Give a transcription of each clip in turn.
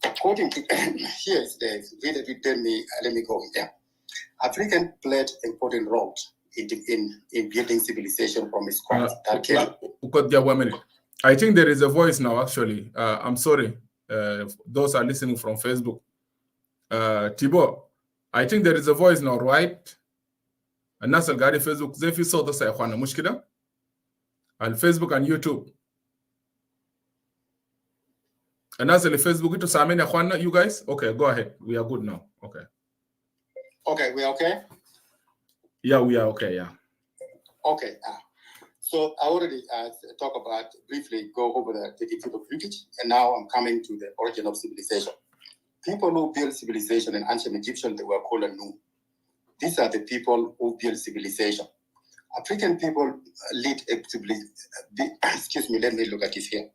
According to here is the let me go there. African played important role in building civilization from scratch. I think there is a voice now, actually. I'm sorry. Those are listening from Facebook. Tibo, I think there is a voice now, right? الناس اللي قاعدين فيسبوك زي في صوت هسه يا اخوانا مش كده؟ الفيسبوك and YouTube. الناس اللي فيسبوك انتوا سامعين يا اخوانا you guys? Okay, go ahead. We are good now. Okay. Okay, we are okay? Yeah, we are okay, yeah. Okay. So I already briefly go over the defeat of Greece, and now I'm coming to the origin of civilization. People who built civilization in ancient Egyptian, they were called Nu. These are the people who built civilization. African people lead a excuse me, let me look at this here.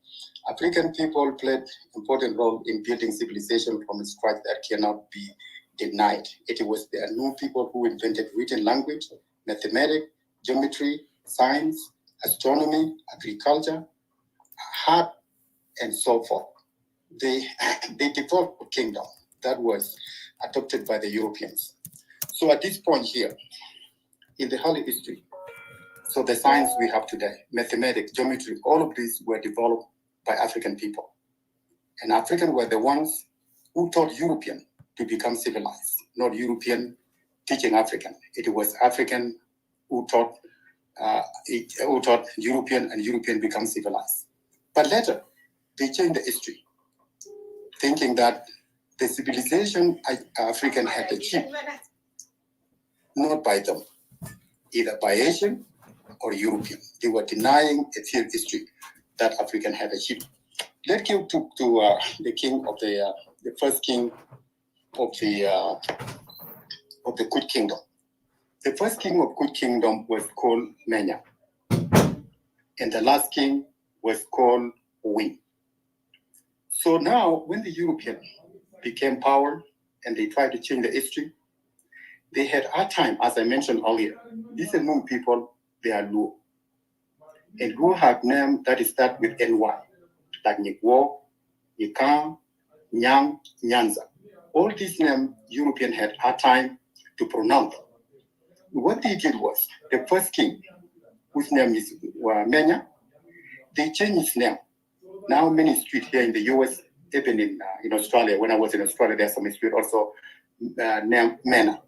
African people played important role in building civilization from scratch that cannot be denied. It was the Nu people who invented written language, mathematics, geometry, science, astronomy, agriculture, art, and so forth. They developed a kingdom that was adopted by the Europeans. So at this point here, in the early history, so the science we have today, mathematics, geometry, all of these were developed by African people. And Africans were the ones who taught European to become civilized, not European teaching African. It was African who taught European, and European become civilized. But later, they changed the history, thinking that the civilization African had achieved, not by them, either by Asian or European. They were denying a clear history that African had achieved. Let's go to the king of the first king of the Good Kingdom. The first king of Good Kingdom was called Menya, and the last king was called Win. So now, when the Europeans became power and they tried to change the history, they had hard time, as I mentioned earlier. These Hmong people, they are Luo. And Luo have names that start with NY, like Nyigwo, Nyikang, Nyang, Nyanza. All these names, Europeans had hard time to pronounce. What they did was, the first king, whose name is Menya, they changed his name. Now many streets here in the US, even in Australia, when I was in Australia, there's some street also named Mena.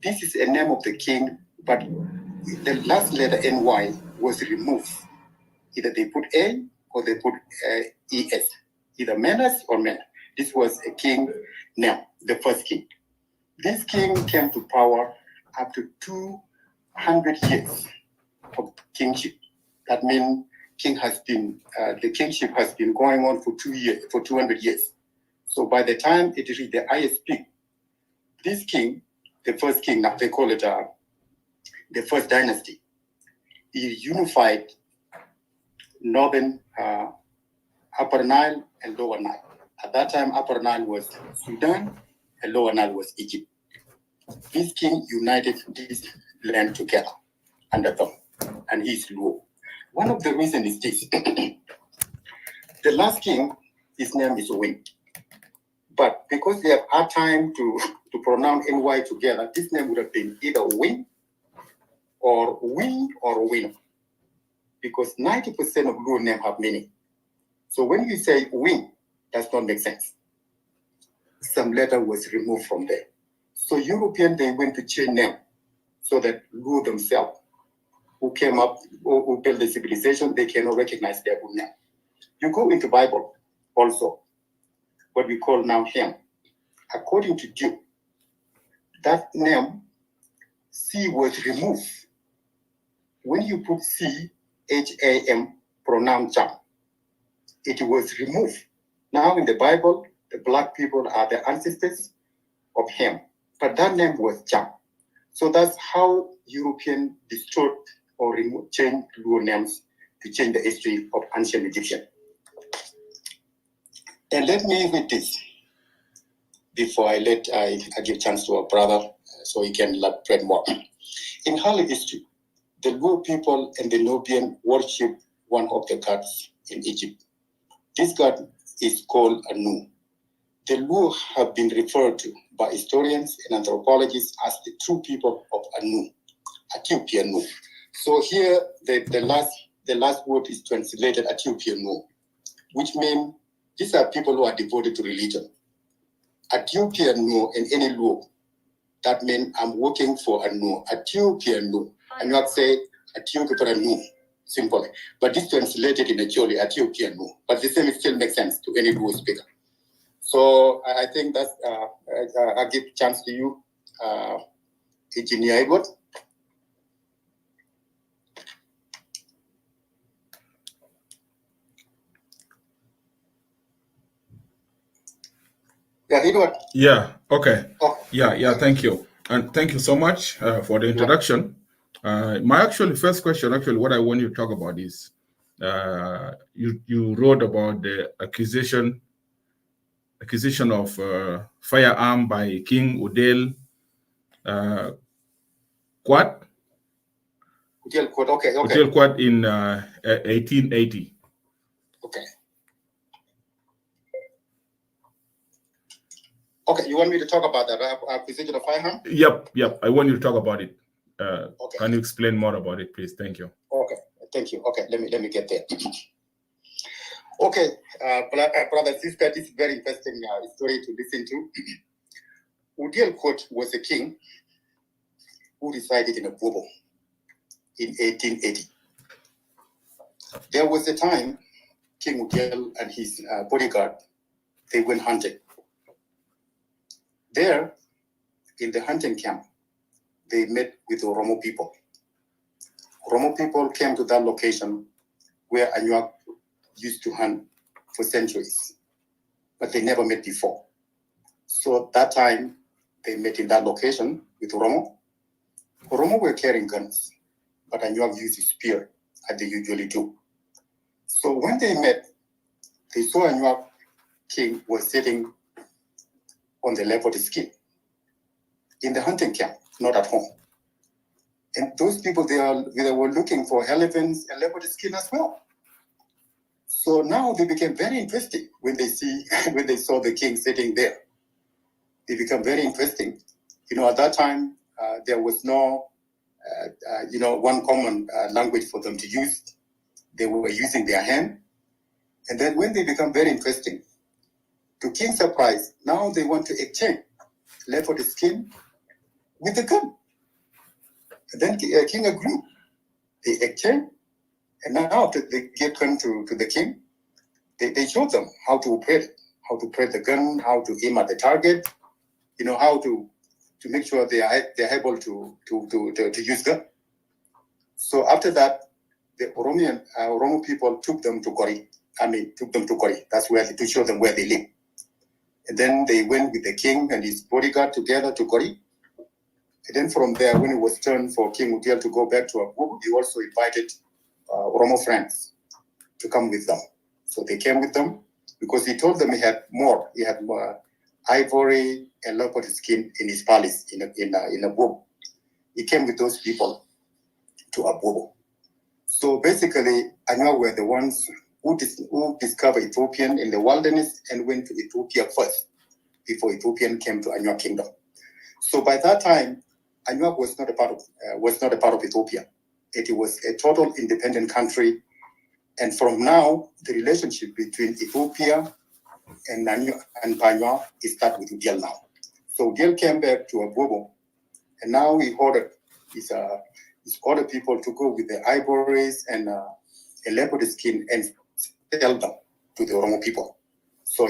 This is a name of the king, but the last letter NY was removed. Either they put A or they put ES, either Menas or Mena. This was a king name, the first king. This king came to power after 200 years of kingship. That means the kingship has been going on for 200 years. So by the time it reached the highest peak, this king, the first king, now they call it the first dynasty, he unified northern Upper Nile and Lower Nile. At that time, Upper Nile was Sudan and Lower Nile was Egypt. This king united this land together under them, and he's Luo. One of the reasons is this. The last king, his name is Win. But because they have hard time to pronounce NY together, this name would have been either Win or Win. Because 90% of Luo names have meaning. So when you say Win, does not make sense. Some letter was removed from there. So European, they went to change name so that Luo themselves, who came up, who built the civilization, they cannot recognize their own name. You go into Bible also, what we call now Ham. According to Juom, that name, C was removed. When you put C, H-A-M, pronoun Jam, it was removed. Now in the Bible, the black people are the ancestors of Ham, but that name was Jam. So that's how European destroyed or changed Luo names to change the history of ancient Egyptian. And let me read this before I give chance to our brother so he can elaborate more. In early history, the Luo people and the Nubian worship one of the gods in Egypt. This god is called Anu. the Luo have been referred to by historians and anthropologists as the true people of Anu, Ethiopian Nu. So here, the last word is translated Ethiopian Nu, which means these are people who are devoted to religion. Ethiopian Nu and any Luo, that means I'm working for Anu, Ethiopian Nu. And not say Ethiopian Nu, simply. But this translated in Acholi, Ethiopian Nu. But the same still makes sense to any Luo speaker. So I think that's, I give a chance to you, Engineer Edward. Yeah, Edward. Yeah, okay. Oh. Yeah, thank you. And thank you so much for the introduction. My first question, what I want you to talk about is, you wrote about the acquisition of firearm by King Udel Quad. Udel Quad, okay. Udel Quad in 1880. Okay. Okay, you want me to talk about that acquisition of firearm? Yep. I want you to talk about it. Okay. Can you explain more about it, please? Thank you. Okay, thank you. Okay, let me get there. Okay, brother, sister, this is very interesting story to listen to. Udiel Kot was a king who resided in Bobo in 1880. There was a time King Udiel and his bodyguard, they went hunting. There, in the hunting camp, they met with the Oromo people. Oromo people came to that location where Anuak used to hunt for centuries, but they never met before. So that time, they met in that location with Oromo. Oromo were carrying guns, but Anuak used a spear, as they usually do. So when they met, they saw Anuak king was sitting on the leopard skin in the hunting camp, not at home. And those people, they were looking for elephants and leopard skin as well. So now they became very interesting when they saw the king sitting there. They become very interesting. At that time, there was no, one common language for them to use. They were using their hand. And then when they become very interesting, to King's surprise, now they want to exchange leopard skin with the gun. And then King agreed. They exchanged. And now after they gave gun to the king, they showed them how to operate it, how to operate the gun, how to aim at the target, how to make sure they are able to use gun. So after that, the Oromo people took them to Kori. That's where to show them where they live. And then they went with the king and his bodyguard together to Kori. And then from there, when it was turned for King Udiel to go back to Abu, he also invited Oromo friends to come with them. So they came with them because he told them he had more. He had more ivory and leopard skin in his palace in Abu. He came with those people to Abu. So basically, Anuak were the ones who discovered Ethiopian in the wilderness and went to Ethiopia first before Ethiopian came to Anuak kingdom. So by that time, Anuak was not a part of Ethiopia. It was a total independent country. And from now, the relationship between Ethiopia and Panyua is started with Udiel now. So Udiel came back to Agogo, and now he ordered his other people to go with the ivories and a leopard skin and sell them to the Oromo people. So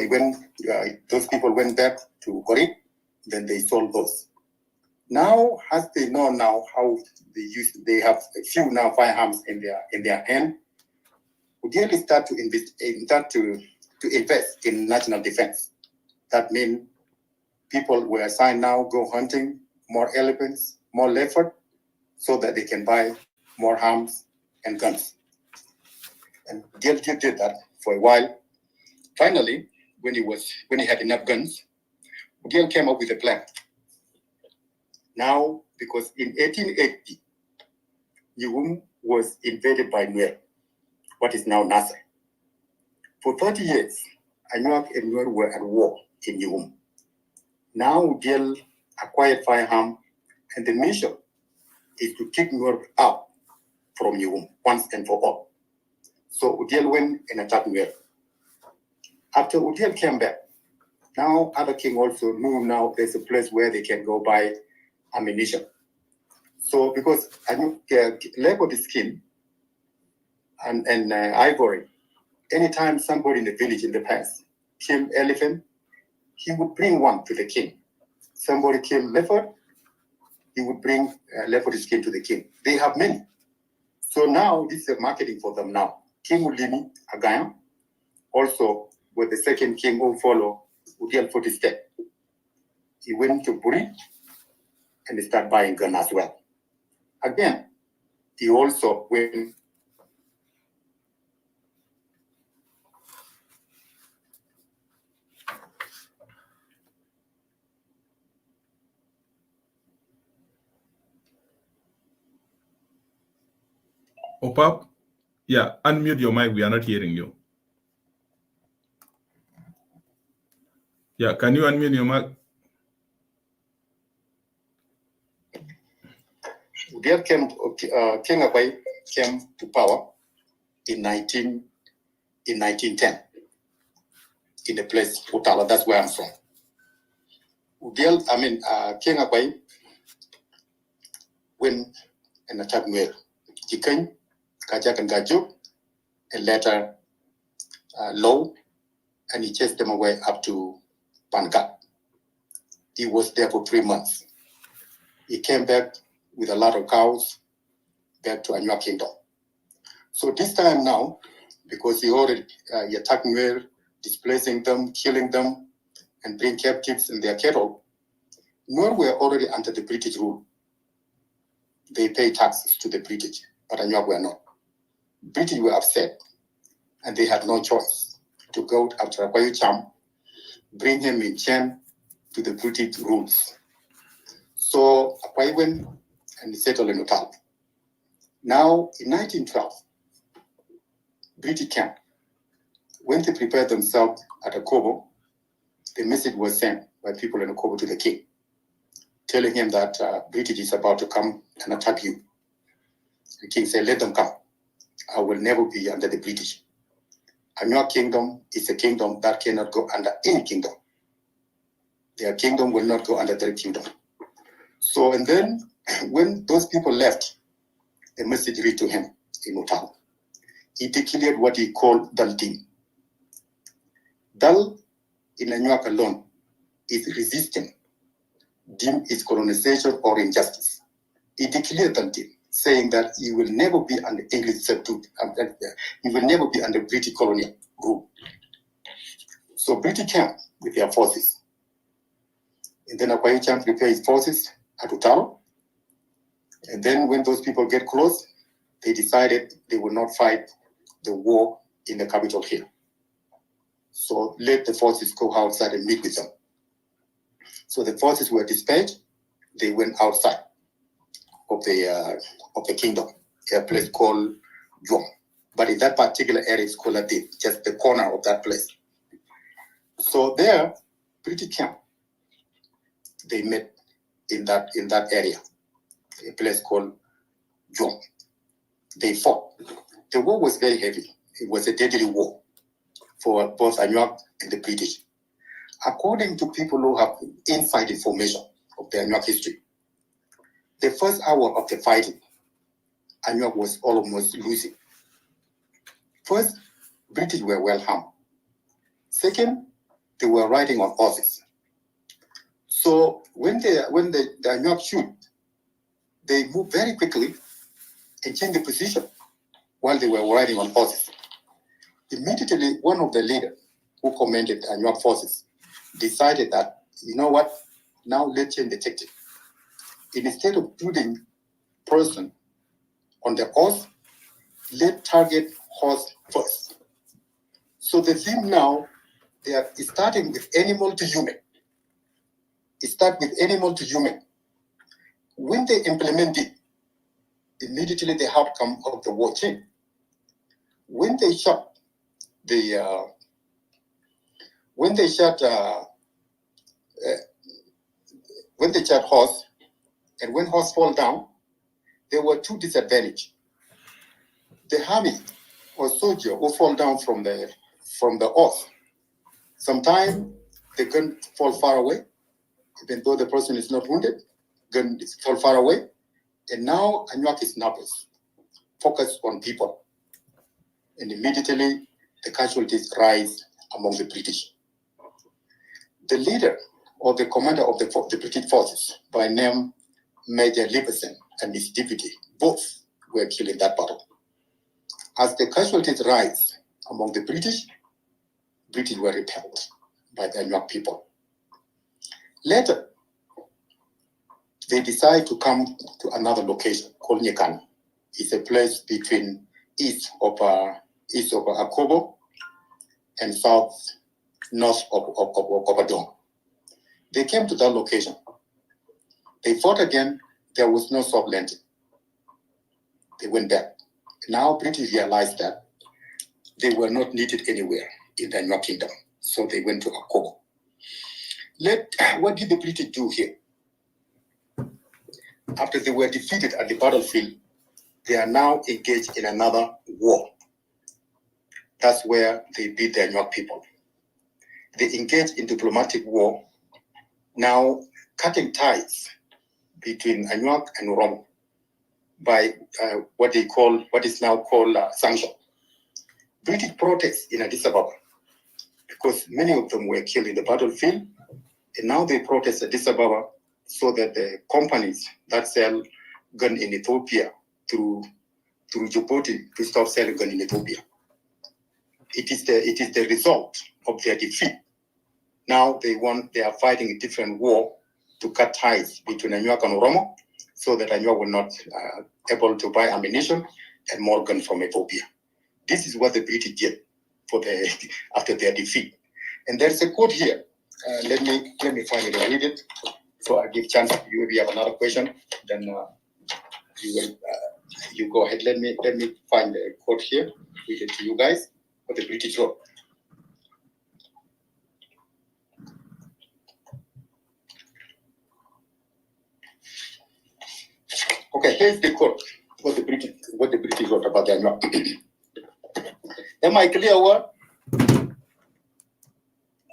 those people went back to Kori, then they sold those. Now, as they know now how they have a few now firearms in their hand, Udiel start to invest in national defense. That means people were assigned now go hunting more elephants, more leopard, so that they can buy more arms and guns. And Udiel did that for a while. Finally, when he had enough guns, Udiel came up with a plan. Now, because in 1880, Juom was invaded by Nuer, what is now Nasser. For 30 years, Anuak and Nuer were at war. in Juom. Now Udiel acquired firearm, and the mission is to kick Nuer out from Juom once and for all. So Udiel went and attacked Nuer. After Udiel came back, now other king also knew now there's a place where they can go buy ammunition. So because I knew lack of the skin and ivory, anytime somebody in the village in the past killed elephant, he would bring one to the king. Somebody killed leopard, he would bring leopard skin to the king. They have many. So now this is marketing for them now. King Ulimi Agayam, also with the second king who follow Udiel for the step. He went to Buri and he started buying gun as well. Again, he also went Opap, yeah, unmute your mic. We are not hearing you. Yeah, can you unmute your mic? Udiel King Abai came to power in 1910 in a place Utala. That's where I'm from. Udiel, King Abai went and attacked Nuer. Jikany, Kajak and Gajuk, and later Low, and he chased them away up to Bangat. He was there for 3 months. He came back with a lot of cows back to Anua Kingdom. So this time now, because he already he attacked Nuer, displacing them, killing them, and bring captives in their cattle, Nuer were already under the British rule. They pay taxes to the British, but Anua were not. British were upset, and they had no choice to go after Akwayu Cham, bring him in chain to the British rules. So Akwayu went and settled in Natal. Now, in 1912, British camp, when they prepared themselves at Akobo, the message was sent by people in Akobo to the king, telling him that British is about to come and attack you. The king said, let them come. I will never be under the British. Anua kingdom is a kingdom that cannot go under any kingdom. Their kingdom will not go under their kingdom. So, and then when those people left, the message reached to him in Ottawa. He declared what he called Dal Din. Dal in Anuak alone is resisting. Dim is colonization or injustice. He declared Dal Din, saying that he will never be under English substitute, he will never be under British colonial rule. So British came with their forces. And then Akwayu Cham prepared his forces at Utalo. And then when those people get close, they decided they will not fight the war in the capital here. So let the forces go outside and meet with them. So the forces were dispatched. They went outside of the kingdom, a place called Juom. But in that particular area, it's called Adib, just the corner of that place. So there, British camp, they met in that area, a place called Juom. They fought. The war was very heavy. It was a deadly war for both Anuak and the British. According to people who have inside information of the Anuak history, the first hour of the fighting, Anuak was almost losing. First, British were well harmed. Second, they were riding on horses. So when the Anuak shoot, they moved very quickly and changed the position while they were riding on horses. Immediately, one of the leaders who commanded Anuak forces decided that, you know what, now let's change the tactic. Instead of putting person on the horse, let's target horse first. So the thing now, they are starting with animal to human. Start with animal to human. When they implement it, immediately the outcome of the war change. When they shot when they chart horse, and when horse fall down, there were two disadvantages. The army or soldier who fall down from the horse, sometimes the gun fall far away, even though the person is not wounded, gun is fall far away, and now Anuak is nervous, focus on people, and immediately the casualties rise among the British. The leader or the commander of the British forces, by name Major Liverson, and his deputy, both were killed in that battle. As the casualties rise among the British were repelled by the Anuak people. Later, they decide to come to another location called Nyekan. It's a place between east of Akobo and north of Adong. They came to that location. They fought again. There was no soft landing. They went back. Now British realized that they were not needed anywhere in the Anuak kingdom, so they went to Akobo. What did the British do here? After they were defeated at the battlefield, they are now engaged in another war. That's where they beat the Anuak people. They engaged in diplomatic war, now cutting ties between Anuak and Oromo by what is now called sanction. British protests in Addis Ababa, because many of them were killed in the battlefield, and now they protest Addis Ababa so that the companies that sell gun in Ethiopia through Djibouti to stop selling gun in Ethiopia. It is the result of their defeat. Now they are fighting a different war to cut ties between Anuak and Oromo, so that Anuak will not able to buy ammunition and more gun from Ethiopia. This is what the British did after their defeat. And there's a quote here. Let me find it and read it. So I give chance to you if you have another question. Then you go ahead. Let me find the quote here. Read it to you guys. What the British wrote. Okay, here's the quote. What the British wrote about the Anuak. Am I clear? What?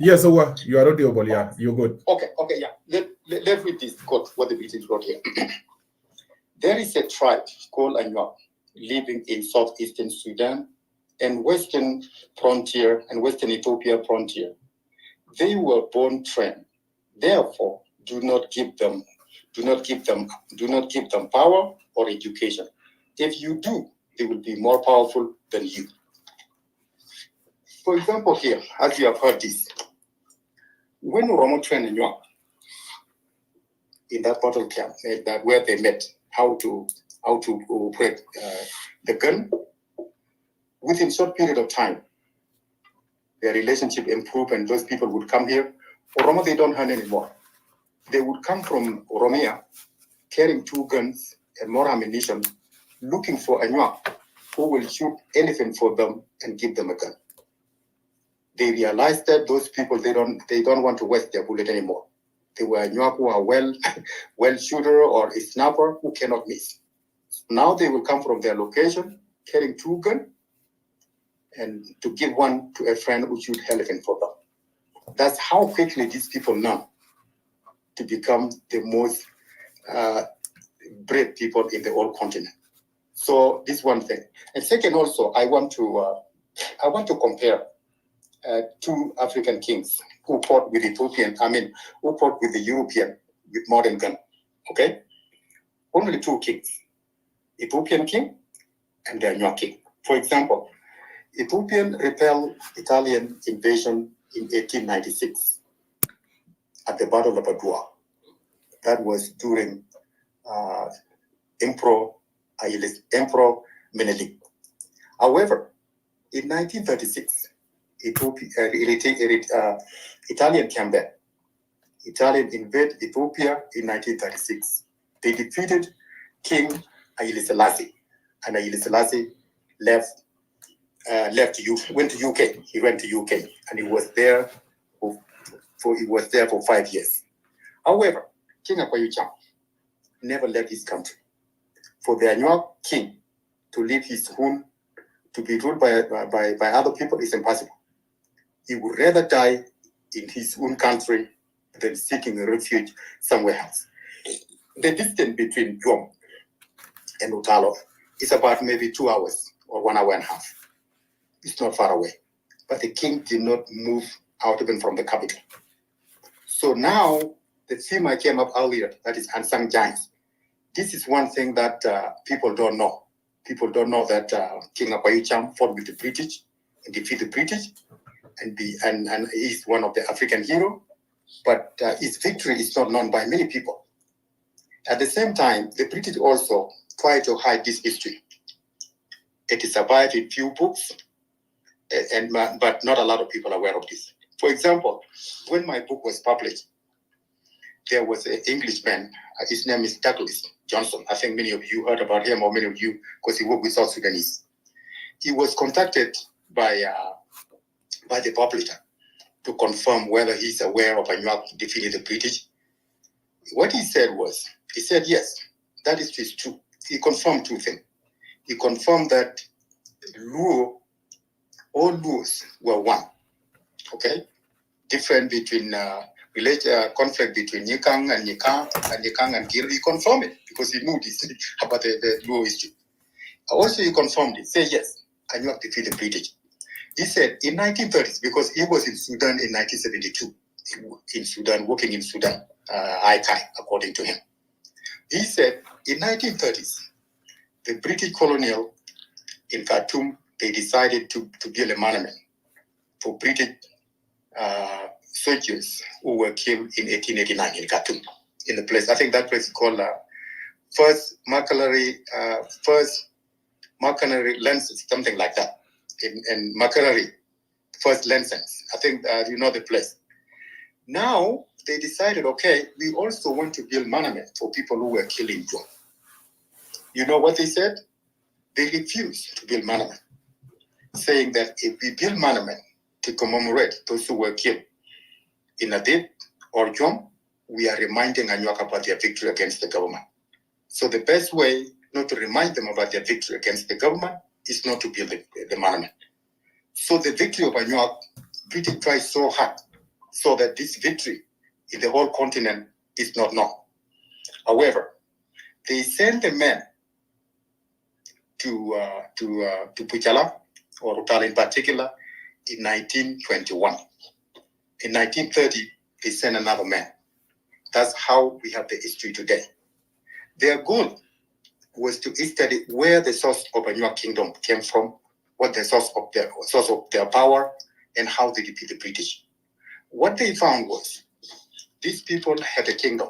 Yes, you are audible. Yeah, you're good. Okay, yeah. Let's read this quote. What the British wrote here. There is a tribe called Anuak living in southeastern Sudan and western Ethiopia frontier. They were born trained. Therefore, do not give them power or education. If you do, they will be more powerful than you. For example, here, as you have heard this, when Oromo trained Anuak in that battle camp, that where they met, how to operate the gun, within short period of time, their relationship improved, and those people would come here. Oromo, they don't hunt anymore. They would come from Oromia carrying 2 guns and more ammunition, looking for Anuak who will shoot anything for them and give them a gun. They realized that those people, they don't want to waste their bullet anymore. They were Anuak who are well shooter or a snapper who cannot miss. Now they will come from their location carrying 2 guns and to give one to a friend who shoot elephant for them. That's how quickly these people now to become the most brave people in the whole continent. So this one thing. And second, also, I want to compare 2 African kings who fought with who fought with the European with modern gun. Okay, only 2 kings: Ethiopian king and the Anuak king. For example, Ethiopian repelled Italian invasion in 1896 at the Battle of Adwa. That was during Emperor Menelik. However, in 1936, Italian came back. Italian invaded Ethiopia in 1936. They defeated King Haile Selassie, and Haile Selassie went to UK. He went to UK, and he was there for he was there for 5 years. However, King Akwayu Cham never left his country. For the Anuak king to leave his own, to be ruled by other people is impossible. He would rather die in his own country than seeking a refuge somewhere else. The distance between Juom and Utalo is about maybe 2 hours or 1 hour and a half. It's not far away. But the king did not move out even from the capital. So now the theme I came up earlier, that is unsung giants. This is one thing that people don't know. People don't know that King Akwayu Cham fought with the British and defeated the British, and he's one of the African heroes. But his victory is not known by many people. At the same time, the British also try to hide this history. It is survived in few books, but not a lot of people are aware of this. For example, when my book was published, there was an Englishman, his name is Douglas Johnson. I think many of you heard about him, or many of you, because he worked with South Sudanese. He was contacted by the publisher to confirm whether he's aware of Anuak defeating the British. What he said was, he said, yes, that is true. He confirmed two things. He confirmed that Luo, all Luos were one, okay? Different between conflict between Nyikang and Gil. He confirmed it because he knew this about the Luo history. Also, he confirmed it. Say yes, Anuak defeated the British. He said in 1930s, because he was in Sudan in 1972, in Sudan, working in Sudan, ICAI, according to him. He said in 1930s, the British colonial in Khartoum, they decided to build a monument for British soldiers who were killed in 1889 in Khartoum, in the place. I think that place is called First Makalari Lenses, something like that. In Makalari, First Lenses. I think you know the place. Now they decided, okay, we also want to build monument for people who were killed in Juom. You know what they said? They refused to build monument, saying that if we build monument to commemorate those who were killed in Adib or Juom, we are reminding Anuak about their victory against the government. So the best way not to remind them about their victory against the government is not to build the monument. So the victory of Anuak, British tried so hard so that this victory in the whole continent is not known. However, they sent a man to Puchala, or Rutala in particular, in 1921. In 1930, they sent another man. That's how we have the history today. Their goal was to study where the source of Anuak kingdom came from, what the source of their power, and how they defeat the British. What they found was these people had a kingdom.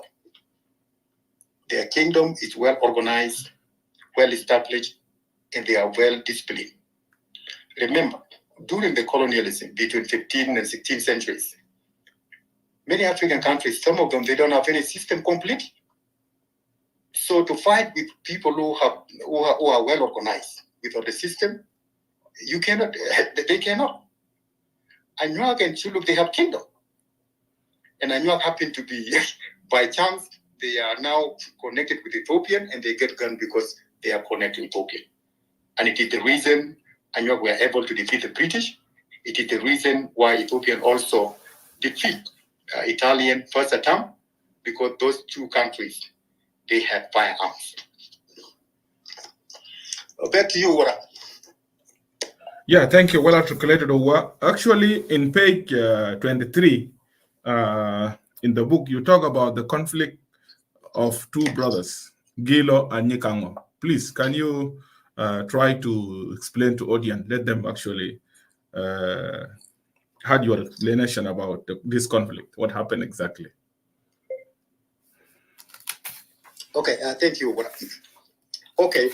Their kingdom is well organized, well established, and they are well disciplined. Remember, during the colonialism between 15th and 16th centuries, many African countries, some of them, they don't have any system completely. So to fight with people who are well organized without a system, you cannot. They cannot. Anuak and Chuluk, they have kingdom, and Anuak happen to be, by chance, they are now connected with Ethiopian, and they get gunned because they are connected to Ethiopian. And it is the reason Anuak were able to defeat the British. It is the reason why Ethiopian also defeat Italian first attempt, because those two countries, they had firearms. Back to you, Wara. Yeah, thank you. Well articulated, Owa. Actually, in page 23 in the book, you talk about the conflict of two brothers, Gilo and Nyikango. Please, can you try to explain to audience, let them actually had your explanation about this conflict, what happened exactly? Okay, thank you. Okay,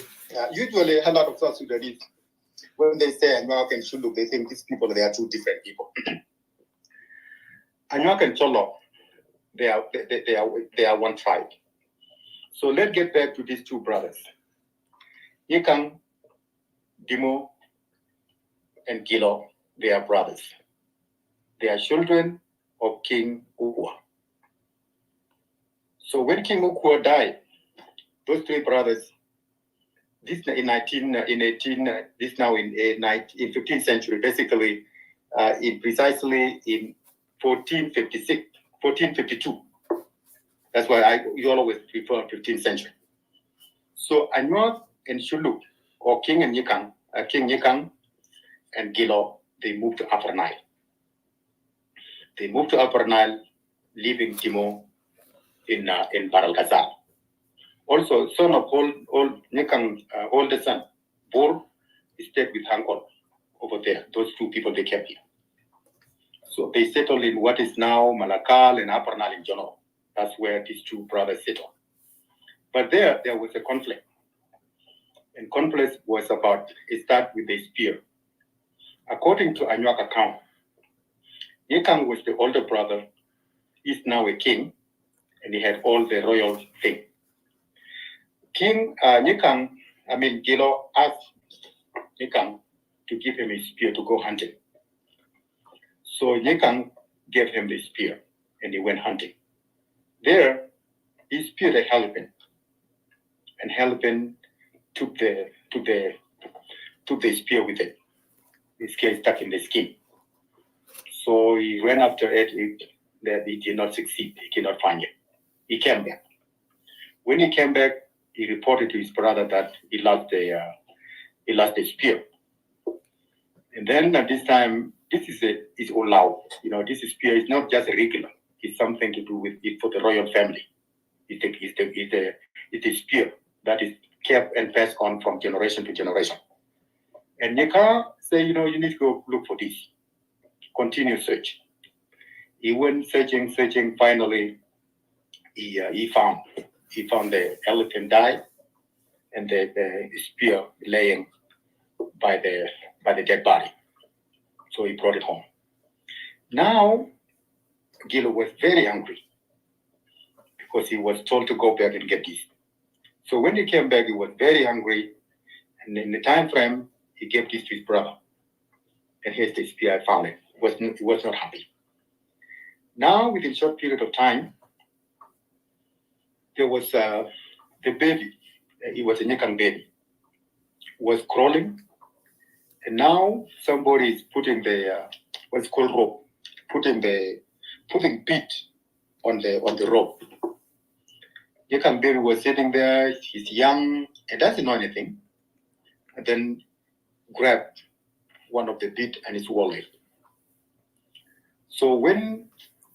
usually a lot of South Sudanese, when they say Anuak and Shuluk, they think these people, they are two different people. Anuak and Cholo, they are one tribe. So let's get back to these two brothers. Yikang, Dimo, and Gilo, they are brothers. They are children of King Ukwa. So when King Ukwa died, those three brothers, this in 15th century, basically, precisely in 1452. That's why you always prefer 15th century. So Anuak and Shuluk, or King and King Nyikang and Gilo, they moved to Upper Nile. They moved to Upper Nile, leaving Timo in Baral Ghazal. Also, son of old Nyikang, oldest son, Bor, stayed with uncle over there. Those two people, they kept here. So they settled in what is now Malakal and Upper Nile in Jono. That's where these two brothers settled. But there was a conflict. And conflict was about, it started with the spear. According to Anuak account, Nyikang was the older brother. He's now a king, and he had all the royal thing. King Gilo asked Nyikang to give him a spear to go hunting. So Nyikang gave him the spear, and he went hunting. There, he speared a elephant, and elephant took the spear with it. The spear stuck in the skin. So he ran after it. He did not succeed. He cannot find it. He came back. When he came back, he reported to his brother that he lost the spear. And then at this time, this is allowed. This spear is not just a regular. It's something to do with it for the royal family. It's a spear that is kept and passed on from generation to generation. And Nyika said, you need to go look for this. Continue search. He went searching. Finally, he found the elephant died and the spear laying by the dead body. So he brought it home. Now, Gilo was very angry because he was told to go back and get this. So when he came back, he was very angry. And in the time frame, he gave this to his brother. And here's the spear, I found it. He was not happy. Now, within a short period of time, there was the baby. He was a Nyikang baby. Was crawling. And now somebody is putting the what's called rope, putting beat on the rope. Nyikang baby was sitting there. He's young and doesn't know anything. And then grabbed one of the beat and he swallowed it. So when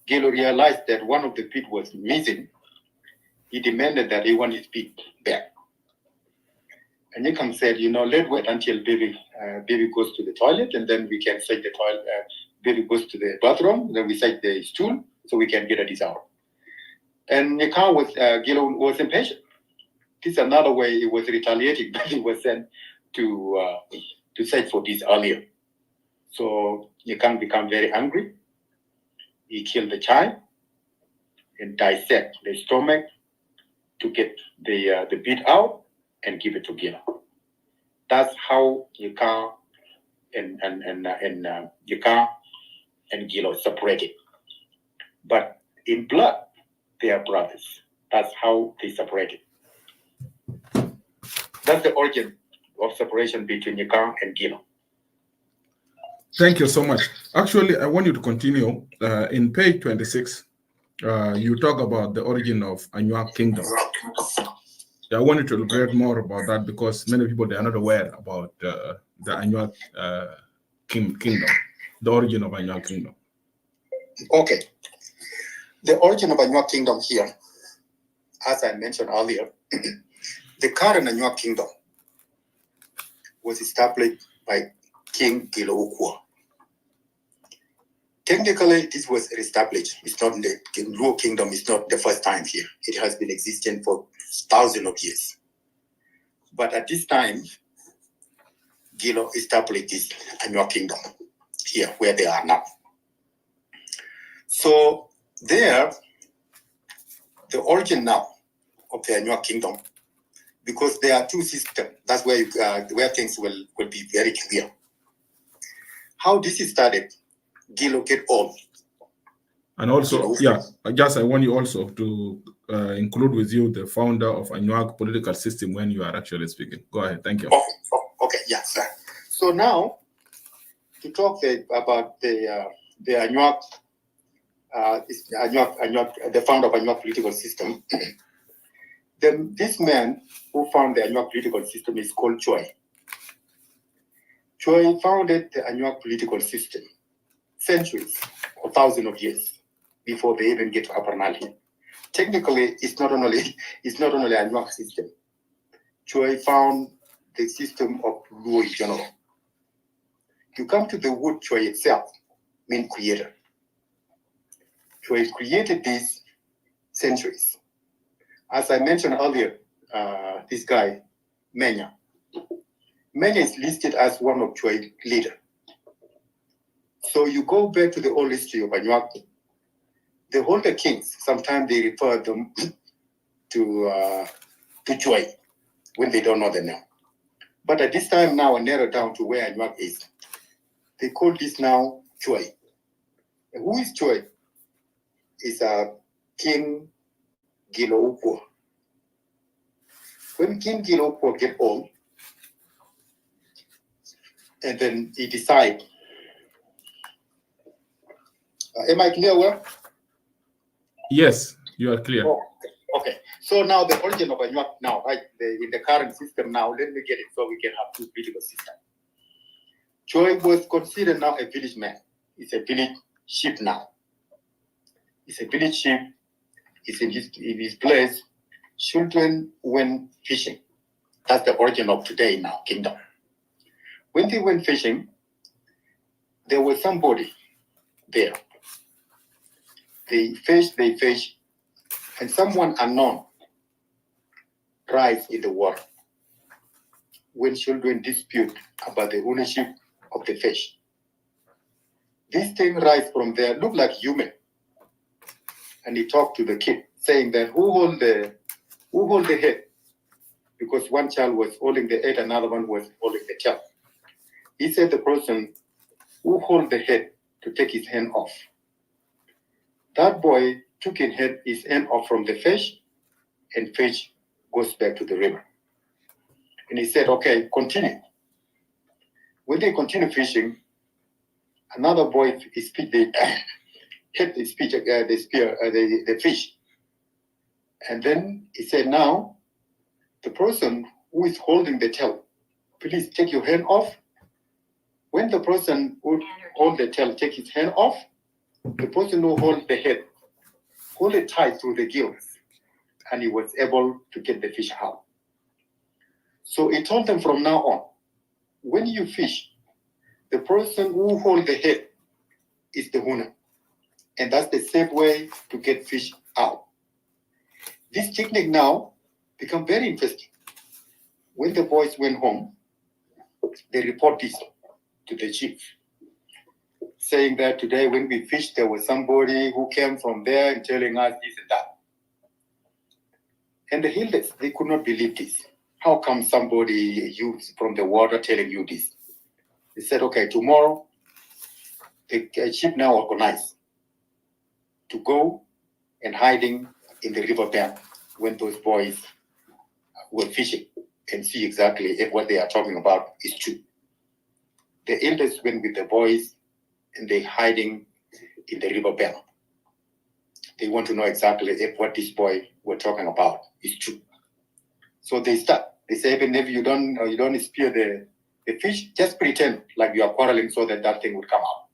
Gilo realized that one of the beat was missing, he demanded that he want his beat back. And Nyikang said, let's wait until baby goes to the toilet, and then we can search the toilet. Baby goes to the bathroom, then we search the stool, so we can get this out. And Gilo was impatient. This is another way he was retaliating, but he was sent to search for this earlier. So Nyikang became very angry. He killed the child and dissect the stomach to get the beat out and give it to Gilo. That's how Nyikang and Gilo separated. But in blood, they are brothers. That's how they separated. That's the origin of separation between Nyikang and Gilo. Thank you so much. Actually, I want you to continue. In page 26, you talk about the origin of Anuak Kingdom. I wanted to elaborate more about that because many people, they are not aware about the Anuak Kingdom, the origin of Anuak Kingdom. Okay. The origin of Anuak Kingdom here, as I mentioned earlier, the current Anuak Kingdom was established by King Gilo Ukwa. Technically, this was established. It's not the Luo Kingdom is not the first time here. It has been existing for thousands of years. But at this time, Gilo established this Anuak Kingdom here, where they are now. So there, the origin now of the Anuak Kingdom, because there are two systems. That's where things will be very clear. How this is started, Gilo get old. And also, yeah, I want you also to include with you the founder of Anuak political system when you are actually speaking. Go ahead. Thank you. Okay, yes. So now, to talk about the Anuak, the founder of Anuak political system, this man who found the Anuak political system is called Choi. Choi founded the Anuak political system centuries or thousands of years before they even get to Upper Nile. Technically, it's not only a Anuak system. Choi found the system of Luo in general. You come to the word Choi itself, means creator. Choi created these centuries. As I mentioned earlier, this guy, Menya. Menya is listed as one of Choi's leaders. So you go back to the old history of Anuak. The older kings, sometimes they refer them to Choi when they don't know the name. But at this time now, I narrow down to where Anuak is. They call this now Choi. And who is Choi? Is King Giloupo. When King Giloupo get old, and then he decide, am I clear well? Yes, you are clear. Oh, okay. So now the origin of Anuak now, right? In the current system now, let me get it so we can have two political systems. Choi was considered now a village man. He's a village chief now. He's a village chief. He's in his place. Children went fishing. That's the origin of today now, kingdom. When they went fishing, there was somebody there. They fish, and someone unknown rise in the water. When children dispute about the ownership of the fish, this thing rise from there, look like human. And he talked to the kid, saying that who hold the head? Because one child was holding the head, another one was holding the child. He said the person who hold the head to take his hand off. That boy took his hand off from the fish, and fish goes back to the river. And he said, okay, continue. When they continue fishing, another boy hit the fish. And then he said, now, the person who is holding the tail, please take your hand off. When the person who hold the tail take his hand off, the person who hold the head, hold it tight through the gills, and he was able to get the fish out. So he told them from now on, when you fish, the person who hold the head is the owner. And that's the safe way to get fish out. This technique now become very interesting. When the boys went home, they report this to the chief, saying that today when we fished, there was somebody who came from there and telling us this and that. And the Hilders, they could not believe this. How come somebody from the water telling you this? They said, okay, tomorrow, the chief now organized to go and hiding in the riverbank when those boys were fishing and see exactly if what they are talking about is true. The elders went with the boys and they hiding in the riverbank. They want to know exactly if what this boy were talking about is true. So they start. They say, even if you don't spear the fish, just pretend like you are quarreling so that thing would come out.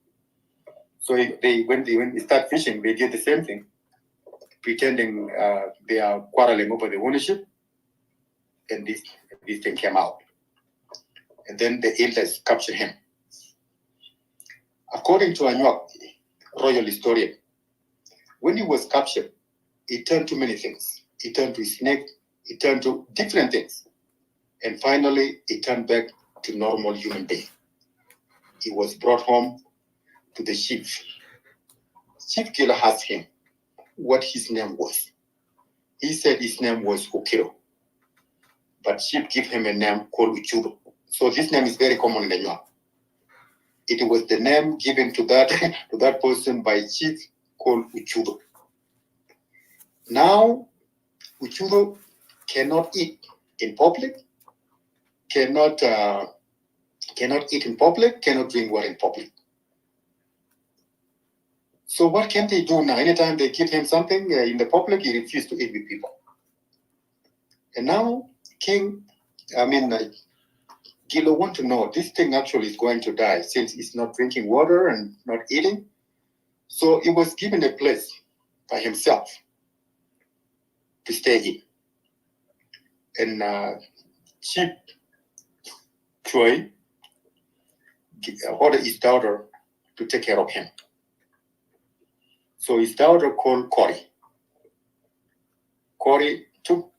So when they start fishing, they did the same thing, pretending they are quarreling over the ownership, and this thing came out. And then the elders captured him. According to Anuak royal historian, when he was captured, he turned to many things. He turned to a snake, he turned to different things. And finally, he turned back to normal human being. He was brought home to the chief. Chief Killer asked him what his name was. He said his name was Okiro. But Chief gave him a name called Uchuro. So this name is very common in Anuak. It was the name given to that person by Chief called Uchudo. Now, Uchudo cannot eat in public, cannot eat in public, cannot drink water in public. So what can they do now? Anytime they give him something in the public, he refuses to eat with people. And now Gilo want to know this thing actually is going to die since he's not drinking water and not eating. So he was given a place by himself to stay in. And Chief Choi ordered his daughter to take care of him. So his daughter called Cory. Cory took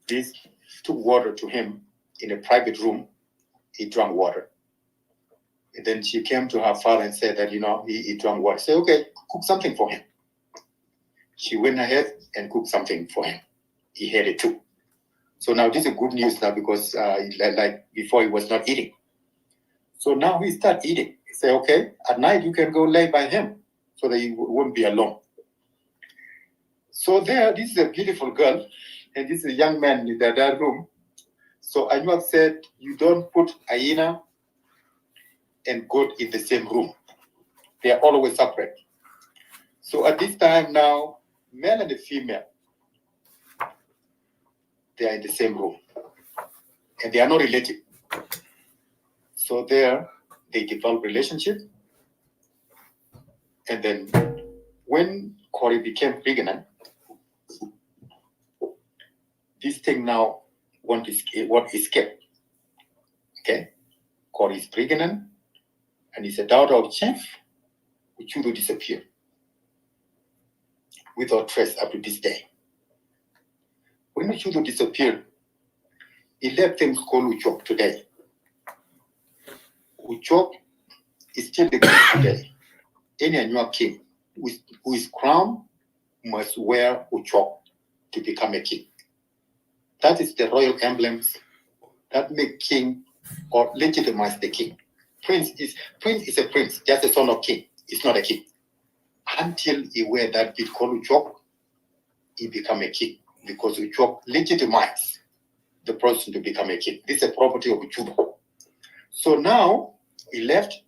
water to him in a private room. He drank water. And then she came to her father and said that, he drank water. Say, okay, cook something for him. She went ahead and cooked something for him. He had it too. So now this is good news now because like before he was not eating. So now he started eating. He said, okay, at night you can go lay by him so that he won't be alone. So this is a beautiful girl, and this is a young man in that room. So Anuak said, you don't put hyena and goat in the same room. They are always separate. So at this time now, male and the female, they are in the same room. And they are not related. So there, they develop relationship. And then when Cory became pregnant, this thing now won't escape. Okay? Cory is pregnant, and he's a daughter of Chief. Uchudo disappeared without trace up to this day. When Uchudo disappeared, he left things called Uchok today. Uchok is still the king today. Any Anuak king who is crowned must wear Uchok to become a king. That is the royal emblems that make king or legitimize the king. Prince is a prince, just a son of king. It's not a king. Until he wear that bit called Uchok, he become a king because Uchok legitimizes the person to become a king. This is a property of Uchudo. So now he left,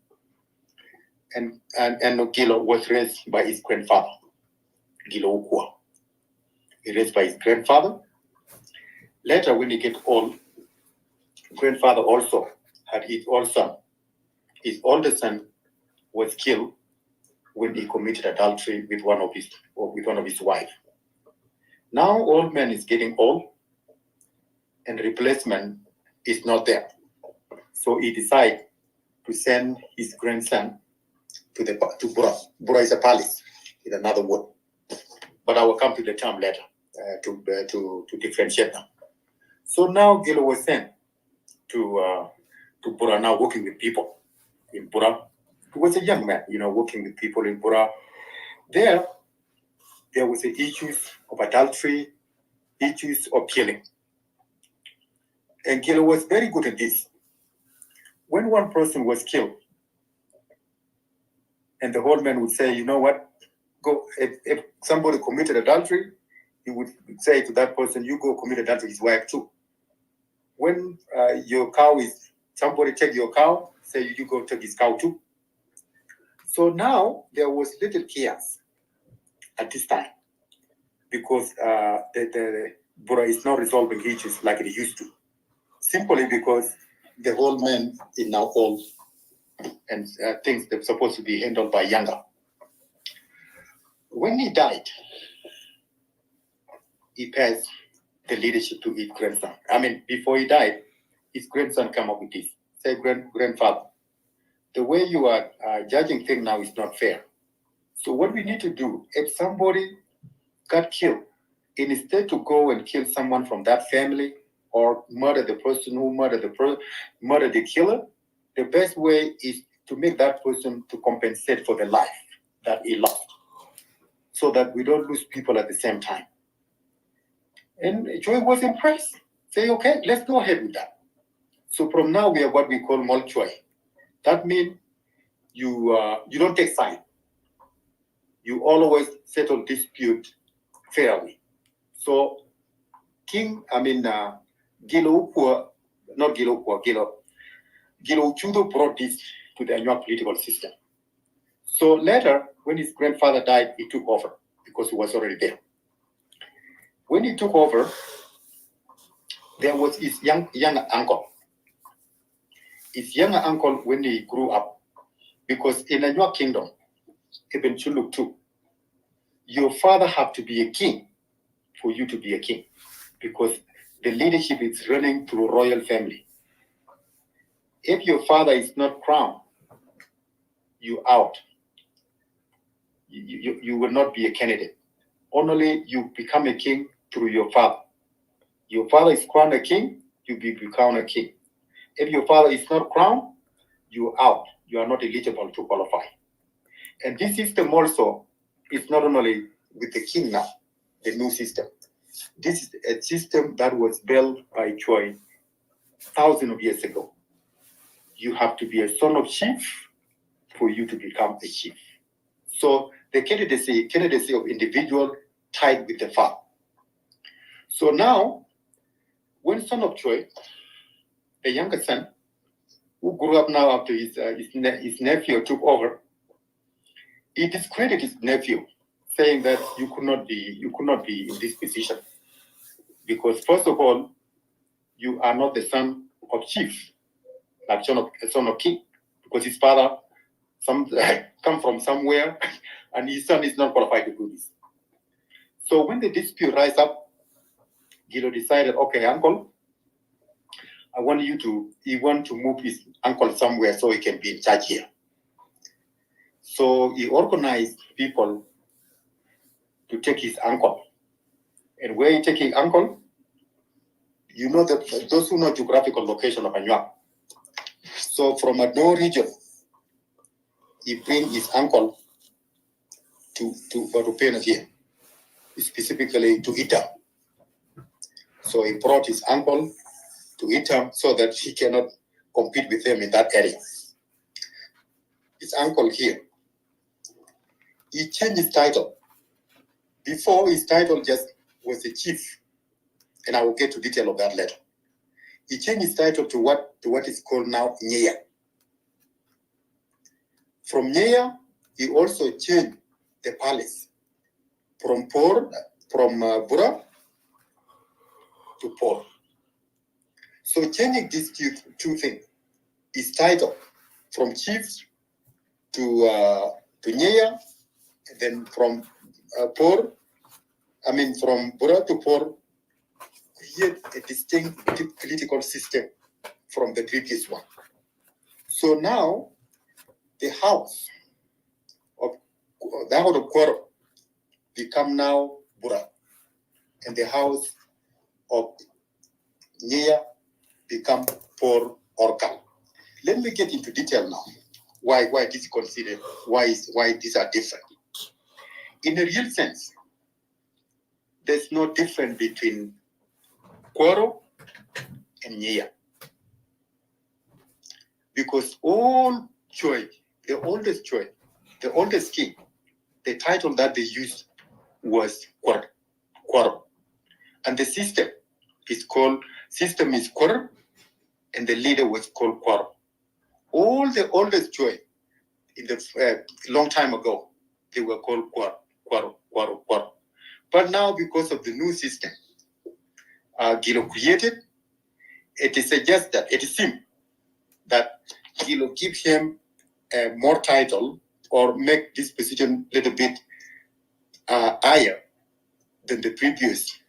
and Gilo was raised by his grandfather, Gilo Ukwa. He raised by his grandfather. Later, when he get old, grandfather also had his old son. His oldest son was killed when he committed adultery with one of his wives. Now, old man is getting old, and replacement is not there. So he decided to send his grandson to Bura. Bura is a palace in another word. But I will come to the term later to differentiate them. So now Gilo was sent to Bura, now working with people in Bura. He was a young man, working with people in Bura. There was the issues of adultery, issues of killing. And Gilo was very good at this. When one person was killed, and the whole man would say, you know what, go, if somebody committed adultery, he would say to that person, you go commit adultery, his wife too. When your cow is, somebody take your cow, say you go take his cow too. So now there was little chaos at this time because the Bura is not resolving issues like it used to. Simply because the old man is now old and things that are supposed to be handled by younger. When he died, he passed the leadership to his grandson. Before he died, his grandson came up with this. Say, grandfather, the way you are judging things now is not fair. So what we need to do, if somebody got killed, instead to go and kill someone from that family or murder the person who murdered the killer, the best way is to make that person to compensate for the life that he lost, so that we don't lose people at the same time. And Joy was impressed. Say, okay, let's go ahead with that. So from now we have what we call Molchoy. That means you don't take side. you always settle dispute fairly. So King, Gilo Upua, not Gilo Upua, Gilo Chudo brought this to the Anuak political system. So later, when his grandfather died, he took over because he was already there. When he took over, there was his younger uncle. His younger uncle, when he grew up, because in a Anuak kingdom, even Chuluk too, your father have to be a king for you to be a king, because the leadership is running through royal family. If your father is not crowned, you out. You will not be a candidate. Only you become a king through your father. Your father is crowned a king, you become a king. If your father is not crowned, you out. You are not eligible to qualify. And this system also is not only with the king now, the new system. This is a system that was built by Choi thousands of years ago. You have to be a son of chief for you to become a chief. So the candidacy of individual tied with the father. So now, when son of Choi, the younger son, who grew up now after his nephew took over, he discredited his nephew, saying that you could not be in this position, because first of all, you are not the son of chief, like son of king, because his father come from somewhere, and his son is not qualified to do this. So when the dispute rise up, Gilo decided, okay, uncle, he want to move his uncle somewhere so he can be in charge here. So he organized people to take his uncle. And where he take his uncle, you know that those who know geographical location of Anuak. So from a Ado region, he bring his uncle to Barupena here, specifically to Itam. So he brought his uncle to Itam so that he cannot compete with them in that area. His uncle here, he changed his title. Before, his title just was a chief, and I will get to detail of that later. He changed his title to what is called now Nyeya. From Nyeya, he also changed the palace from Bura to Por. So changing these two things, his title from chief to Nyeya, and then from from Bura to Por, create a distinct political system from the previous one. So now the house of Kwaro become now Bura, and the house of Nyeya become Por Orkal. Let me get into detail now. Why this is considered? Why these are different? In a real sense, there's no difference between Kwaro and Nyeya, because all Choi, the oldest king, the title that they used was Kwaro, and the system is called Kwaro, and the leader was called Kwaro. All the oldest Choi in the long time ago, they were called Kwaro. But now, because of the new system Gilo created, it suggests that it seems that Gilo give him more title or make this position a little bit higher than the previous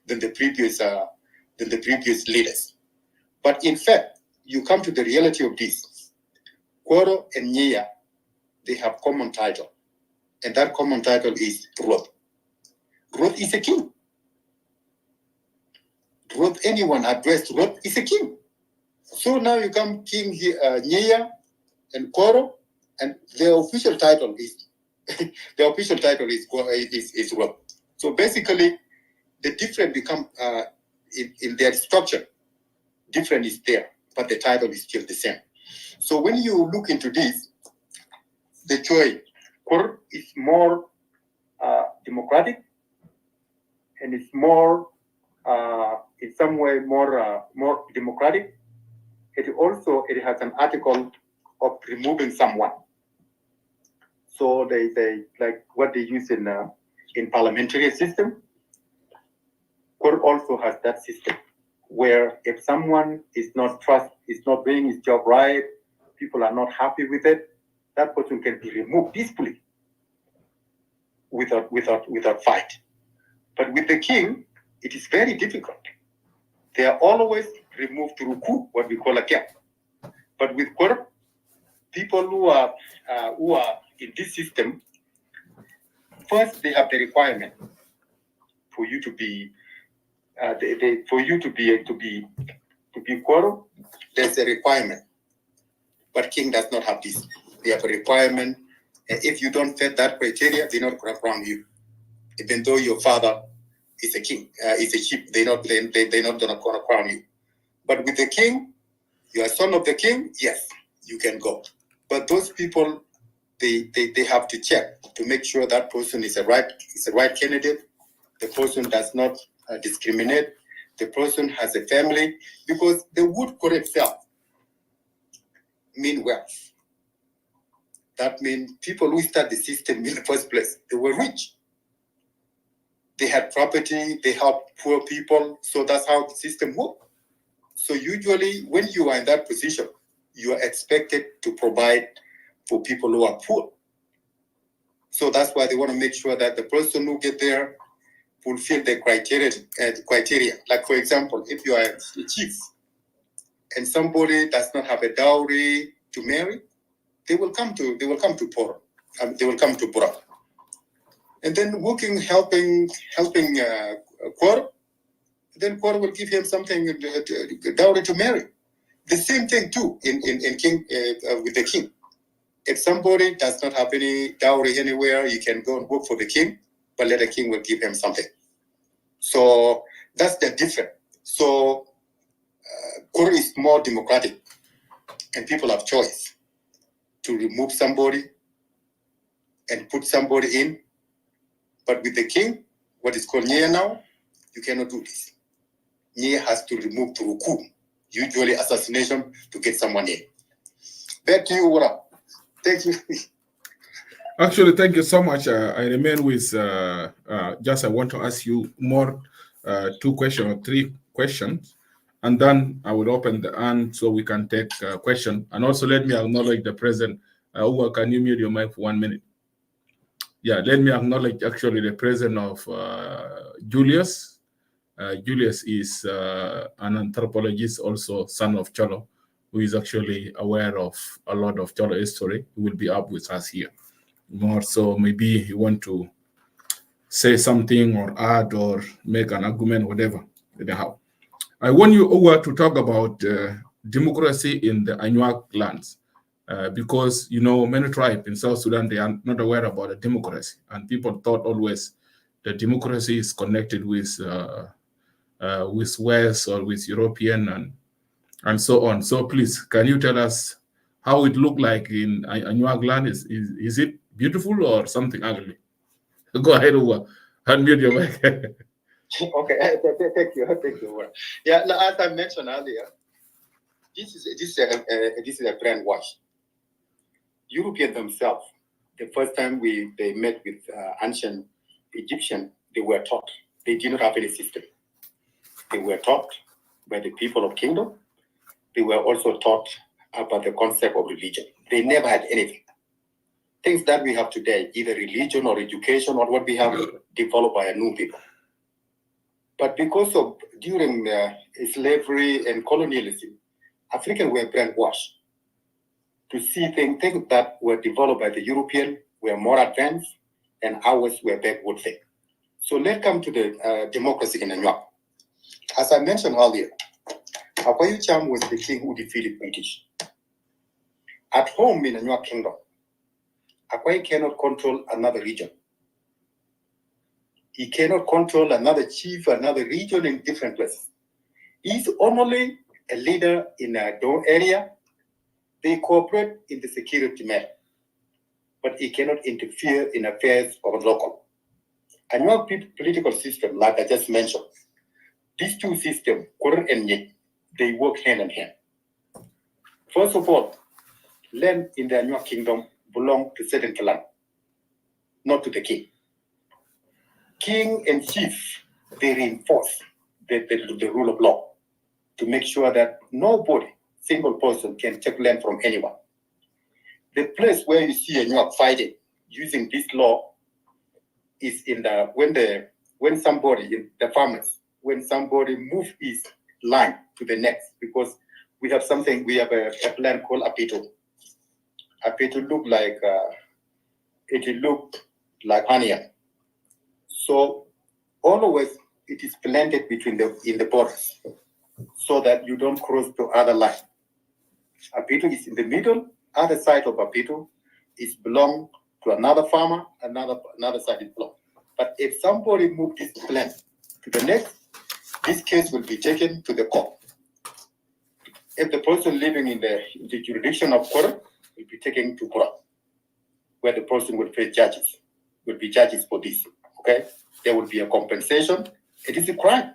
leaders. But in fact, you come to the reality of this. Kwaro and Nyeya, they have common title, and that common title is Ruoth. Ruoth is a king. Ruoth, anyone addressed Ruoth is a king. So now you come King Nyeya and Kwaro, and their official title is Ruoth. So basically, the difference become in their structure. Different is there, but the title is still the same. So when you look into this, the Choi Kwaro is more democratic, and it's more, in some way, more democratic. It has an article of removing someone. So they like what they use in parliamentary system. Court also has that system where if someone is not doing his job right, people are not happy with it, that person can be removed peacefully without fight. But with the king, it is very difficult. They are always removed through coup, what we call a gap. But with court, people who are in this system, first they have the requirement for you to be quorum. There's a requirement, but king does not have this. They have a requirement, and if you don't fit that criteria, they're not going to crown you, even though your father is a king, is a chief. They're not going to crown you. But with the king, you are son of the king. Yes, you can go. But those people, they have to check to make sure that person is a right candidate. The person does not discriminate. The person has a family, because the wood court itself mean wealth. That means people who start the system in the first place, they were rich. They had property, they helped poor people, so that's how the system works. So usually when you are in that position, you are expected to provide for people who are poor. So that's why they want to make sure that the person who get there fulfill the criteria. Like for example, if you are a chief and somebody does not have a dowry to marry, they will come to poor. They will come to Bura. And then helping Kwar, then Kwar will give him something, dowry to marry. The same thing too in king with the king. If somebody does not have any dowry anywhere, you can go and work for the king, but let the king will give him something. So that's the difference. So Kwar is more democratic, and people have choice to remove somebody and put somebody in. But with the king, what is called Nye now, you cannot do this. Nye has to remove through coup, usually assassination, to get someone in. Back to you, Wara. Thank you. Actually, thank you so much. I remain with just I want to ask you more 2 questions or 3 questions, and then I will open the hand so we can take questions. And also let me acknowledge the president. Uwa, can you mute your mic for 1 minute? Yeah, let me acknowledge actually the president of Julius. Julius is an anthropologist, also son of Cholo, who is actually aware of a lot of Cholo history. He will be up with us here more. So maybe you want to say something or add or make an argument, whatever. Anyhow, I want you over to talk about democracy in the Anuak lands. Because, you know, many tribes in South Sudan, they are not aware about the democracy. And people thought always that democracy is connected with West or with European and so on. So please, can you tell us how it looked like in Anuag land? Is it beautiful or something ugly? Go ahead, Uwa. Unmute your mic. Okay, thank you. Yeah, as I mentioned earlier, this is a brainwash. Europeans themselves, the first time they met with ancient Egyptian, they were taught. They did not have any system. They were taught by the people of kingdom. They were also taught about the concept of religion. They never had anything. Things that we have today, either religion or education or what we have developed by a new people. But because of during slavery and colonialism, Africans were brainwashed to see things that were developed by the European were more advanced and ours were backward things. So let's come to the democracy in Anuak. As I mentioned earlier, Akwayu Cham was the king who defeated British. At home in Anuak kingdom, Akwayu cannot control another region. He cannot control another chief, another region in different places. He's only a leader in a Dome area. They cooperate in the security matter, but he cannot interfere in affairs of local. Annual political system, like I just mentioned, these two systems, Kur and Nyik, they work hand in hand. First of all, land in the Annual kingdom belong to certain clan, not to the king. King and chief, they reinforce the rule of law to make sure that nobody, single person, can take land from anyone. The place where you see Annual fighting using this law is in when somebody, the farmers, when somebody move his line to the next, because we have a plant called apito. Apito look like honey. So always it is planted in the borders so that you don't cross to other line. Apito is in the middle, other side of Apito is belong to another farmer, another side is belong. But if somebody move this plant to the next, this case will be taken to the court. If the person living in the jurisdiction of court will be taken to court, where the person will face judges, will be judges for this. Okay, there will be a compensation. It is a crime.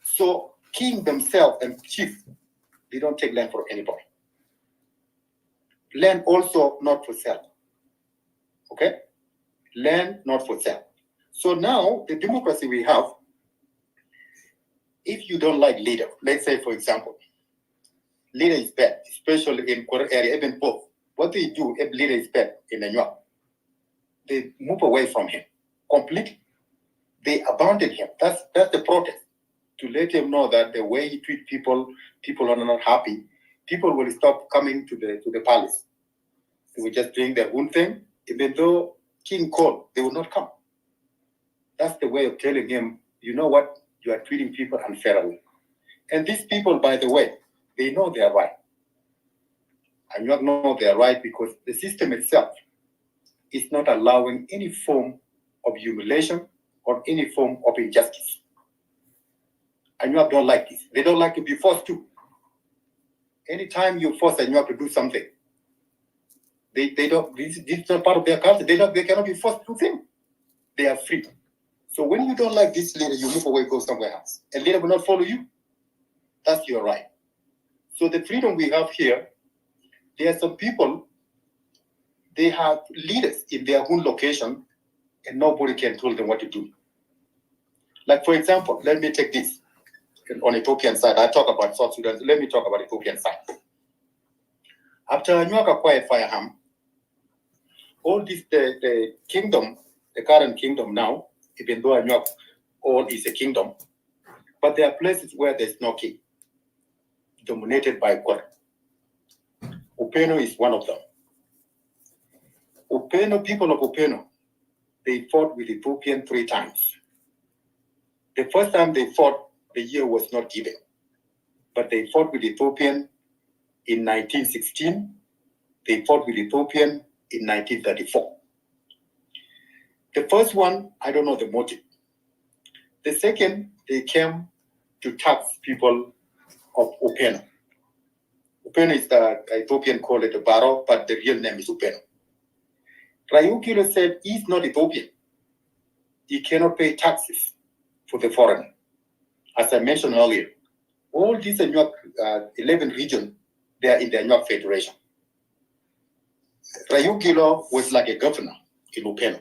So king themselves and chief, they don't take land from anybody. Land also not for sale. Okay, land not for sale. So now the democracy we have, if you don't like leader, let's say for example, leader is bad, especially in Kora area, even both. What they do if leader is bad in Anua, they move away from him completely. They abandon him. That's the protest, to let him know that the way he treats people are not happy. People will stop coming to the palace. They will just doing their own thing. Even though king called, they will not come. That's the way of telling him, you know what, you are treating people unfairly. And these people, by the way, they know they are right. And you know they are right because the system itself is not allowing any form of humiliation or any form of injustice. And you don't like this. They don't like to be forced to. Anytime you force a to do something, they don't. This is not part of their culture. They cannot be forced to do things. They are free. So when you don't like this leader, you move away, go somewhere else, and leader will not follow you. That's your right. So the freedom we have here, there are some people. They have leaders in their own location, and nobody can tell them what to do. Like for example, let me take this. On Ethiopian side, I talk about South Sudan. Let me talk about Ethiopian side. After Anuak acquired Fireham, all this the kingdom, the current kingdom now, even though Anuak all is a kingdom, but there are places where there's no king, dominated by Kwar. Upeno is one of them. Upeno, people of Upeno, they fought with Ethiopian 3 times. The first time they fought, the year was not given, but they fought with Ethiopian in 1916. They fought with Ethiopian in 1934. The first one, I don't know the motive. The second, they came to tax people of Upeno. Upeno is the Ethiopian call it a Baro, but the real name is Upeno. Rayukilo said he's not Ethiopian. He cannot pay taxes for the foreigner. As I mentioned earlier, all these 11 regions, they are in the Anuak Federation. Rayukilo was like a governor in Upeno.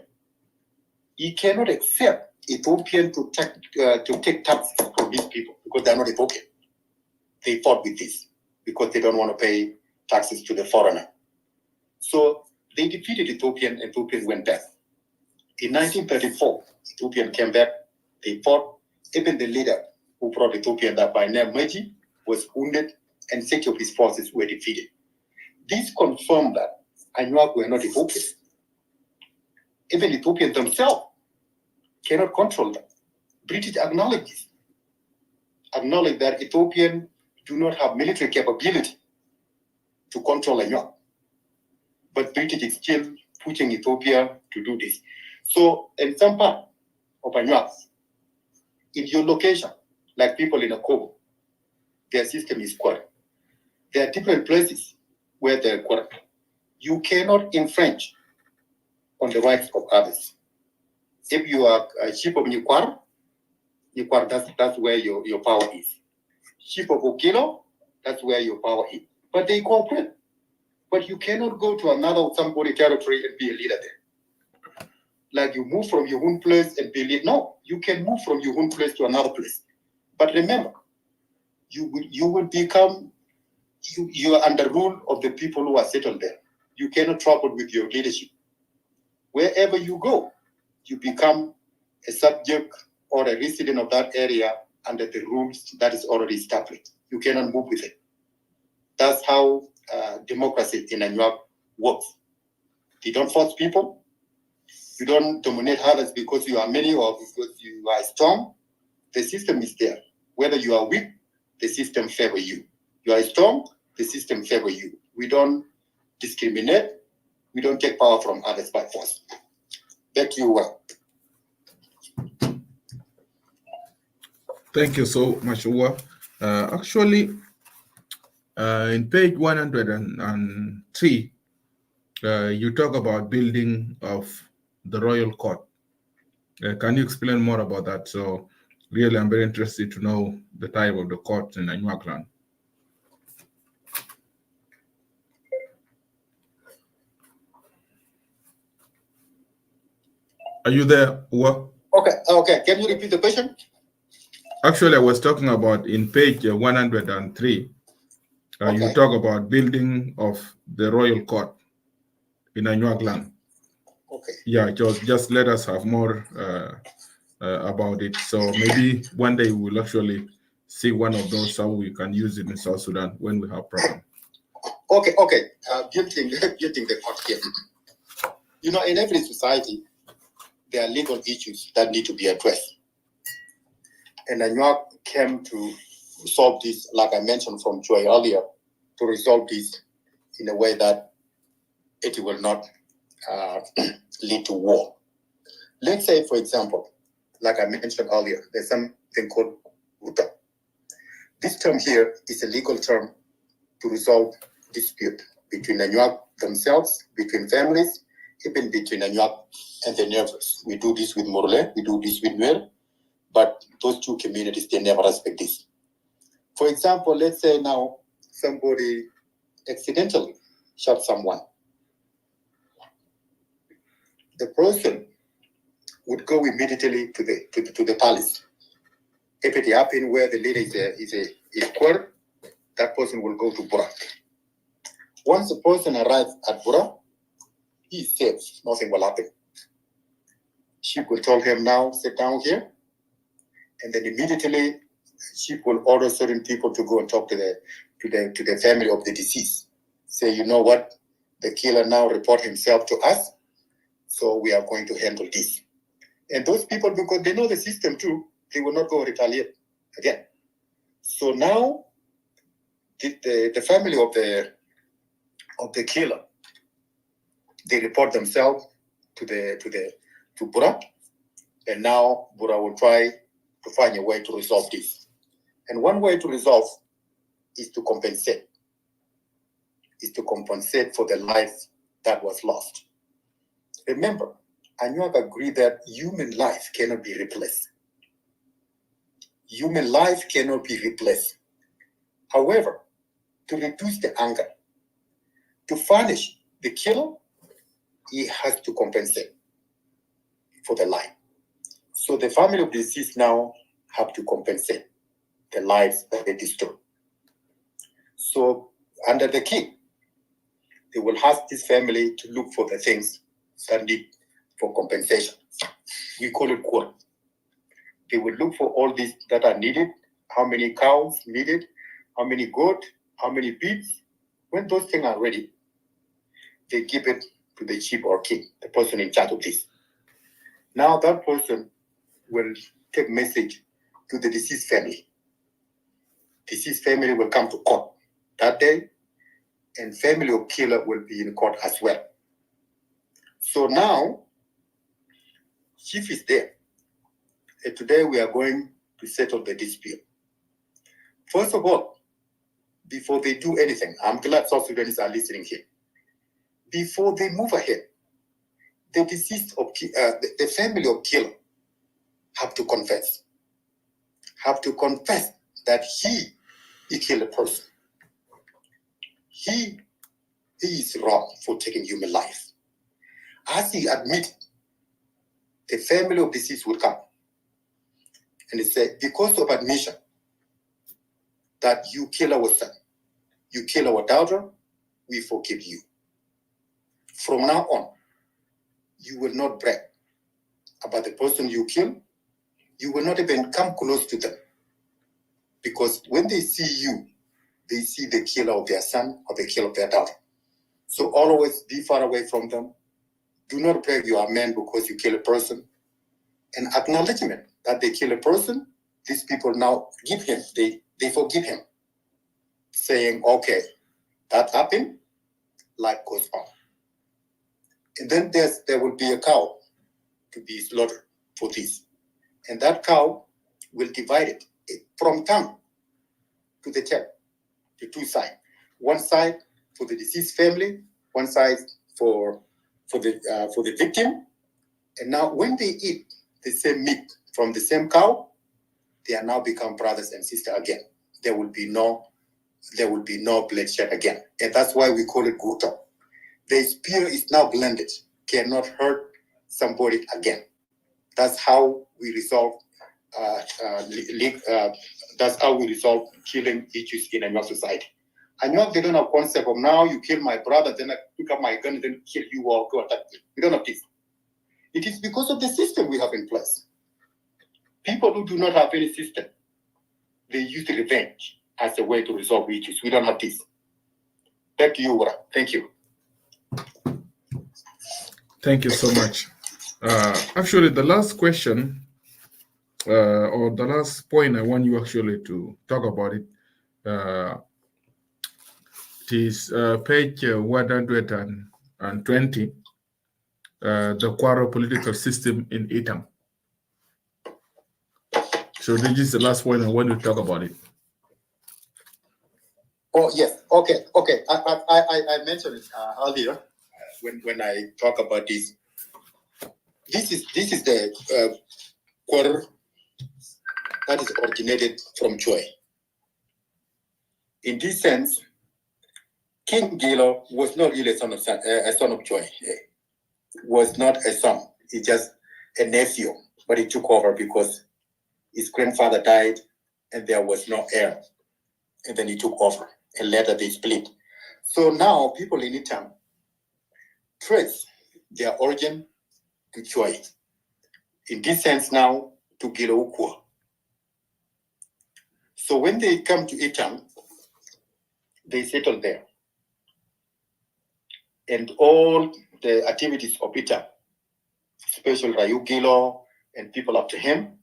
He cannot accept Ethiopian to take taxes from these people because they are not Ethiopian. They fought with this because they don't want to pay taxes to the foreigner. So they defeated Ethiopian, and Ethiopian went back. In 1934, Ethiopian came back. They fought. Even the leader who brought Ethiopian that by name Meji was wounded, and 6 of his forces were defeated. This confirmed that Anuak were not Ethiopian. Even Ethiopians themselves cannot control them. British acknowledge that Ethiopians do not have military capability to control Anuak. But British is still pushing Ethiopia to do this. So in some part of Anuak, in your location, like people in Akobo, their system is correct. There are different places where they're correct. You cannot infringe on the rights of others. If you are a chief of Nikwar, that's where your power is. Chief of Okilo, that's where your power is. But they cooperate. But you cannot go to another somebody territory and be a leader there. Like you move from your own place and be leader. No, you can move from your own place to another place. But remember, you will become, you are under rule of the people who are settled there. You cannot trouble with your leadership. Wherever you go, you become a subject or a resident of that area under the rules that is already established. You cannot move with it. That's how democracy in Anuak works. You don't force people. You don't dominate others because you are many or because you are strong. The system is there. Whether you are weak, the system favor you. You are strong, the system favor you. We don't discriminate. We don't take power from others by force. Back to you, Well. Thank you so much, Uwa. Actually, in page 103, you talk about building of the royal court. Can you explain more about that? So really, I'm very interested to know the type of the court in Anuak land. Are you there, Uwa? Okay. Can you repeat the question? Actually, I was talking about in page 103, you talk about building of the royal court in Anuak land. Okay. Yeah, just let us have more about it. So maybe one day we'll actually see one of those, how we can use it in South Sudan when we have problem. Okay. Building the court here. You know, in every society, there are legal issues that need to be addressed. And Anuak came to solve this, like I mentioned from Joy earlier, to resolve this in a way that it will not lead to war. Let's say, for example, like I mentioned earlier, there's something called Uta. This term here is a legal term to resolve dispute between Anuak themselves, between families, even between Anuak and the neighbors. We do this with Morle, we do this with Nuer, but those two communities, they never respect this. For example, let's say now somebody accidentally shot someone. The person would go immediately to the palace. If it happened where the leader is poor, that person will go to Bura. Once the person arrives at Bura, he is safe. Nothing will happen. Chief will tell him now, sit down here, and then immediately Chief will order certain people to go and talk to the family of the deceased. Say, you know what, the killer now report himself to us, so we are going to handle this. And those people, because they know the system too, they will not go retaliate again. So now the family of the killer, they report themselves to Bura, and now Bura will try to find a way to resolve this. And one way to resolve is to compensate. For the life that was lost. Remember, Anuak agreed that human life cannot be replaced. Human life cannot be replaced. However, to reduce the anger, to punish the killer, he has to compensate for the life. So the family of the deceased now have to compensate the lives that they destroyed. So under the king, they will ask this family to look for the things that need for compensation. We call it quote. They will look for all these that are needed, how many cows needed, how many goat, how many beads. When those things are ready, they give it to the chief or king, the person in charge of this. Now that person will take message to the deceased family. Deceased family will come to court that day, and family of killer will be in court as well. So now, chief is there. And today we are going to settle the dispute. First of all, before they do anything, I'm glad South Sudanese are listening here. Before they move ahead, the deceased of the family of killer have to confess that he killed a person. He is wrong for taking human life. As he admitted, the family of deceased will come and they say, because of admission that you kill our son, you kill our daughter, we forgive you. From now on, you will not brag about the person you kill. You will not even come close to them. Because when they see you, they see the killer of their son or the killer of their daughter. So always be far away from them. Do not brag you are a man because you kill a person. And acknowledgement that they kill a person, these people now give him, they forgive him, saying, okay, that happened, life goes on. And then there will be a cow to be slaughtered for this. And that cow will divide it from tongue to the tail, to two sides. One side for the deceased family, one side for the victim. And now when they eat the same meat from the same cow, they are now become brothers and sisters again. There will be no bloodshed again. And that's why we call it Guto. The spear is now blended, cannot hurt somebody again. That's how we resolve that's how we resolve killing issues in a society. I know they don't have concept of now you kill my brother, then I pick up my gun and then kill you or go attack you. We don't have this. It is because of the system we have in place. People who do not have any system, they use revenge as a way to resolve issues. We don't have this. Back to you, Wara. Thank you. Thank you so much. Actually, the last question or the last point I want you actually to talk about it is page 120, the Kwaro political system in Itam. So this is the last point I want to talk about it. Oh yes, okay. I mentioned it earlier when I talk about this. This is the quarter that is originated from Joy. In this sense, King Gilo was not really a son of Joy. Was not a son. He's just a nephew, but he took over because his grandfather died and there was no heir. And then he took over, and later they split. So now people in Itam trace their origin to Joy. In this sense now, to Gilo Ukwa. So when they come to Itam, they settle there. And all the activities of Itam, especially Rayu Gilo and people after him,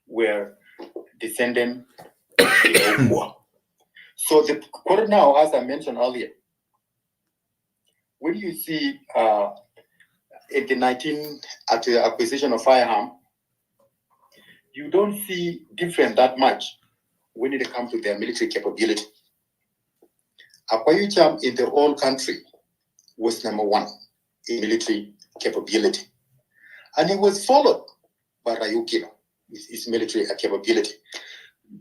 were descendant of Ukwa. So the quarter now, as I mentioned earlier, when you see at the acquisition of firearm, you don't see different that much when it comes to their military capability. Akwa in their own country was number one in military capability. And it was followed by Rayukila with his military capability.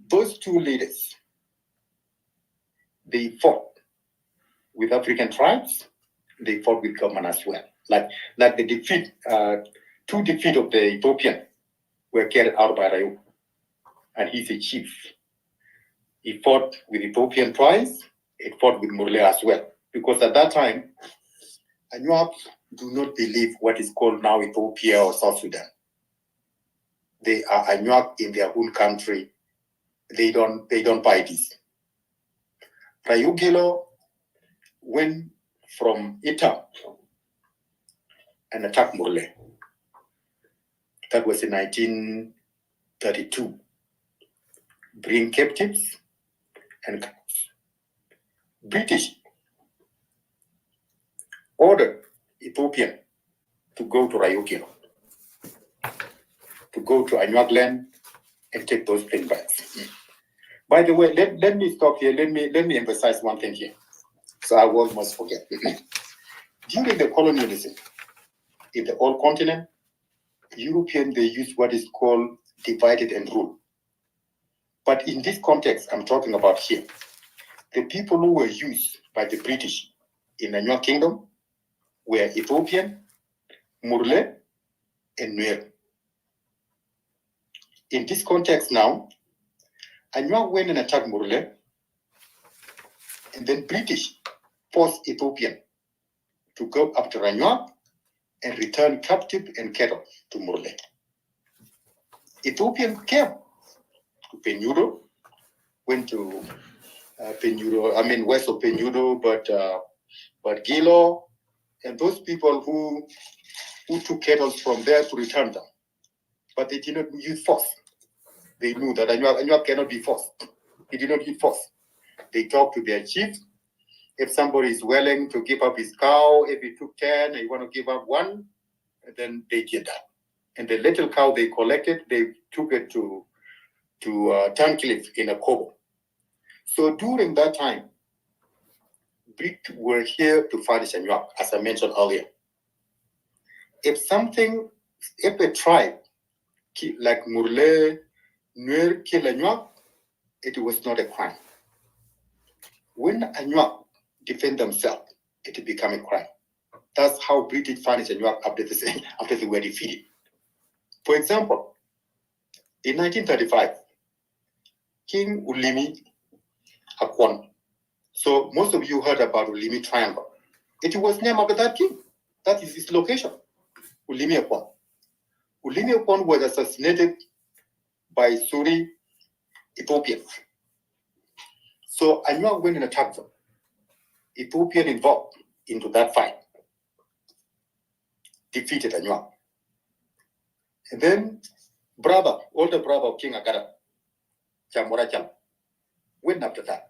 Those two leaders, they fought with African tribes, they fought with government as well. Like the defeat, two defeats of the Ethiopian were carried out by Rayu. And he's a chief. He fought with Ethiopian tribes, he fought with Murle as well. Because at that time, Anuak do not believe what is called now Ethiopia or South Sudan. They are Anuak in their own country. They don't buy this. Rayu Gilo went from Itam and attacked Murle. That was in 1932. Bring captives and British ordered Ethiopian to go to Rayukino, to go to Anuak land and take those plain bags. By the way, let me stop here. Let me emphasize one thing here, so I almost forget. During the colonialism, in the old continent, Europeans, they use what is called divided and rule. But in this context, I'm talking about here, the people who were used by the British in the New Kingdom were Ethiopian, Murle, and Nuer. In this context now, Anyuak went and attacked Murle, and then British forced Ethiopian to go after Anyuak and return captive and cattle to Murle. Ethiopian came to Penudo, went to Penudo, west of Penudo, but Gilo, and those people who took cattle from there to return them. But they did not use force. They knew that Anyuak cannot be forced. He did not use force. They talked to their chief. If somebody is willing to give up his cow, if he took 10 and he want to give up 1, then they did that. And the little cow they collected, they took it to Tancliffe in a Kobo. So during that time, Brits were here to fight Anyuak, as I mentioned earlier. If a tribe like Murle, Nuer kill Anyuak, it was not a crime. When Anyuak defend themselves, it became a crime. That's how British fight Anyuak after they were defeated. For example, in 1935, King Ulimi Akwon. So most of you heard about Ulimi Triangle. It was named after that king. That is his location, Ulimi Akwon. Ulimi Akwon was assassinated by Suri Ethiopians. So Anyuak went and attacked them. Ethiopian involved into that fight, defeated Anyuak. And then older brother of King Agara, Chamoracham, went after that.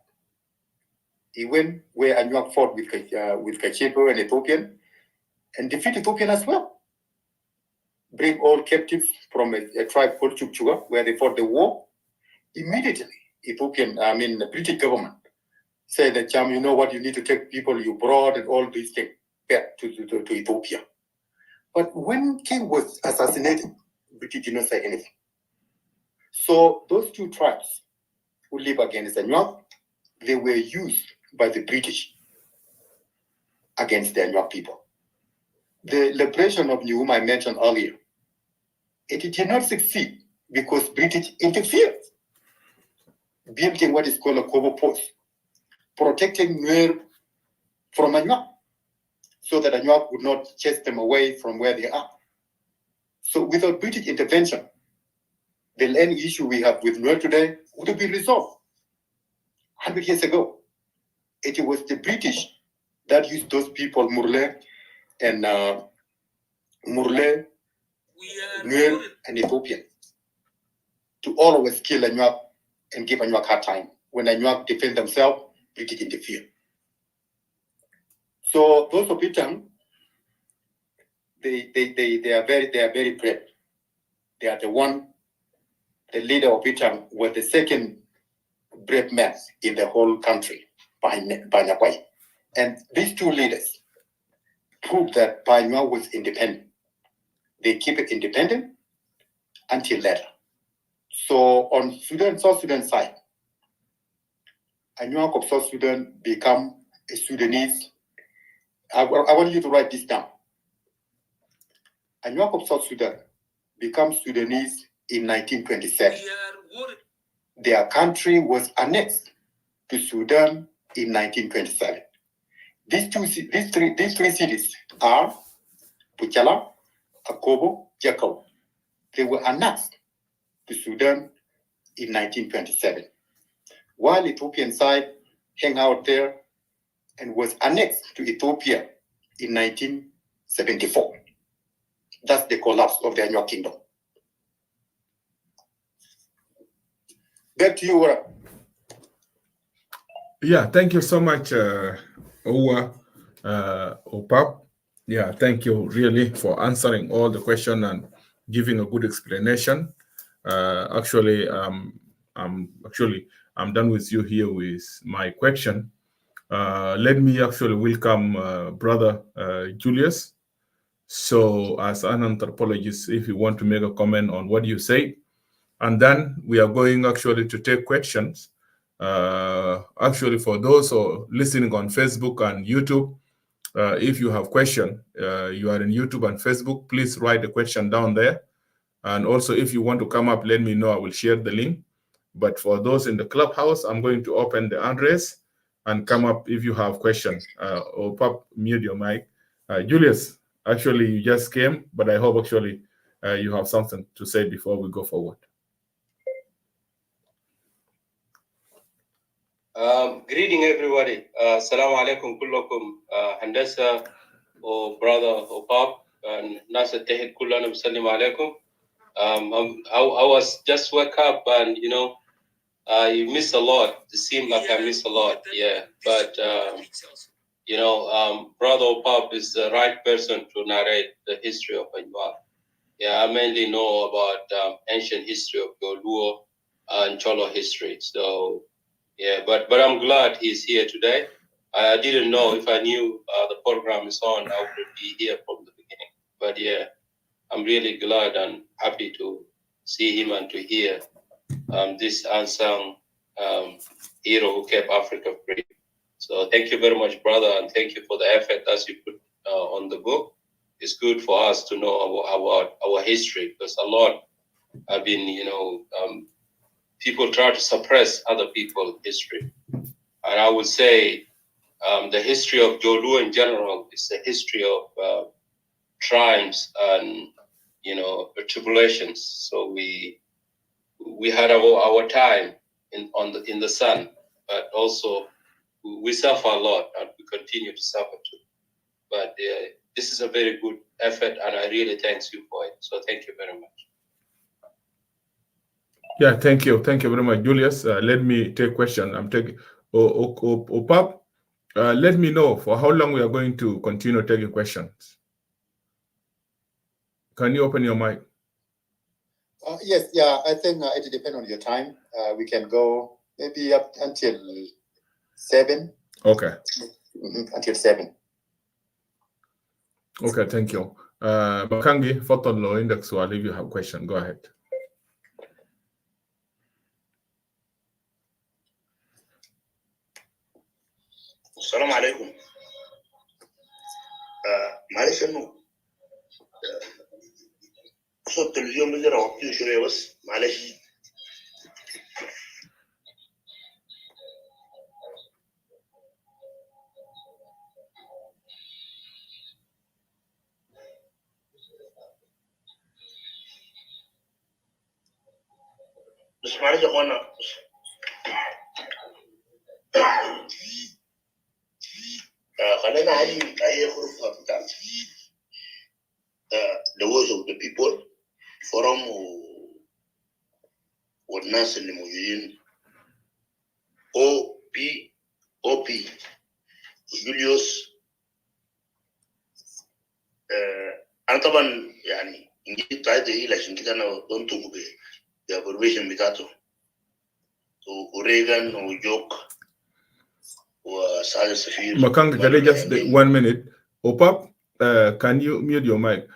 He went where Anyuak fought with Kachepo and Ethiopian and defeat Ethiopian as well. Bring all captives from a tribe called Chukchuga, where they fought the war. Immediately, the British government said that, Cham, you know what, you need to take people you brought and all these things back to Ethiopia. But when King was assassinated, British did not say anything. So those two tribes who live against Anyuak, they were used by the British against the Anyuak people. The liberation of Juom I mentioned earlier, it did not succeed because British interfered, building what is called a Kobo post, protecting Nuer from Anyuak, so that Anyuak would not chase them away from where they are. So without British intervention, the land issue we have with Nuer today would have been resolved 100 years ago. It was the British that used those people, Murle, Nuer, and Ethiopian, to always kill Anyuak and give Anyuak hard time. When Anyuak defend themselves, British interfere. So those of Itang, they are very brave. They are the leader of Itang was the second brave man in the whole country, Banyakwai. And these two leaders proved that Banyua was independent. They keep it independent until later. So on South Sudan side, Anyuak of South Sudan become a Sudanese. I want you to write this down. Anyuak of South Sudan become Sudanese in 1927. Their country was annexed to Sudan in 1927. These three cities are Puchala, Akobo, Jacob. They were annexed to Sudan in 1927. While Ethiopian side hang out there and was annexed to Ethiopia in 1974. That's the collapse of the Anyuak kingdom. Back to you, Wara. Yeah, thank you so much, Owa Opap. Yeah, thank you really for answering all the questions and giving a good explanation. I'm done with you here with my question. Let me actually welcome brother Julius. So, as an anthropologist, if you want to make a comment on what you say, and then we are going actually to take questions. Actually, for those who are listening on Facebook and YouTube, if you have question, you are in YouTube and Facebook, please write the question down there. And also, if you want to come up, let me know. I will share the link. But for those in the clubhouse, I'm going to open the hand raise and come up if you have questions. Or pop mute your mic. Julius, actually, you just came, but I hope actually you have something to say before we go forward. Greeting everybody. Assalamu alaikum kullakum. Handasa or brother or pop and Nasa Tehid kullana bisallim alaikum. I was just woke up and I miss a lot. It seemed like I miss a lot. Yeah, but brother or pop is the right person to narrate the history of Anwar. Yeah, I mainly know about ancient history of Yoluo and Cholo history. So. Yeah, but I'm glad he's here today. I didn't know. If I knew the program is on, I would be here from the beginning. But yeah, I'm really glad and happy to see him and to hear this unsung hero who kept Africa free. So thank you very much, brother, and thank you for the effort that you put on the book. It's good for us to know about our history, because a lot have been, people try to suppress other people's history. And I would say the history of Jolu in general is the history of triumphs and, tribulations. So we had our time in the sun, but also we suffer a lot and we continue to suffer too. But this is a very good effort, and I really thank you for it. So thank you very much. Yeah, thank you. Thank you very much, Julius. Let me take question. I'm taking Opap. Let me know for how long we are going to continue taking questions. Can you open your mic? Yes, yeah, I think it depends on your time. We can go maybe up until 7. Okay. Until 7. Okay, thank you. Makangi, photo law index, while if you have a question, go ahead. السلام عليكم. معلش انه صوت التلفزيون بقدر اوطيه شويه بس معلش. بس معلش يا اخوانا. خلينا هاي غرفة بتاعت the voice of the people forum والناس اللي موجودين OP جوليوس. انا طبعا يعني انجليزي بتاعتي هي عشان كده انا بنطق بالابريفيشن بتاعته وريغان وجوك وسعد السفير. Makang, can I just 1 minute? Opap, can you mute your mic?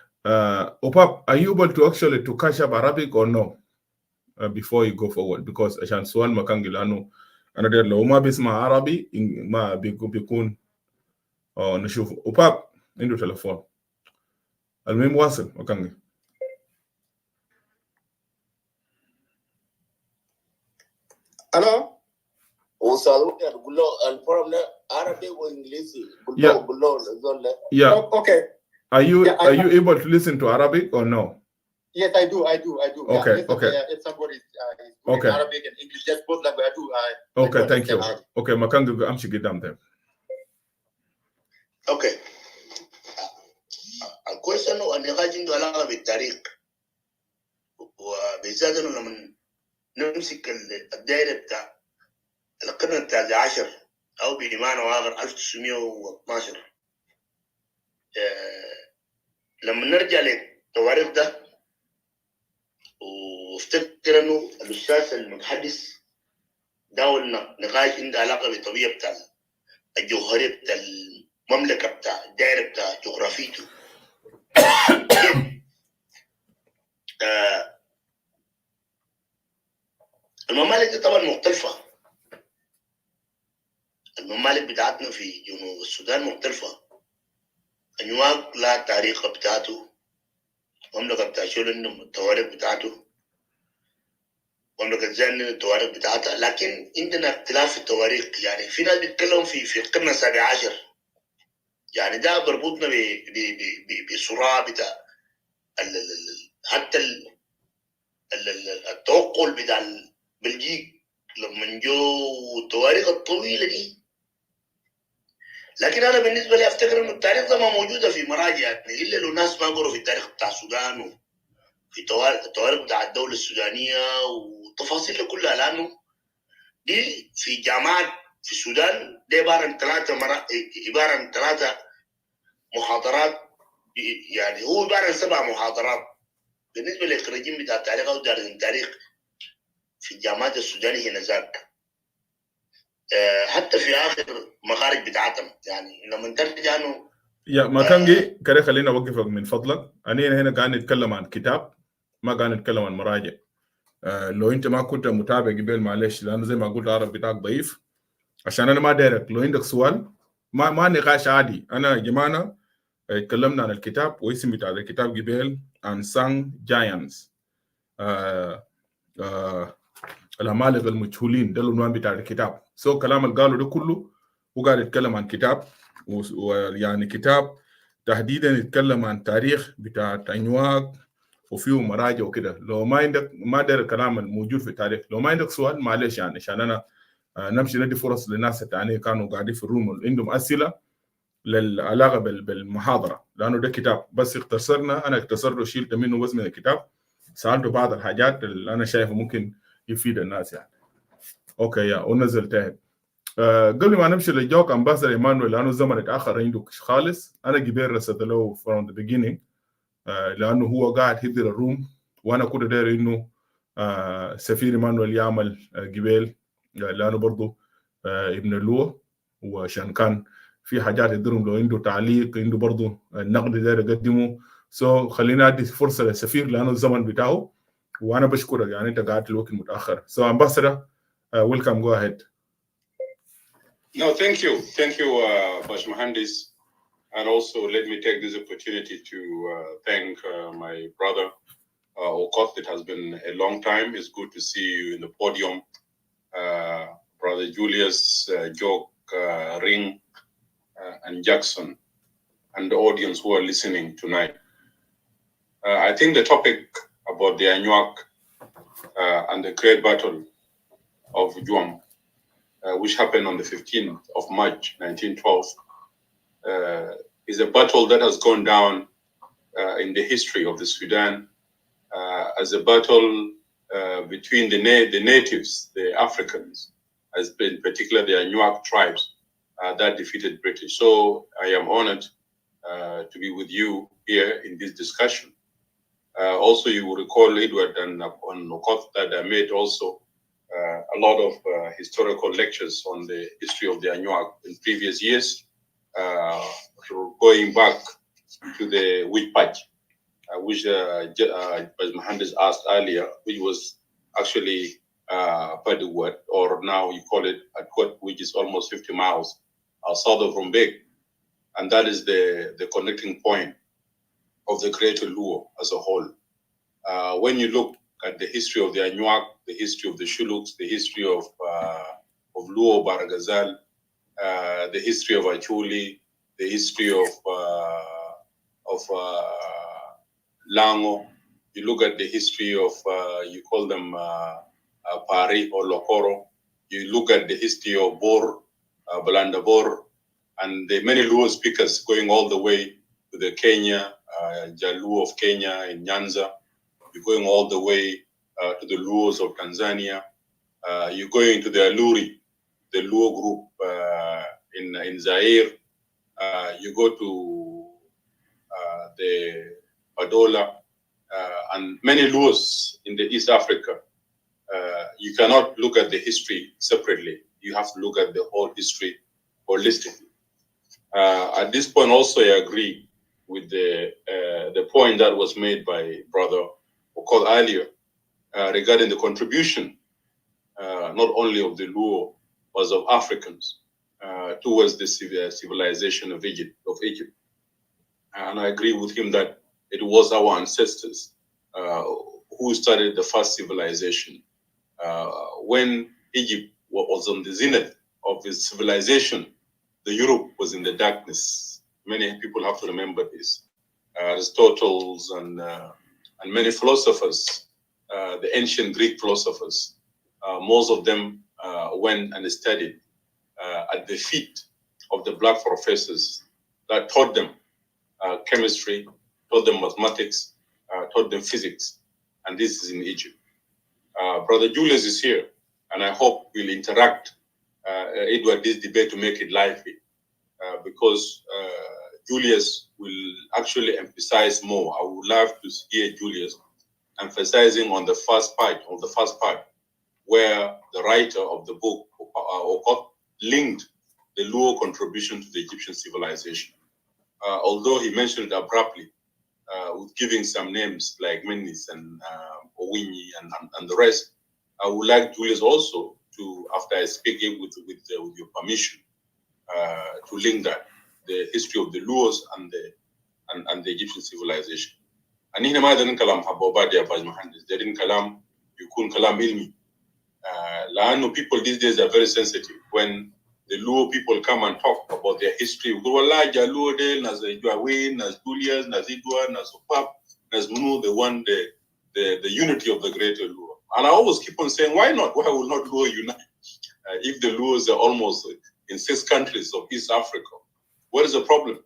Opap, are you able to actually to catch up Arabic or no? Before you go forward, because عشان سؤال Makang لأنه أنا داير لو ما بيسمع عربي ما بيكون نشوف. Opap عنده تلفون. المهم واصل Makang. Hello? وصلوا يقول له الفورم ده عربي وانجليزي. Yeah. Okay. Are you able to listen to Arabic or no? Yes, I do. Okay, yeah, okay. If somebody is Okay. Arabic and English, just both language, I do. Okay, I thank you. Arabic. Okay, Makang, I'm sure get them there. اوكي. الكويس انه النقاش عنده علاقه بالتاريخ، وبالذات انه لما نمسك الدائره بتاع القرن التاسع عشر او بمعنى اخر 1912. لما نرجع للتواريخ ده وافتكر انه الاستاذ المتحدث داول نقاش عنده علاقه بالطبيعه بتاع الجوهريه بتاع المملكه بتاع الدائره بتاع جغرافيته. الممالك دي طبعا مختلفة. الممالك بتاعتنا في جنوب السودان مختلفة. أنواع لها التاريخ بتاعته، مملكة بتاع شول عندهم التواريخ بتاعته، مملكة زين عندنا التواريخ بتاعتها، لكن عندنا اختلاف في التواريخ. يعني في ناس بيتكلموا في القرن السابع عشر، يعني ده بربطنا بصراع بتاع حتى التوقل بتاع البلجيك لما جو التواريخ الطويلة دي. لكن أنا بالنسبة لي أفتكر إنه التاريخ ده ما موجودة في مراجع، يعني إلا لو ناس ما قروا في التاريخ بتاع السودان وفي التواريخ بتاع الدولة السودانية والتفاصيل كلها، لأنه دي في جامعات في السودان دي عبارة عن ثلاثة محاضرات، يعني هو عبارة عن 7 محاضرات بالنسبة للخريجين بتاع التاريخ أو دارسين التاريخ في الجامعات السودانية هنا ذاك. حتى في آخر مخارج بتاعتهم، يعني لما ترجع إنه يا مكانجي كده خلينا اوقفك من فضلك. انا هنا قاعد نتكلم عن كتاب، ما قاعد نتكلم عن مراجع. لو انت ما كنت متابع قبل معلش، لانه زي ما قلت العربي بتاعك ضعيف، عشان انا ما دايرك. لو عندك سؤال ما نقاش عادي. انا يا جماعه اتكلمنا عن الكتاب واسم بتاع الكتاب قبل Unsung Giants، العمالقه المجهولين، ده العنوان بتاع الكتاب. الكلام اللي قاله ده كله هو قاعد يتكلم عن كتاب، ويعني كتاب تحديدا يتكلم عن تاريخ بتاع انواع وفيه مراجع وكده. لو ما عندك ما داير الكلام الموجود في التاريخ، لو ما عندك سؤال معلش، يعني عشان انا نمشي ندي فرص للناس الثانيه كانوا قاعدين في الروم عندهم اسئله للعلاقه بالمحاضره، لانه ده كتاب بس اختصرنا. انا اختصرته وشيلت منه بس من الكتاب، سالته بعض الحاجات اللي انا شايفه ممكن يفيد الناس يعني. اوكي يا ونزل تاني. قبل ما نمشي للجوك امباسر ايمانويل، لانه الزمن اتاخر عنده خالص. انا قبل رسلت له from the beginning لانه هو قاعد يدير الروم، وانا كنت داير انه سفير ايمانويل يعمل قبل، لانه برضه ابن اللو، وعشان كان في حاجات يديرهم لو عنده تعليق، عنده برضه النقد داير يقدمه. خلينا ادي فرصه للسفير لانه الزمن بتاعه، وانا بشكرك يعني انت قاعد الوقت متاخر. امباسر welcome, go ahead. No, thank you, Bash Mahandis, and also let me take this opportunity to thank my brother Okoth. It has been a long time. It's good to see you in the podium, brother Julius, Joke, Ring, and Jackson, and the audience who are listening tonight. I think the topic about the Anuak and the great battle of Juom, which happened on the 15th of March, 1912, is a battle that has gone down in the history of the Sudan as a battle between the natives, the Africans, as in particular the Anuak tribes that defeated British. So I am honored to be with you here in this discussion. Also, you will recall, Edward and Okoth, that I made also a lot of historical lectures on the history of the Anuak in previous years, going back to the witch patch, which Mahandis asked earlier, which was actually Paduwat, or now you call it Atwat, which is almost 50 miles south of Rumbek. And that is the connecting point of the Greater Luo as a whole. When you look at the history of the Anuak, the history of the Shuluks, the history of Luo Baragazal, the history of Acholi, the history of Lango, you look at the history of, you call them Pari or Lokoro, you look at the history of Bor, Balandabor, and the many Luo speakers going all the way to the Kenya, Jalu of Kenya in Nyanza. You're going all the way to the Luos of Tanzania. You're going to the Aluri, the Luo group in Zaire. You go to the Padola and many Luos in the East Africa. You cannot look at the history separately. You have to look at the whole history holistically. At this point also I agree with the the point that was made by Brother Okol earlier regarding the contribution not only of the Luo, but of Africans towards the civilization of Egypt. And I agree with him that it was our ancestors who started the first civilization. When Egypt was on the zenith of its civilization, the Europe was in the darkness. Many people have to remember this. Aristotle and many philosophers, the ancient Greek philosophers, most of them went and studied at the feet of the black professors that taught them chemistry, taught them mathematics, taught them physics, and this is in Egypt. Brother Julius is here, and I hope we'll interact, Edward, this debate to make it lively, because Julius will actually emphasize more. I would love to hear Julius emphasizing on the first part, where the writer of the book linked the Luo contribution to the Egyptian civilization. Although he mentioned it abruptly, with giving some names like Menis and Owini and the rest, I would like Julius also to, after I speak with your permission, to link that, the history of the Luos and the Egyptian civilization. And هنا ما دارين كلام حبوبات يا باج مهندس، دارين كلام يكون كلام علمي. لأنه people these days are very sensitive. When the Luo people come and talk about their history, we go, "Wallah, Jaluo de, nas Juawin, nas Julius, nas Idwa, nas Opap, nas Munu, the unity of the greater Luo." And I always keep on saying, why not? Why will not Luo unite? If the Luos are almost in 6 countries of East Africa, what is the problem?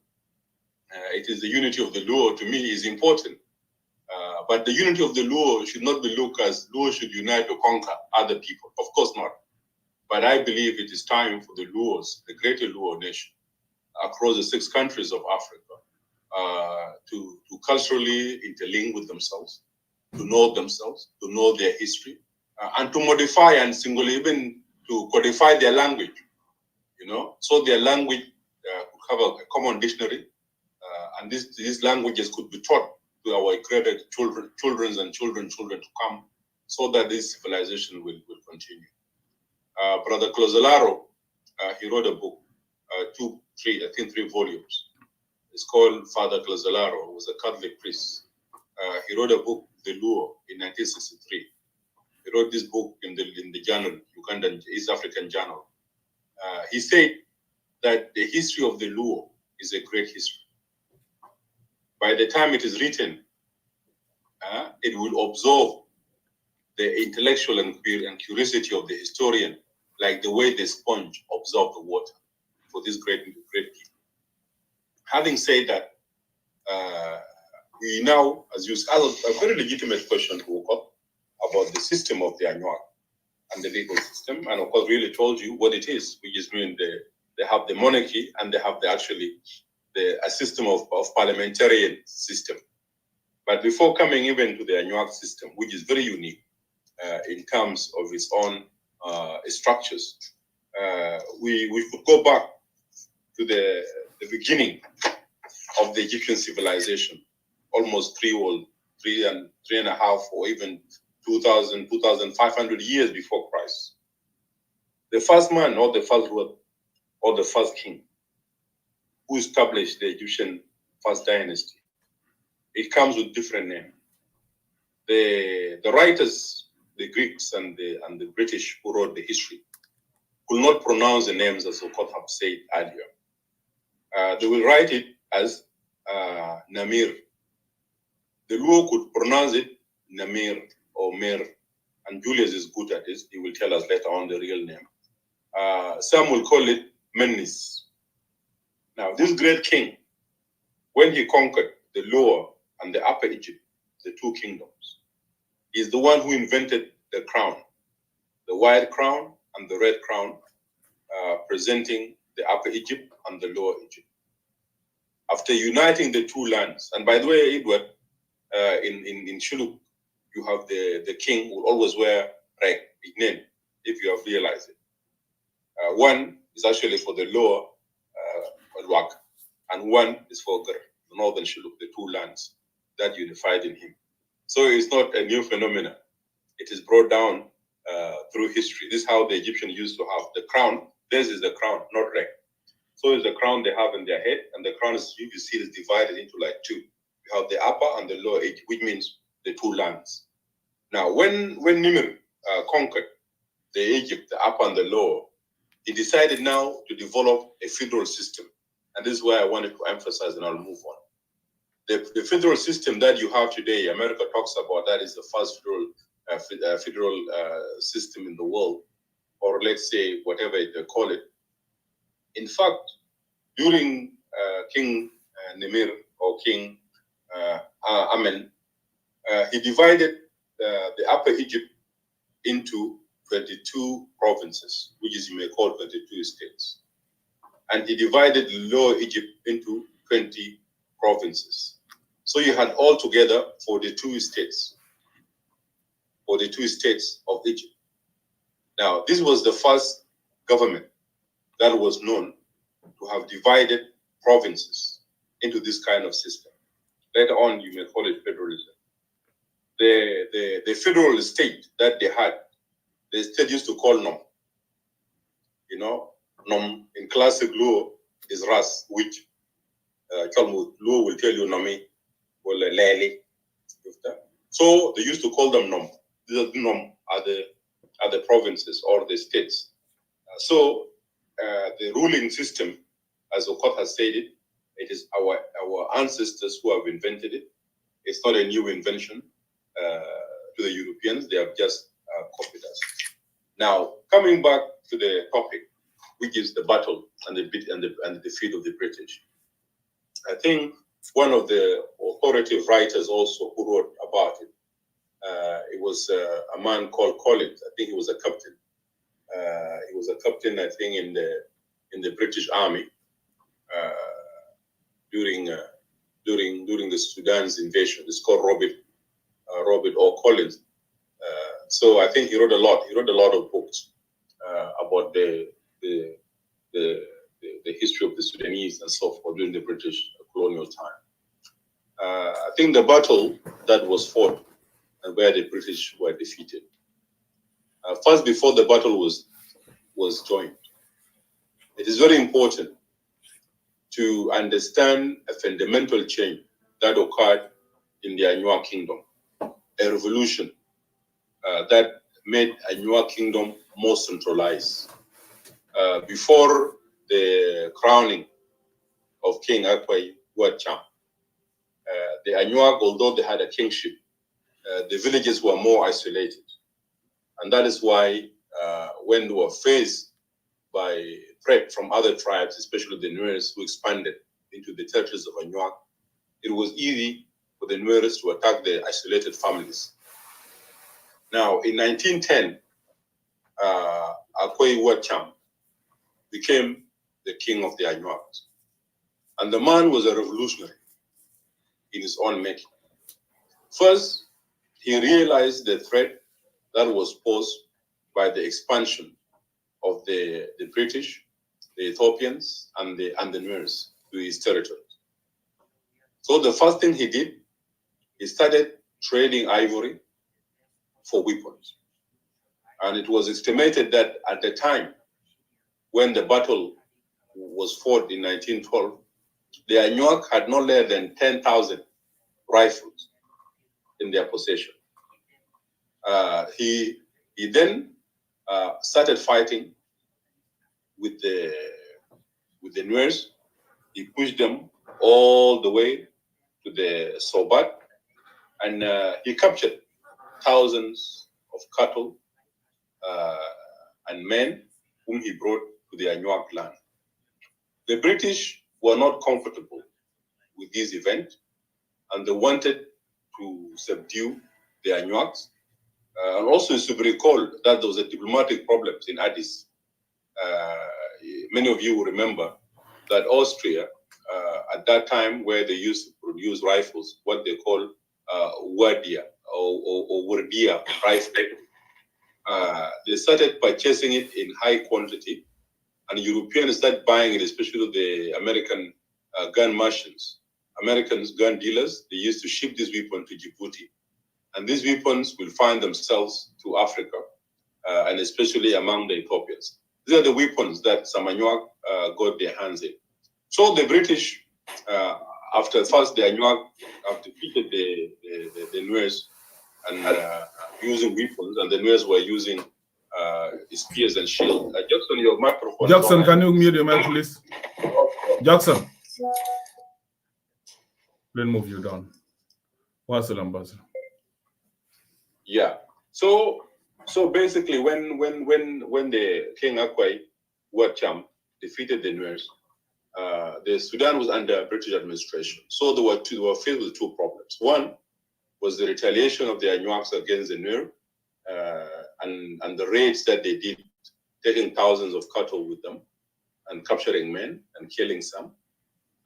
It is the unity of the Luo, to me, is important. But the unity of the Luo should not be looked as Luo should unite to conquer other people. Of course not. But I believe it is time for the Luos, the greater Luo nation, across the 6 countries of Africa, to culturally interlink with themselves, to know their history, and to modify and singularly even to codify their language, so their language could have a common dictionary, and these languages could be taught to our greater children to come, so that this civilization will continue. Brother Clozelaro, he wrote a book, 3 volumes. It's called Father Clozelaro, who was a Catholic priest. He wrote a book, The Luo, in 1963. He wrote this book in the journal, Ugandan East African Journal. He said that the history of the Luo is a great history. By the time it is written, it will absorb the intellectual and curiosity of the historian, like the way the sponge absorbs the water for this great people. Having said that, we now, as you asked a very legitimate question to Okot about the system of the Anuak and the legal system, and of course really told you what it is, which is mean they have the monarchy and they have a system of parliamentarian system. But before coming even to the Anuak system, which is very unique in terms of its own structures, we could go back to the beginning of the Egyptian civilization, almost 3.5 or even 2,500 years before Christ. The first man, or the first ruler, or the first king, who established the Egyptian first dynasty, it comes with different names. The writers, the Greeks and the British who wrote the history, could not pronounce the names as Okot have said earlier. They will write it as Namir. The Luo could pronounce it Namir or Mer, and Julius is good at this. He will tell us later on the real name. Some will call it Menis. Now, this great king, when he conquered the Lower and the Upper Egypt, the 2 kingdoms, is the one who invented the crown, the white crown and the red crown, presenting the Upper Egypt and the Lower Egypt. After uniting the 2 lands, and by the way, Edward, in Shuluk, you have the king who will always wear reg, ignen, if you have realized it. One is actually for the Lower Luak, and one is for the northern Shuluk, the 2 lands. that unified in him. So it's not a new phenomenon. It is brought down through history. This is how the Egyptians used to have the crown. This is the crown, not red. So it's the crown they have in their head, and the crown is, you see, is divided into like two. You have the upper and the lower Egypt, which means the two lands. Now, when Nimr conquered the Egypt, the upper and the lower, he decided now to develop a federal system. And this is where I wanted to emphasize, and I'll move on. The federal system that you have today, America talks about that is the first federal system in the world, or let's say whatever they call it. In fact, during King Nimr or King Amen, he divided the Upper Egypt into 22 provinces, which is you may call 22 states. And he divided Lower Egypt into 20 provinces. So you had altogether 42 states. 42 states of Egypt. Now, this was the first government that was known to have divided provinces into this kind of system. Later on, you may call it federalism. The federal state that they had, the state used to call Nom. You know, Nom in classic law is Ras, which law will tell you Nomi or Lele. So they used to call them Nom. These Nom are the provinces or the states. So the ruling system, as Okot has said it, it is our ancestors who have invented it. It's not a new invention to the Europeans. They have just copied us. Now, coming back to the topic, which is the battle and the defeat of the British. I think one of the authoritative writers also who wrote about it, it was a man called Collins. I think he was a captain. He was a captain, I think, in the British Army during the Sudan's invasion. It's called Robert O. Collins. So I think he wrote a lot. He wrote a lot of books about the history of the Sudanese and so forth during the British colonial time. I think the battle that was fought and where the British were defeated. First, before the battle was joined, it is very important to understand a fundamental change that occurred in the Anua Kingdom, a revolution that made Anua Kingdom more centralized. Before the crowning of King Akwai Wacham, the Anuak, although they had a kingship, the villages were more isolated. And that is why when they were faced by threat from other tribes, especially the Nuers who expanded into the territories of Anuak, it was easy for the Nuers to attack the isolated families. Now, in 1910, Akwai Wacham became the king of the Anuaks. And the man was a revolutionary in his own making. First, he realized the threat that was posed by the expansion of the British, the Ethiopians, and the Nuers to his territory. So the first thing he did, he started trading ivory for weapons. And it was estimated that at the time when the battle was fought in 1912, the Anuak had no less than 10,000 rifles in their possession. He then started fighting with the Nuers. He pushed them all the way to the Sobat, and he captured thousands of cattle and men whom he brought to the Anuak land. The British were not comfortable with this event, and they wanted to subdue the Anuaks. And also, you should recall that there was a diplomatic problem in Addis. Many of you will remember that Austria, at that time, where they used to produce rifles, what they call Wardia or Wardia rifle, they started purchasing it in high quantity, and Europeans started buying it, especially the American gun merchants Americans, gun dealers, they used to ship these weapons to Djibouti. And these weapons will find themselves to Africa, and especially among the Ethiopians. These are the weapons that Samanyuak got their hands in. So the British, after first the Anuak have defeated the Nuers and using weapons, and the Nuers were using spears and shields. Jackson, your microphone. Jackson, can you mute your mic, please? Jackson. Let me move you down. What's the ambassador? Yeah. So basically, when the King Akwai Wacham defeated the Nuers, the Sudan was under British administration. So they were faced with two problems. One was the retaliation of the Anuaks against the Nuer, and the raids that they did, taking thousands of cattle with them and capturing men and killing some.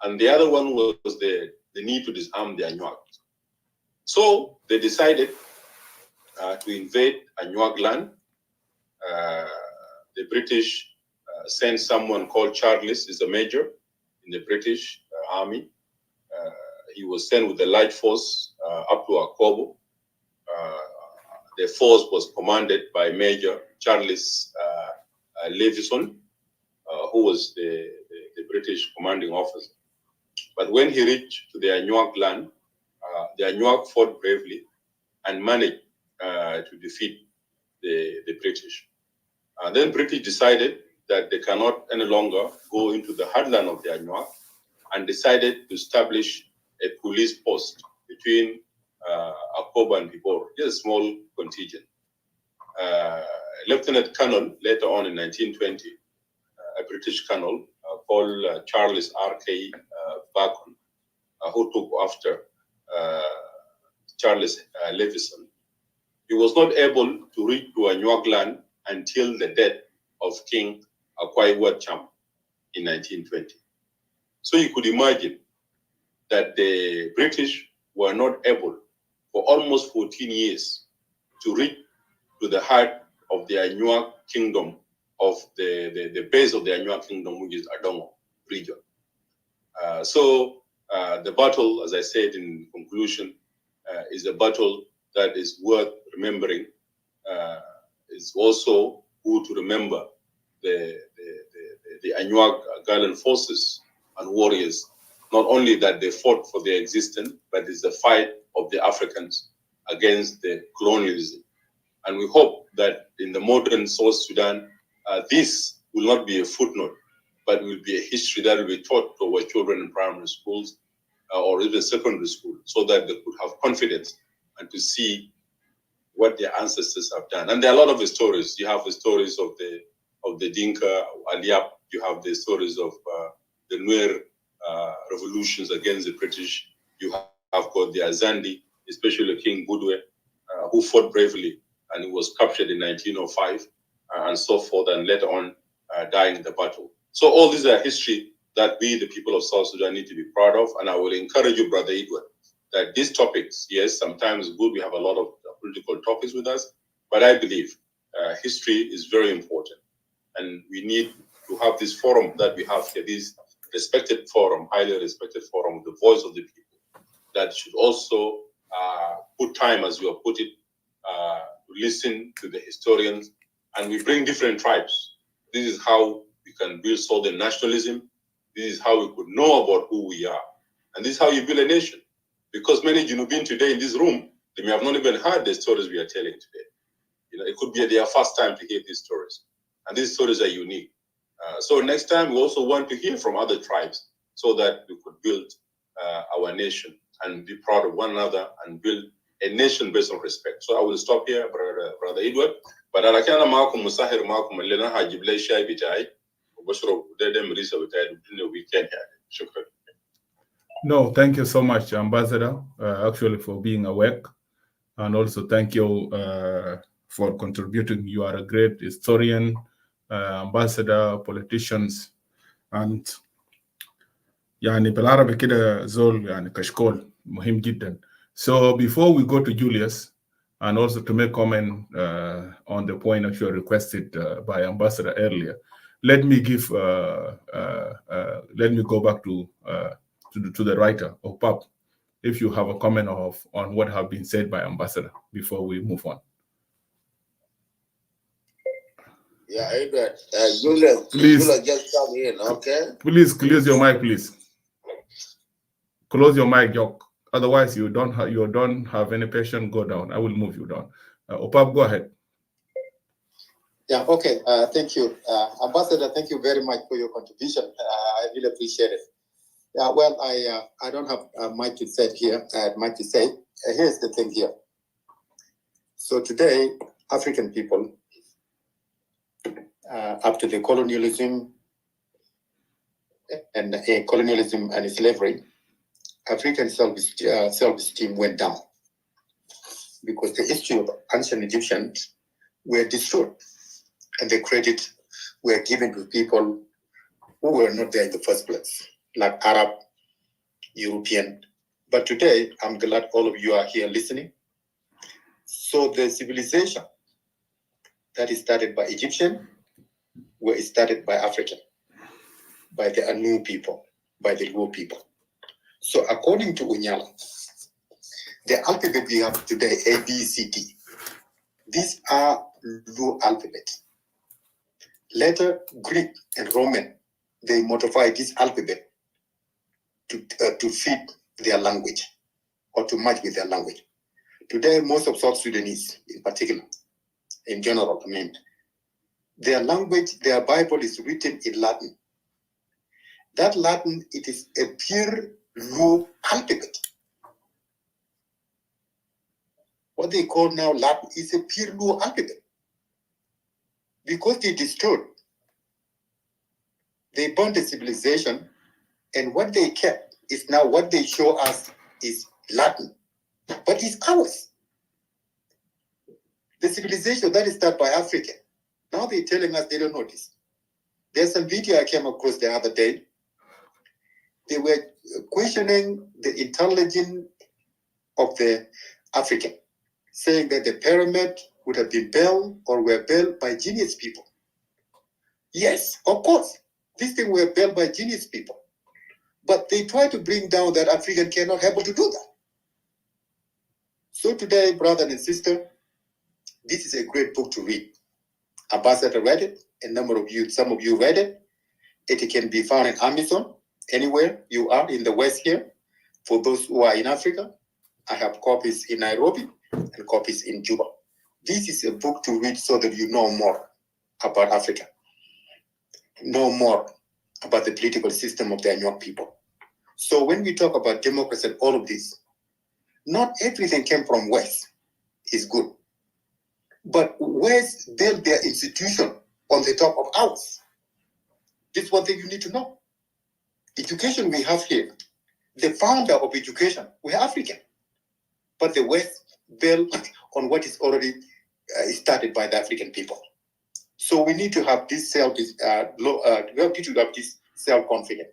And the other one was the need to disarm the Anuaks. So they decided to invade Anuak land. The British sent someone called Charles, is a major in the British army. He was sent with a large force up to Akobo. The force was commanded by Major Charles Levison, who was the British commanding officer. But when he reached to the Anuak land, the Anuak fought bravely and managed to defeat the British. Then British decided that they cannot any longer go into the heartland of the Anuak, and decided to establish a police post between Akobo and Bibor, just a small contingent. Lieutenant Colonel, later on in 1920, a British colonel called Charles R.K. Bacon, who took after Charles Levison. He was not able to reach to Anuak land until the death of King Akwai Wacham in 1920. So you could imagine that the British were not able for almost 14 years to reach to the heart of the Anuak kingdom, of the base of the Anuak kingdom, which is Adongo region. So the battle, as I said in conclusion, is a battle that is worth remembering. It's also good to remember the Anuak gallant forces and warriors, not only that they fought for their existence, but it's the fight of the Africans against the colonialism. And we hope that in the modern South Sudan, this will not be a footnote, but will be a history that will be taught to our children in primary schools or even secondary school, so that they could have confidence and to see what their ancestors have done. And there are a lot of stories. You have the stories of the Dinka, Aliap. You have the stories of the Nuer revolutions against the British. You have got the Azandi, especially King Budwe, who fought bravely and he was captured in 1905 and so forth, and later on dying in the battle. So all these are history that we, the people of South Sudan, need to be proud of. And I will encourage you, Brother Edward, that these topics, yes, sometimes good, we have a lot of political topics with us, but I believe history is very important. And we need to have this forum that we have here, this respected forum, highly respected forum, the voice of the people, that should also put time, as you have put it, to listen to the historians. And we bring different tribes. This is how we can build Southern nationalism. This is how we could know about who we are. And this is how you build a nation. Because many Junubin today in this room, they may have not even heard the stories we are telling today. You know, it could be their first time to hear these stories. And these stories are unique. So next time, we also want to hear from other tribes so that we could build our nation and be proud of one another and build a nation based on respect. So I will stop here, Brother Edward. But I can't musahir maakum lena hajib lay shay bitay وبشرب دم ريسه بتاعي الدنيا weekend يعني. شكرا. No, thank you so much, Ambassador, actually for being awake. And also thank you for contributing. You are a great historian, ambassador, politicians, and يعني بالعربي كده زول يعني كشكول مهم جدا. So before we go to Julius, and also to make comment on the point actually requested by Ambassador earlier, let me give let me go back to to the writer or Pap, if you have a comment on what have been said by Ambassador before we move on. Yeah, Edward. Julius, Please. Julius, just come in, okay? Please close your mic, please. Close your mic, Jock. Otherwise, you don't have any patient. Go down. I will move you down. Opap, go ahead. Yeah, okay. Thank you. Ambassador, thank you very much for your contribution. I really appreciate it. Yeah, well, I don't have much to say here. Much to say. Here's the thing here. So today, African people, after the colonialism and slavery, African self-esteem went down because the history of ancient Egyptians were destroyed, and the credit were given to people who were not there in the first place, like Arab, European. But today, I'm glad all of you are here listening. So the civilization that is started by Egyptian were started by African, by the Anu people, by the Luo people. So according to Unyala, the alphabet we have today, A, B, C, D, these are Luo alphabet. Later, Greek and Roman, they modified this alphabet to fit their language or to match with their language. Today, most of South Sudanese, in particular, in general, their language, their Bible is written in Latin. That Latin, it is a pure Luo alphabet. What they call now Latin is a pure Luo alphabet. Because they destroyed, they burned the civilization, and what they kept is now what they show us is Latin, but it's ours. The civilization that is started by Africa, now they're telling us they don't know this. There's some video I came across the other day. They were questioning the intelligence of the African, saying that the pyramid would have been built or were built by genius people. Yes, of course, these things were built by genius people. But they try to bring down that African cannot able to do that. So today, brother and sister, this is a great book to read. Ambassador read it, some of you read it. It can be found in Amazon, anywhere you are in the West here. For those who are in Africa, I have copies in Nairobi and copies in Juba. This is a book to read so that you know more about Africa, know more about the political system of the young people. So when we talk about democracy and all of this, not everything came from West is good. But West built their institution on the top of ours. This is one thing you need to know. Education we have here, the founder of education, we're African. But the West built on what is already started by the African people. So we need to have this self-confidence.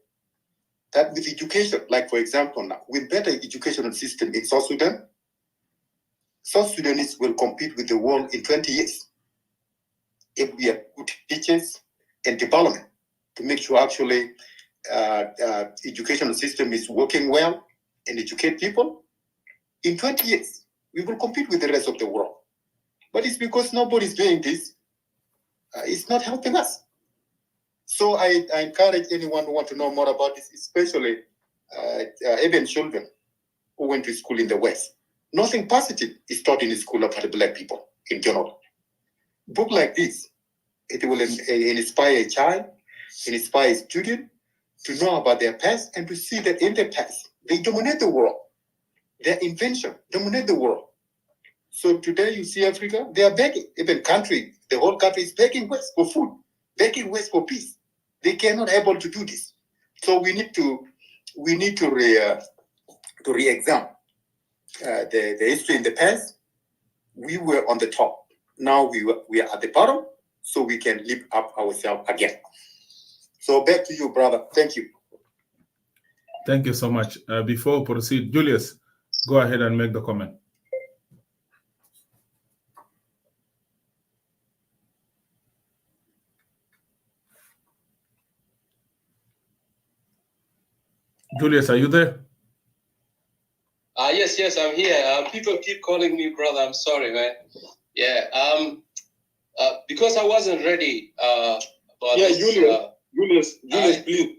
That with education, like for example now, with better educational system in South Sudan, South Sudanese will compete with the world in 20 years. If we have good teachers and development to make sure actually educational system is working well and educate people, in 20 years, we will compete with the rest of the world. But it's because nobody's doing this, it's not helping us. So I encourage anyone who wants to know more about this, especially even children who went to school in the West. Nothing positive is taught in the school about the Black people in general. Book like this, it will inspire a child, inspire a student to know about their past and to see that in the past, they dominate the world. Their invention dominate the world. So today you see Africa, they are begging, even country, the whole country is begging West for food, begging West for peace. They cannot able to do this. So we need to re-examine the history in the past. We were on the top. Now we are at the bottom, so we can lift up ourselves again. So back to you, brother. Thank you. Thank you so much. Before we proceed, Julius, go ahead and make the comment. Julius, are you there? Yes, I'm here. People keep calling me brother. I'm sorry, man. Yeah. Because I wasn't ready. About Yeah, this, Julius,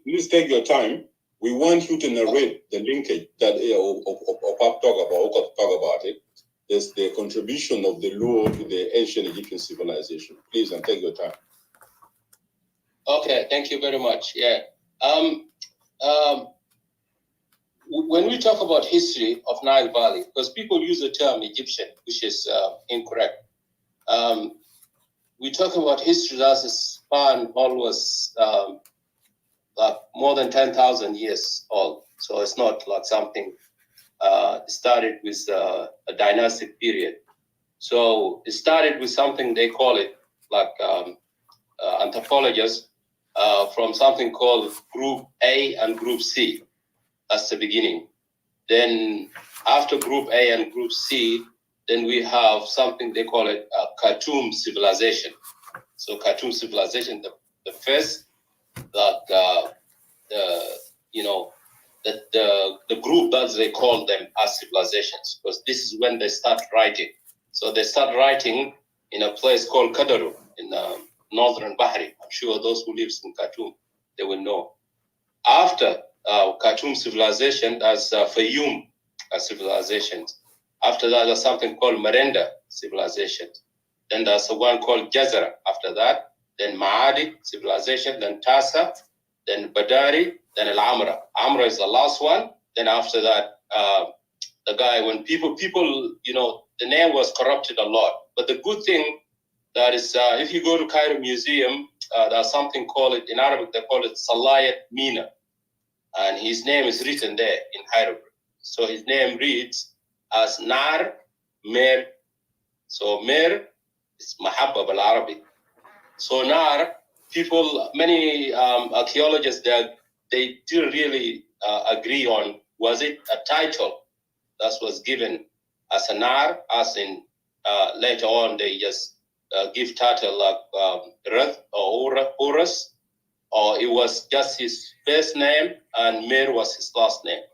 please take your time. We want you to narrate the linkage that Opap talk about it. There's the contribution of the Luo to the ancient Egyptian civilization. Please, and take your time. Okay, thank you very much. Yeah. When we talk about history of Nile Valley, because people use the term Egyptian, which is incorrect. We talk about history that's a span almost like more than 10,000 years old. So it's not like something started with a dynastic period. So it started with something they call it, like anthropologists, from something called Group A and Group C. That's the beginning. Then after Group A and Group C, then we have something they call it Khartoum civilization. So Khartoum civilization, the first, like the group that they call them as civilizations, because this is when they start writing. So they start writing in a place called Kadaru in northern Bahri. I'm sure those who live in Khartoum, they will know. After Khartoum civilization, that's Fayoum civilization. After that, there's something called Merenda civilization. Then there's one called Jazara after that. Then Maadi civilization, then Tasa, then Badari, then Al Amra. Amra is the last one. Then after that, the guy, when people, the name was corrupted a lot. But the good thing that is, if you go to Cairo Museum, there's something called it, in Arabic, they call it Salayat Mina. And his name is written there in hieroglyph. So his name reads as Nar Mer. So Mer is Mahabba bil Arabic. So Nar, people, many archaeologists, they didn't really agree on, was it a title that was given as a Nar, as in later on they just give title like Reth or Horus, or it was just his first name and Mer was his last name.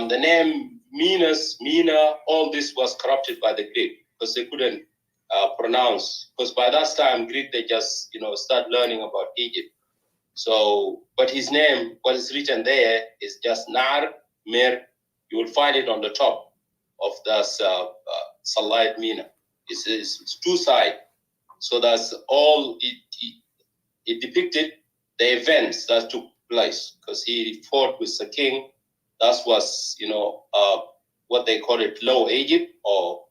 The name Mina, all this was corrupted by the Greek because they couldn't pronounce. Because by that time, Greek, they just, start learning about Egypt. So, but his name, what is written there is just Nar Mer. You will find it on the top of the Salayat Mina. It's two sides. So that's all it depicted the events that took place because he fought with the king. That was, what they call it Low Egypt or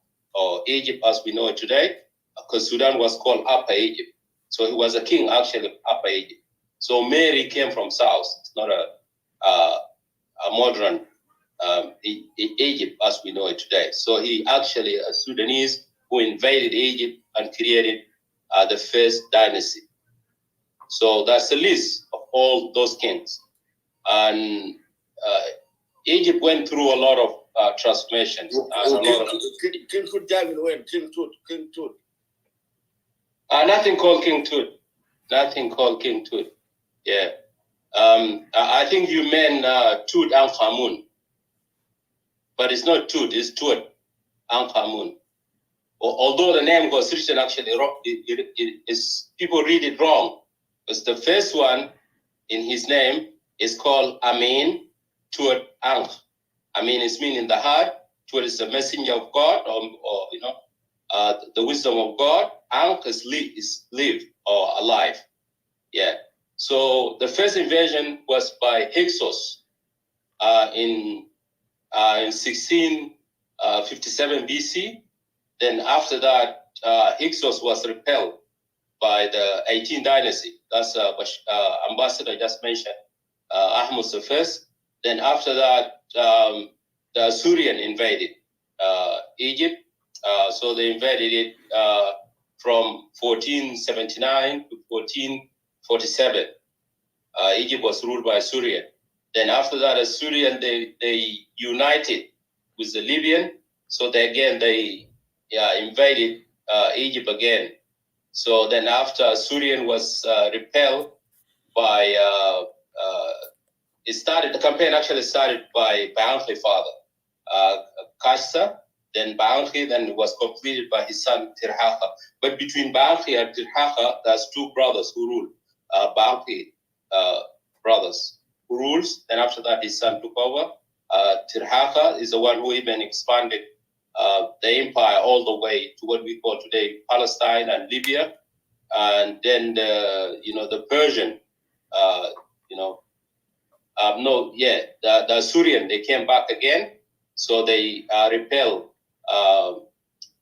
Egypt as we know it today, because Sudan was called Upper Egypt. So he was a king actually of Upper Egypt. So Mary came from south. It's not a modern Egypt as we know it today. So he actually a Sudanese who invaded Egypt and created the first dynasty. So that's a list of all those kings. And Egypt went through a lot of transformations. King Tut died when? King Tut. Nothing called King Tut. Nothing called King Tut. Yeah. I think you meant Tut Ankhamun. But it's not Tut, it's Tut Ankhamun. Although the name was written actually wrong, people read it wrong. Because the first one in his name is called Amin Tut Ankh. Amin is meaning the heart. Tut is the messenger of God, or the wisdom of God. Ankh is live or alive. Yeah. So the first invasion was by Hyksos in 1657 BC. Then after that, Hyksos was repelled by the 18th dynasty. That's ambassador just mentioned, Ahmose I. Then after that, the Assyrian invaded Egypt. So they invaded it from 1479 to 1447. Egypt was ruled by Assyrian. Then after that, Assyrian, they united with the Libyan. So they invaded Egypt again. So then after Assyrian was repelled by the campaign actually started by Baanchi father, Kashsa, then Baanchi, then it was completed by his son Tirhaka. But between Baanchi and Tirhaka, there's two brothers who rule. Baanchi brothers who rules, and after that his son took over. Tirhaka is the one who even expanded the empire all the way to what we call today Palestine and Libya, and then the Persian, the Assyrian, they came back again, so they repelled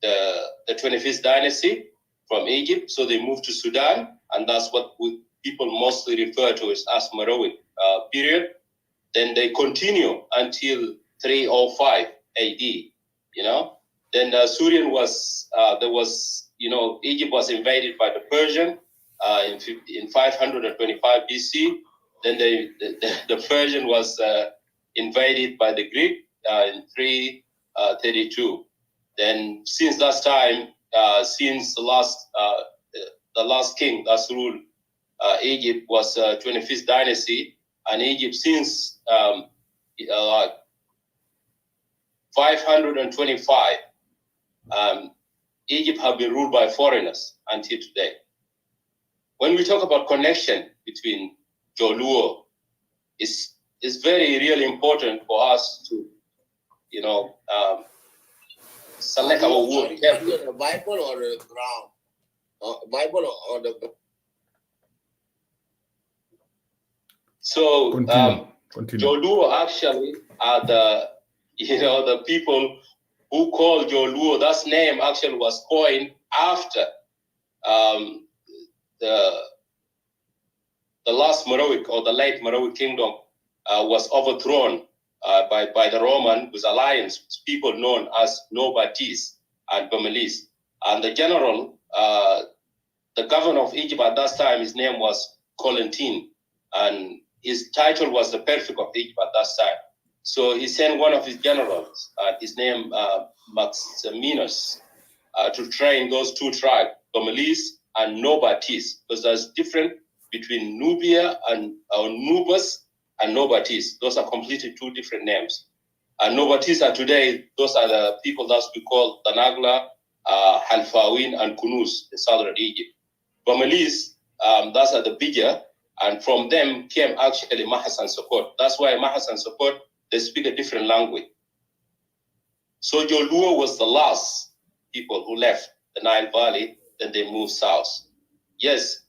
the 25th dynasty from Egypt, so they moved to Sudan, and that's what people mostly refer to as Meroic period. Then they continue until 305 AD, Then the Assyrian was, Egypt was invaded by the Persian in 525 BC. Then the Persian was invaded by the Greek in 332. Then since that time, since the last king that's ruled Egypt was 25th dynasty, and Egypt since 525, Egypt have been ruled by foreigners until today. When we talk about connection between Joluo, it's very really important for us to, select our word. The Bible or the ground? Bible or the... So, Continue. Joluo actually are the people who call Joluo. That name actually was coined after the last Meroic or the late Meroic kingdom was overthrown by the Roman with alliance, people known as Nobatis and Burmese. And the general, the governor of Egypt at that time, his name was Colentin, and his title was the Prefect of Egypt at that time. So he sent one of his generals, his name Maximinus, to train those two tribes, Burmese and Nobatis, because there's different between Nubia and Nubus and Nobatis. Those are completely two different names. And Nobatis are today, those are the people that we call the Nagla, Halfawin, and Kunus in southern Egypt. Burmese, that's at the bigger, and from them came actually Mahas and Sokot. That's why Mahas and Sokot, they speak a different language. So Joluo was the last people who left the Nile Valley, then they moved south. Yes,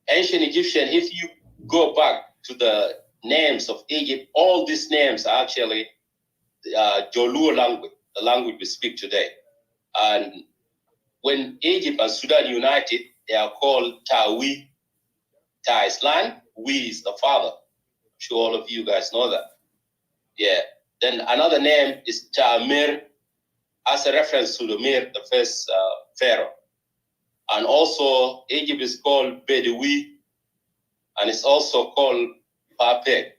ancient Egyptian, if you go back to the names of Egypt, all these names are actually Joluo language, the language we speak today. And when Egypt and Sudan united, they are called Tawi. Ta is land, we is the father. I'm sure all of you guys know that. Yeah. Then another name is Tamir, as a reference to the Mir, the first pharaoh. And also Egypt is called Bedewi, and it's also called Pape,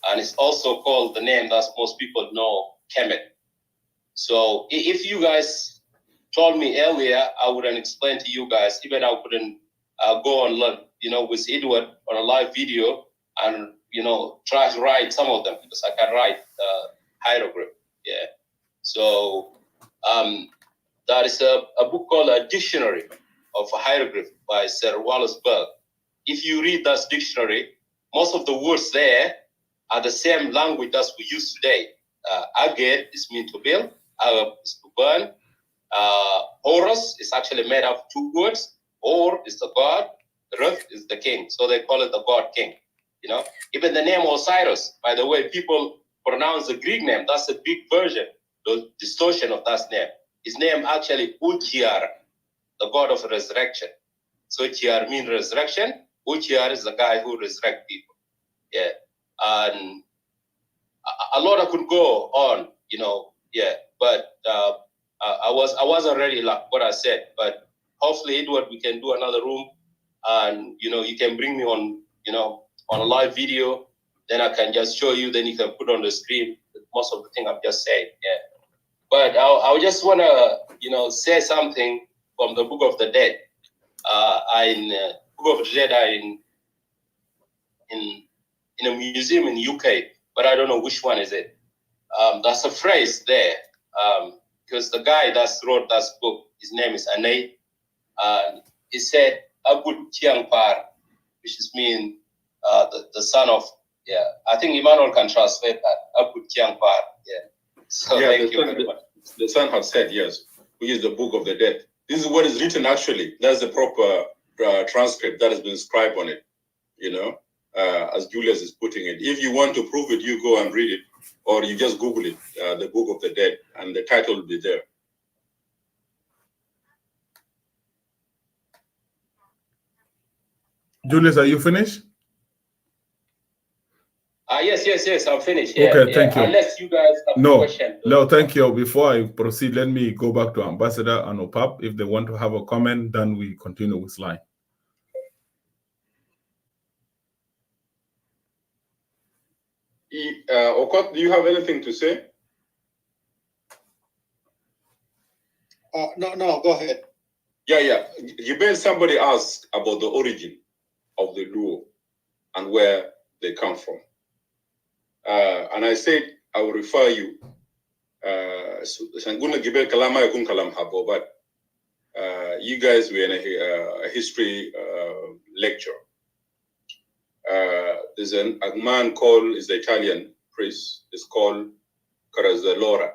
and it's also called the name that most people know, Kemet. So if you guys told me earlier, I wouldn't explain to you guys. Even I wouldn't go on, with Edward on a live video and try to write some of them, because I can write hieroglyph. Yeah. So there is a book called A Dictionary of Hieroglyph by Sir Wallace Berg. If you read that dictionary, most of the words there are the same language as we use today. Aged is mean to build, Arab is to burn. Horus is actually made of two words. Or is the god, Ruth is the king. So they call it the god king. Even the name Osiris, by the way, people pronounce the Greek name. That's a Greek version, the distortion of that name. His name actually Uchiar, the god of resurrection. So Uchiar means resurrection. Uchiar is the guy who resurrects people. Yeah. And a lot I could go on, but I wasn't ready like what I said, but hopefully, Edward, we can do another room, and you can bring me on, on a live video. Then I can just show you. Then you can put on the screen most of the thing I've just said. Yeah. But I just want to, say something from the Book of the Dead. In Book of the Dead, in in a museum in UK, but I don't know which one is it. There's a phrase there, because the guy that wrote that book, his name is Anay. He said, Abud Chiang Par, which is mean the son of, yeah, I think Emmanuel can translate that, Abud Chiang Par, yeah. So Yeah, thank you very much. The son has said, yes, which is the book of the dead. This is what is written actually. That's the proper transcript that has been inscribed on it, you know, as Julius is putting it. If you want to prove it, you go and read it, or you just Google it, the book of the dead, and the title will be there. Julius, are you finished? Yes, I'm finished. Yeah, Okay, yeah. thank you. Unless you guys have a question. No, thank you. Before I proceed, let me go back to Ambassador and OPAP. If they want to have a comment, then we continue with line. Okot, do you have anything to say? No, go ahead. Yeah. Somebody asked about the origin of the Luo and where they come from. And I said I will refer you. But you guys were in a history lecture. There's a man called, is the Italian priest, it's called Carazzalora.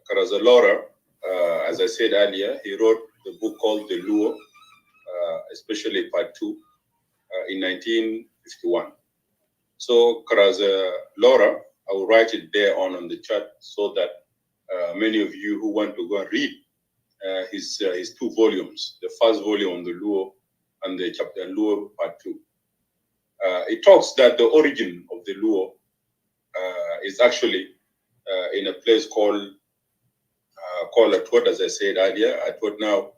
Carazzalora, as I said earlier, he wrote the book called The Luo, especially part 2, in 1951. So Carazzalora, I will write it there on the chat so that many of you who want to go and read his 2 volumes, the first volume on the Luo and the chapter Luo part 2. It talks that the origin of the Luo is actually in a place called Atwot, as I said earlier. Atwot now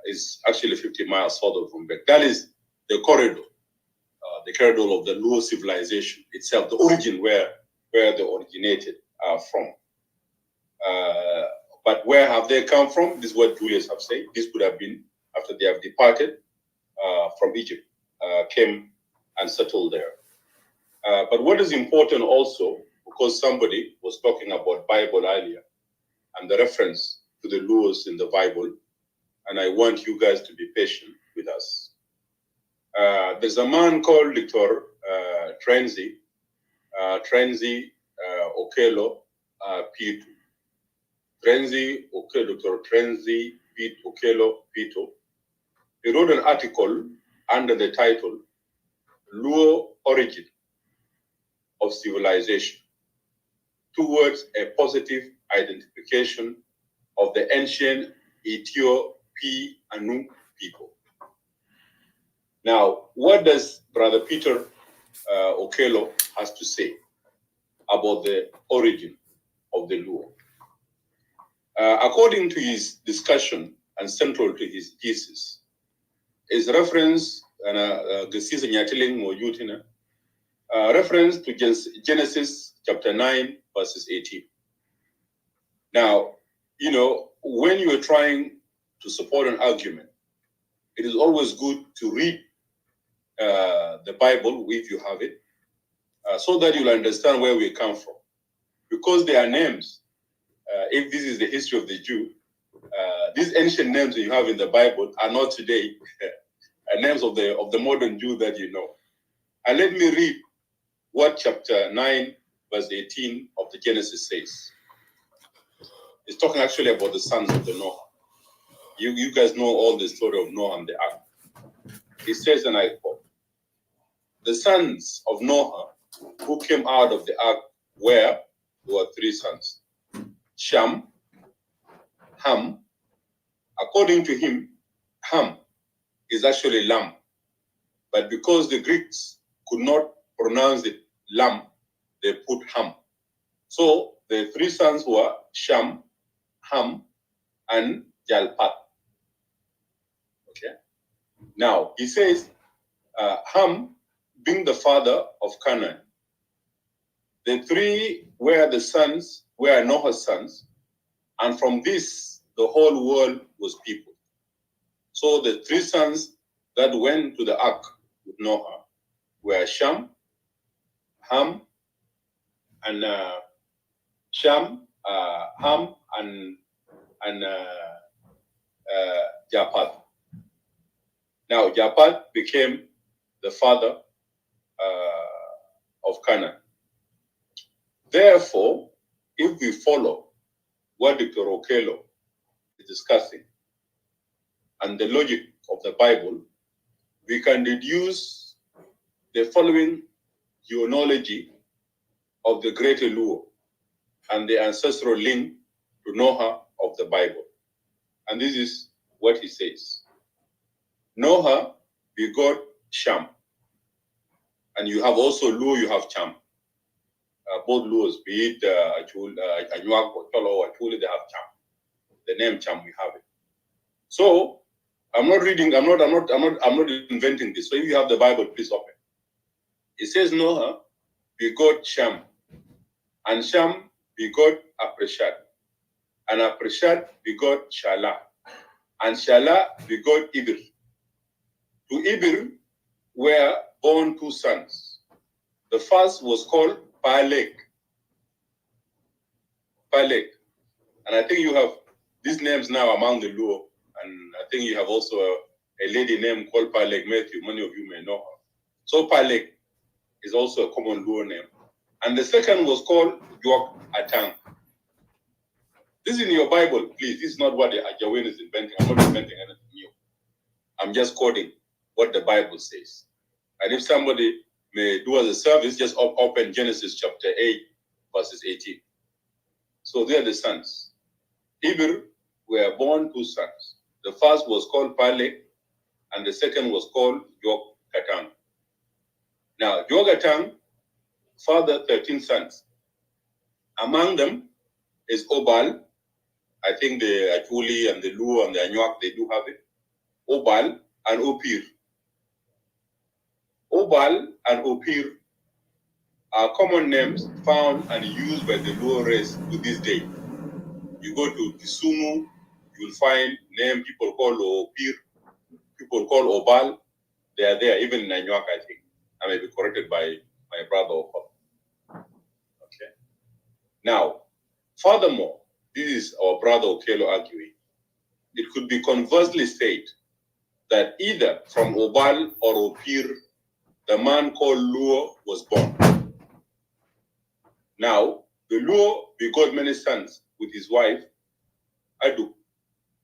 is actually 50 miles further from Bek. That is the corridor of the Luo civilization itself, the origin where they originated from. But where have they come from? This is what Julius have said. This could have been after they have departed from Egypt, came and settled there. But what is important also, because somebody was talking about Bible earlier and the reference to the Luos in the Bible, and I want you guys to be patient with us. There's a man called Dr. Trenzi Okelo Pitu. Dr. Trenzi Okelo Pitu. He wrote an article under the title Luo Origin of Civilization towards a positive identification of the ancient Ethio-Pi-Anu people. Now, what does Brother Peter Okelo has to say about the origin of the Luo? According to his discussion and central to his thesis, is reference reference to Genesis chapter 9, verses 18. Now, you know, when you are trying to support an argument, it is always good to read the Bible, if you have it, so that you'll understand where we come from. Because there are names, if this is the history of the Jew, these ancient names that you have in the Bible are not today names of the modern Jew that you know. And let me read what chapter 9, verse 18 of the Genesis says. It's talking actually about the sons of the Noah. You guys know all the story of Noah and the ark. It says, and I quote, the sons of Noah who came out of the ark there were 3 sons. Shem, Ham. According to him, Ham is actually lamb. But because the Greeks could not pronounce it lamb, they put Ham. So the 3 sons were Shem, Ham, and Jalpat. Okay. Now he says, Ham being the father of Canaan. The 3 were the sons, were Noah's sons, and from this the whole world was people. So the 3 sons that went to the ark with Noah were Sham, Ham, and Sham, Ham, and Japheth. Now Japheth became the father of Canaan. Therefore, if we follow what Dr. Okello is discussing and the logic of the Bible, we can deduce the following genealogy of the great Luo and the ancestral link to Noah of the Bible. And this is what he says. Noah begot Sham. And you have also Luo, you have Cham. Both Luos, be it Anyuak or Cholo or Achuli, they have Cham. The name Cham, we have it. So I'm not inventing this. So if you have the Bible, please open. It says Noah begot Sham, and Sham begot Apreshad, and Apreshad begot Shala, and Shala begot Ibir. To Ibir were born two sons. The first was called Peleg. Peleg. And I think you have these names now among the Luo, and I think you have also a lady named called Peleg Matthew. Many of you may know her. So Peleg is also a common Luo name. And the second was called Juom Atang. This is in your Bible, please. This is not what Ajawin is inventing. I'm not inventing anything new. I'm just quoting what the Bible says. And if somebody may do as a service, just open Genesis chapter 8, verses 18. So they are the sons. Ibir were born two sons. The first was called Peleg, and the second was called Juom Atang. Now, Juom Atang fathered 13 sons. Among them is Obal. I think the Achuli and the Luo and the Anyuak, they do have it. Obal and Opir. Obal and Opir are common names found and used by the Luo race to this day. You go to Kisumu, you'll find name people call Opir, people call Obal. They are there, even in Anyuak, I think. I may be corrected by my brother Opal. Okay. Now, furthermore, this is our brother Okello arguing. It could be conversely said that either from Obal or Opir, the man called Luo was born. Now, the Luo begot many sons with his wife, Adu,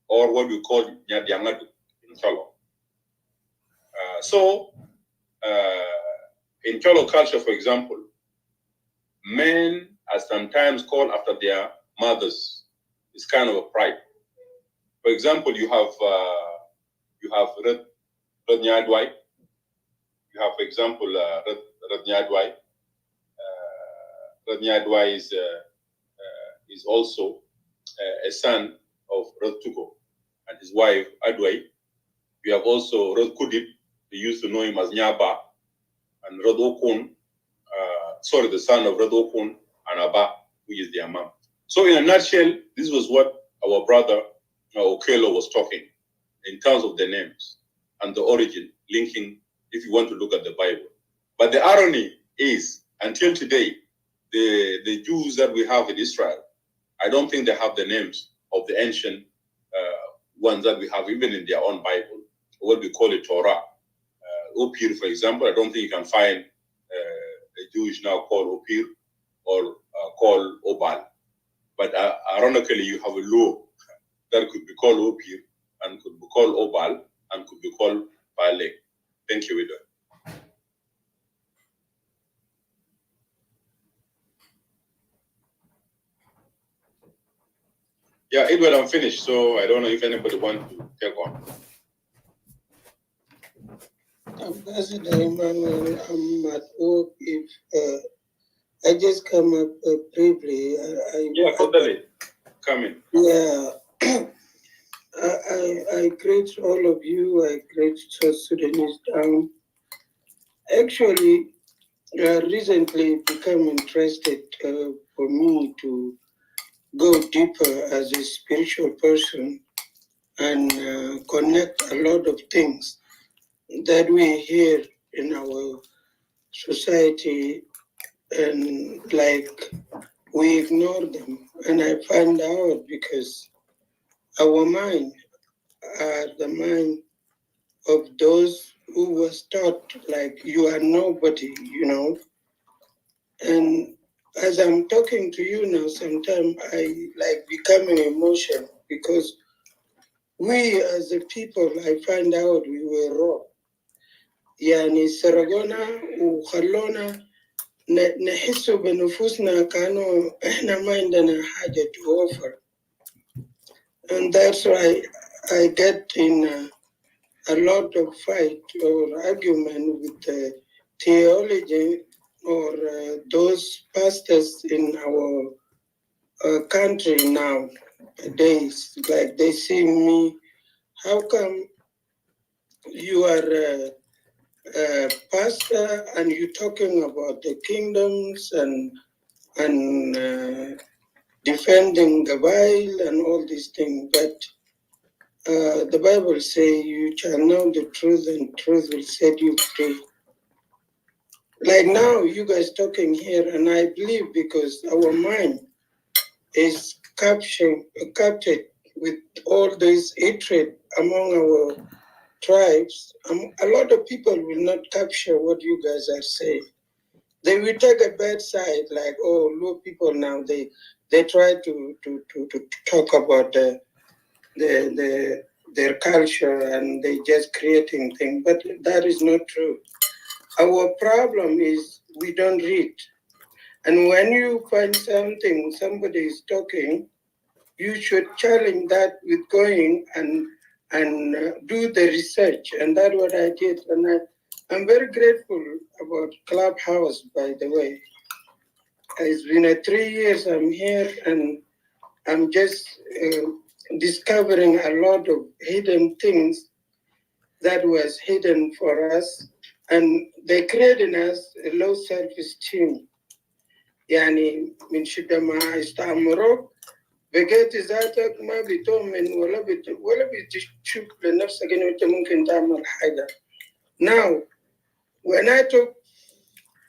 or what we call Nyadiangadu in Cholo. In Cholo culture, for example, men are sometimes called after their mothers. It's kind of a pride. For example, you have Red Nyadwai. You have, for example, Red Nyadwai. Red Nyadwai is also a son of Red Tugo and his wife Adwai. You have also Red Kudip. They used to know him as Nyaba, and Red Okun. The son of Red Okun and Abba, who is their mom. So in a nutshell, this was what our brother Okello was talking in terms of the names and the origin, linking, if you want to look at the Bible. But the irony is, until today, the Jews that we have in Israel, I don't think they have the names of the ancient ones that we have, even in their own Bible, what we call it Torah. Opir, for example, I don't think you can find a Jewish now called Opir or called Obal. But ironically, you have a Luo that could be called Opir and could be called Obal and could be called Peleg. Thank you, Ida. Yeah, Edward, I'm finished, so I don't know if anybody wants to take on. Ambassador Emmanuel, I'm at work. If I just come up briefly, Totally. Come in. Yeah, I greet all of you. I greet South Sudanese town. Actually, recently become interested for me to go deeper as a spiritual person and connect a lot of things that we hear in our society, and like we ignore them. And I find out because our mind are the mind of those who was taught like you are nobody, And as I'm talking to you now, sometimes I like becoming emotional because we as a people, I find out we were wrong. يعني سرقونا وخلونا نحسوا بنفوسنا كانوا احنا ما عندنا حاجة to offer. And that's why I get in a lot of fight or argument with the theology or those pastors in our country nowadays. Like they see me, how come you are a pastor and you're talking about the kingdoms and defending the Bible and all these things, but the Bible says you shall know the truth and truth will set you free. Like now, you guys talking here, and I believe because our mind is captured with all this hatred among our tribes. A lot of people will not capture what you guys are saying. They will take a bad side, like, oh, look, people now, they try to talk about their culture and they just creating things, but that is not true. Our problem is we don't read. And when you find something, somebody is talking, you should challenge that with going and do the research. And that's what I did. And I'm very grateful about Clubhouse, by the way. It's been 3 years I'm here, and I'm just discovering a lot of hidden things that was hidden for us, and they created in us a low self-esteem. يعني من شدة ما استعمروك بقيت ذاتك ما بتؤمن ولا بتشوف لنفسك إنه أنت ممكن تعمل حاجة. Now, when I talk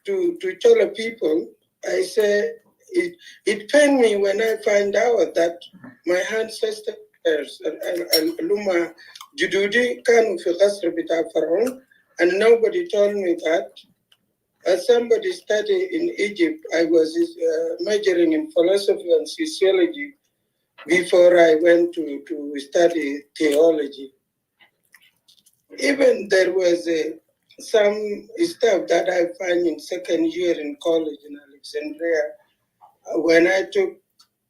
to fellow people, I say it pained me when I find out that my ancestors Luma Jududi كانوا في قصر بتاع فرعون, and nobody told me that. As somebody studied in Egypt, I was majoring in philosophy and sociology before I went to study theology. Even there was some stuff that I find in second year in college in Alexandria. When I took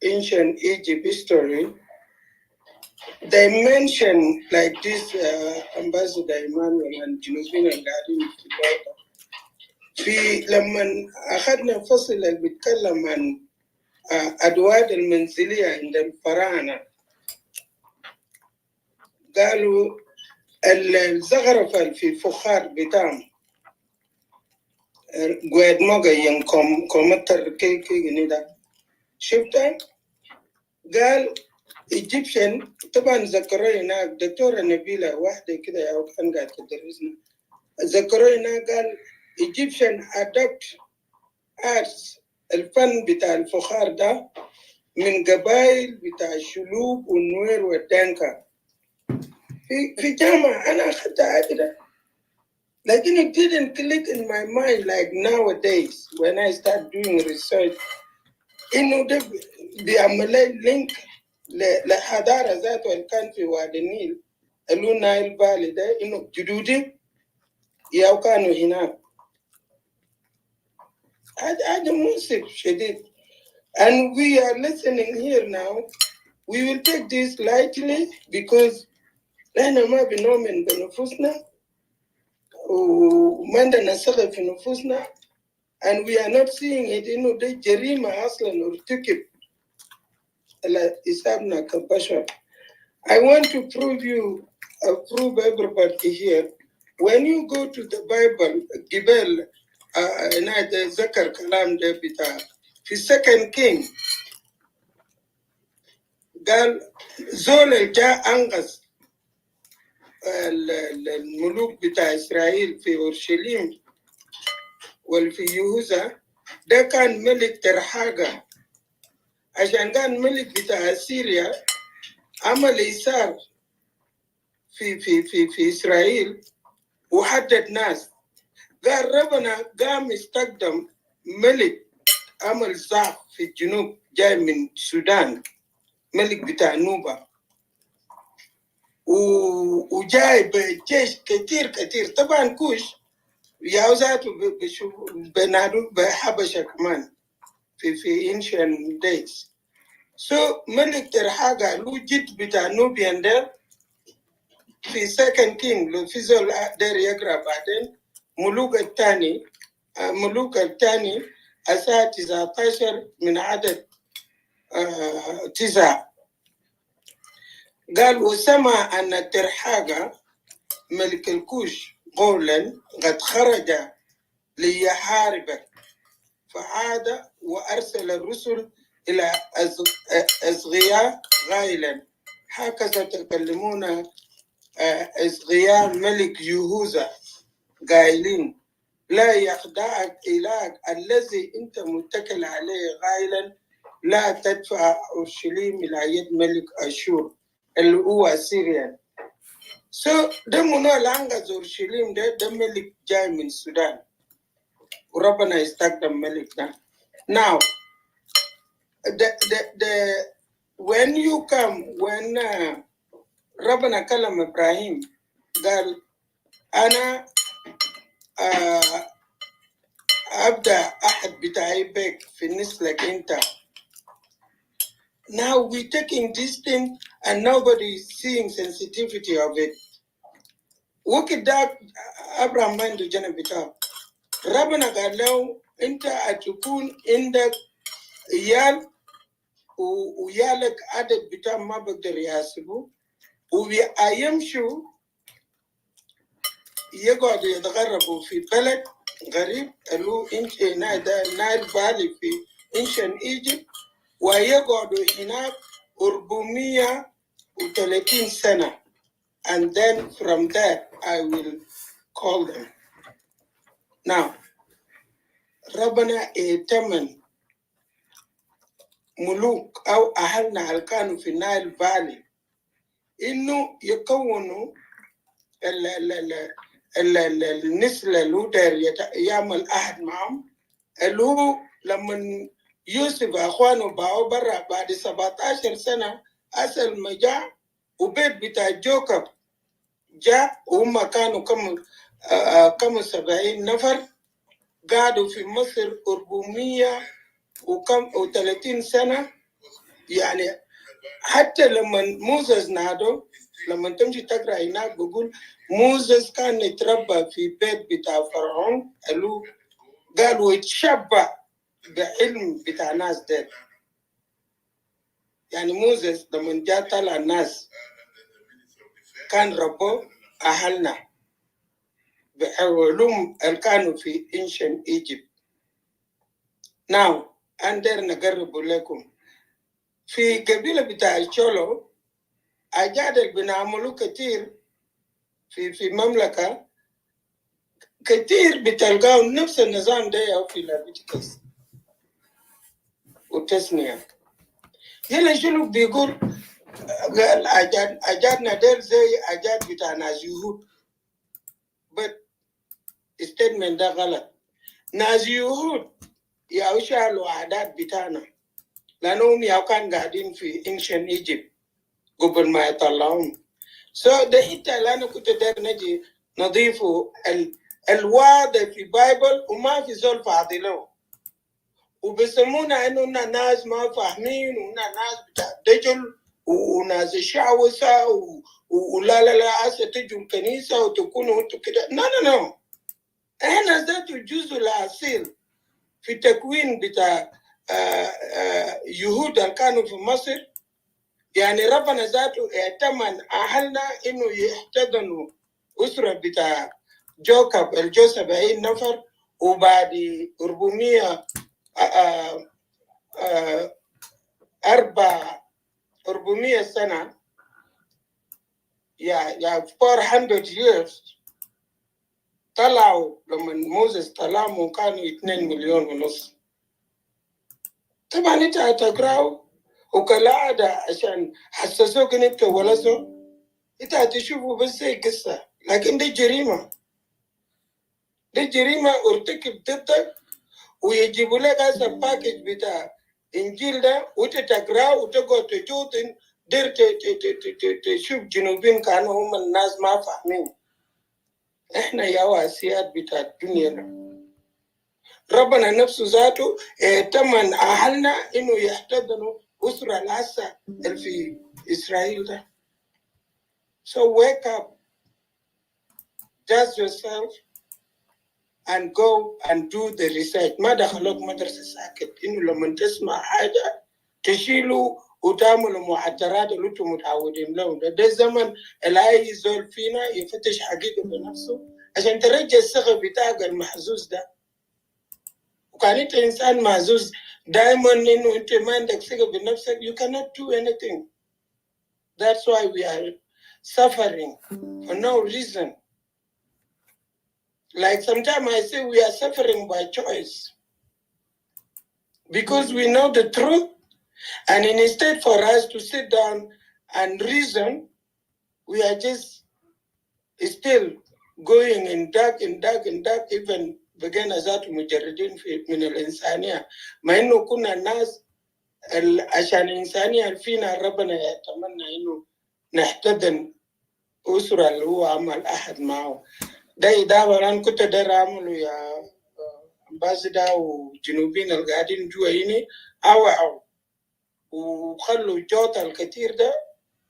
ancient Egypt history, they mentioned like this Ambassador Emmanuel and Junubin and Garin في لما أخذنا فصل اللي بيتكلم عن أدوات المنزلية عند الفراعنة, قالوا الزخرفة في فخار بتاعهم قواد موغا ينكم كومتر كي ندا شفتها. قال Egyptian طبعا ذكروا هناك دكتورة نبيلة واحدة كده يا كان قاعد تدرسنا, ذكروا هناك قال Egyptian adopt arts الفن بتاع الفخار ده من قبائل بتاع الشلوك والنوير والدنكا. في جامعة أنا أخذتها كده, لكن it didn't click in my mind like nowadays when I start doing research إنه ده بيعمل لينك لحضارة ذاته اللي كان في وادي النيل اللي نايل بالي ده, إنه جدودي ياو كانوا هناك. هذا مؤسف شديد. And we are listening here now. We will take this lightly because نحن ما بنؤمن بنفوسنا وما عندنا ثقة في نفوسنا, and we are not seeing it إنه ده جريمة أصلاً ارتكب على حسابنا كبشر. I want to prove everybody here. When you go to the Bible, جبال نادي ذكر كلام ده بتاع في Second King, قال زول جاء أنقذ الملوك بتاع إسرائيل في أورشليم والفي يهوذا ده كان ملك ترحاجة عشان كان ملك بتاع سوريا عمل إيثار في إسرائيل وحدد ناس قال ربنا قام استخدم ملك عمل ضعف في الجنوب جاي من السودان ملك بتاع نوبة وجاي بجيش كتير طبعا كوش يا ذاته بنادو بحبشة كمان في ancient days. So ملك ترحاجة له جد بتاع نوبيان ده في second king لو في زول داير يقرا بعدين ملوك الثاني أساء 19 من عدد 9 قال وسمع أن ترحاجة ملك الكوش قولا قد خرج ليحاربك فعاد وأرسل الرسل إلى أزغياء غائلا هكذا تكلمون أزغياء ملك يهوذا قائلين لا يخدعك إلهك الذي أنت متكل عليه غائلا لا تدفع أورشليم إلى يد ملك أشور اللي هو سوريا. ده منو لانغاز أورشليم ده ملك جاي من السودان وربنا يستخدم ملك ده. Now, when you come, when ربنا كلم إبراهيم قال أنا أبدأ أحد بتاعي بك في نسلك أنت. Now we're taking this thing and nobody is seeing sensitivity of it. وكده ده أبراهيم عنده جنب بتاعه. ربنا قال له أنت أتكون عندك عيال ويالك عدد بتاع ما بقدر يحسبه ويمشوا يقعدوا يتغربوا في بلد غريب اللي نايل فالي في ancient Egypt ويقعدوا هناك 430 سنة and then from that I will call them. Now ربنا ائتمن ملوك أو أهلنا اللي كانوا في نايل فالي إنه يكونوا النسل اللي هو يعمل أحد معهم اللي هو لما يوسف أخوانه باعوا برا بعد 17 سنة أصل ما جاء وبيت بتاع جوكب جاء وهم كانوا كم 70 نفر قعدوا في مصر 430 سنة يعني حتى لما موسى نادوا لما تمشي تقرأ هناك بقول موسى كان يتربى في بيت بتاع فرعون قالوا يتشبع بعلم بتاع ناس ده يعني موسى لما جاء طلع الناس كان ربه أهلنا بعلوم اللي كانوا في ancient Egypt. Now أندر نقرب لكم في قبيلة بتاع الشولو أجاد اللي بنعملوا كتير في مملكة كتير بتلقاو نفس النظام ده أو في لابتكس وتسمية هنا شنو بيقول قال أجادنا دير زي أجاد بتاع ناس يهود but statement ده غلط ناس يهود يشالوا عادات بتاعنا لأنهم كان قاعدين في ancient Egypt قبل ما يطلعون so ده حتى اللي أنا كنت داير نجي نضيفه الواضح في بايبل وما في زول فاضله وبيسمونا إنه ناس ما فاهمين ناس بتاع دجل وناس شعوذة ولا عسى تجوا الكنيسة وتكونوا انتوا كده no احنا ذاته جزء الأصيل في تكوين بتاع يهود اللي كانوا في مصر يعني ربنا ذاته اعتمن أهلنا إنه يحتضنوا أسرة بتاع جوكب الجو 70 نفر وبعد 400 سنة يا 400 years طلعوا لما موسى طلعوا كانوا 2 مليون ونص. طبعا انت هتقراه وكالعادة عشان حسسوك ان انت ولسه انت هتشوفه بس زي قصة، لكن دي جريمة، دي جريمة ارتكب ضدك، ويجيبوا لك هذا الباكج بتاع انجيل ده وانت تقراه وتقعد تجوط دير تشوف جنوبين كانوا هم الناس ما فاهمين. احنا يا واسيات بتاع الدنيا ده. ربنا نفسه ذاته تمن اهلنا انه يحتضنوا اسره العسى اللي في اسرائيل ده. So wake up, judge yourself, and go and do the research. ما دخلوك مدرسة ساكت إنه لما تسمع حاجة تشيلوا وتعملوا معترات اللي انتم متعودين لهم. ده زمن العاي زول فينا يفتش حقيقة بنفسه عشان ترجع الثقة بتاعك المحزوز ده. وكان انت انسان محزوز دائما انه انت ما عندك ثقة بنفسك, you cannot do anything. That's why we are suffering for no reason. Like sometimes I say we are suffering by choice because we know the truth, and instead for us to sit down and reason, we are just still going in dark, even beginners ذات مجردين من الإنسانية. ما إنه كنا الناس عشان الإنسانية فينا ربنا يتمنى إنه نحتضن أسرة اللي هو عمل أحد معه. ده وران كنت داير أعمله يا أمباسدا وجنوبين القاعدين جوا هنا أوعوا وخلوا الجوطة الكثير ده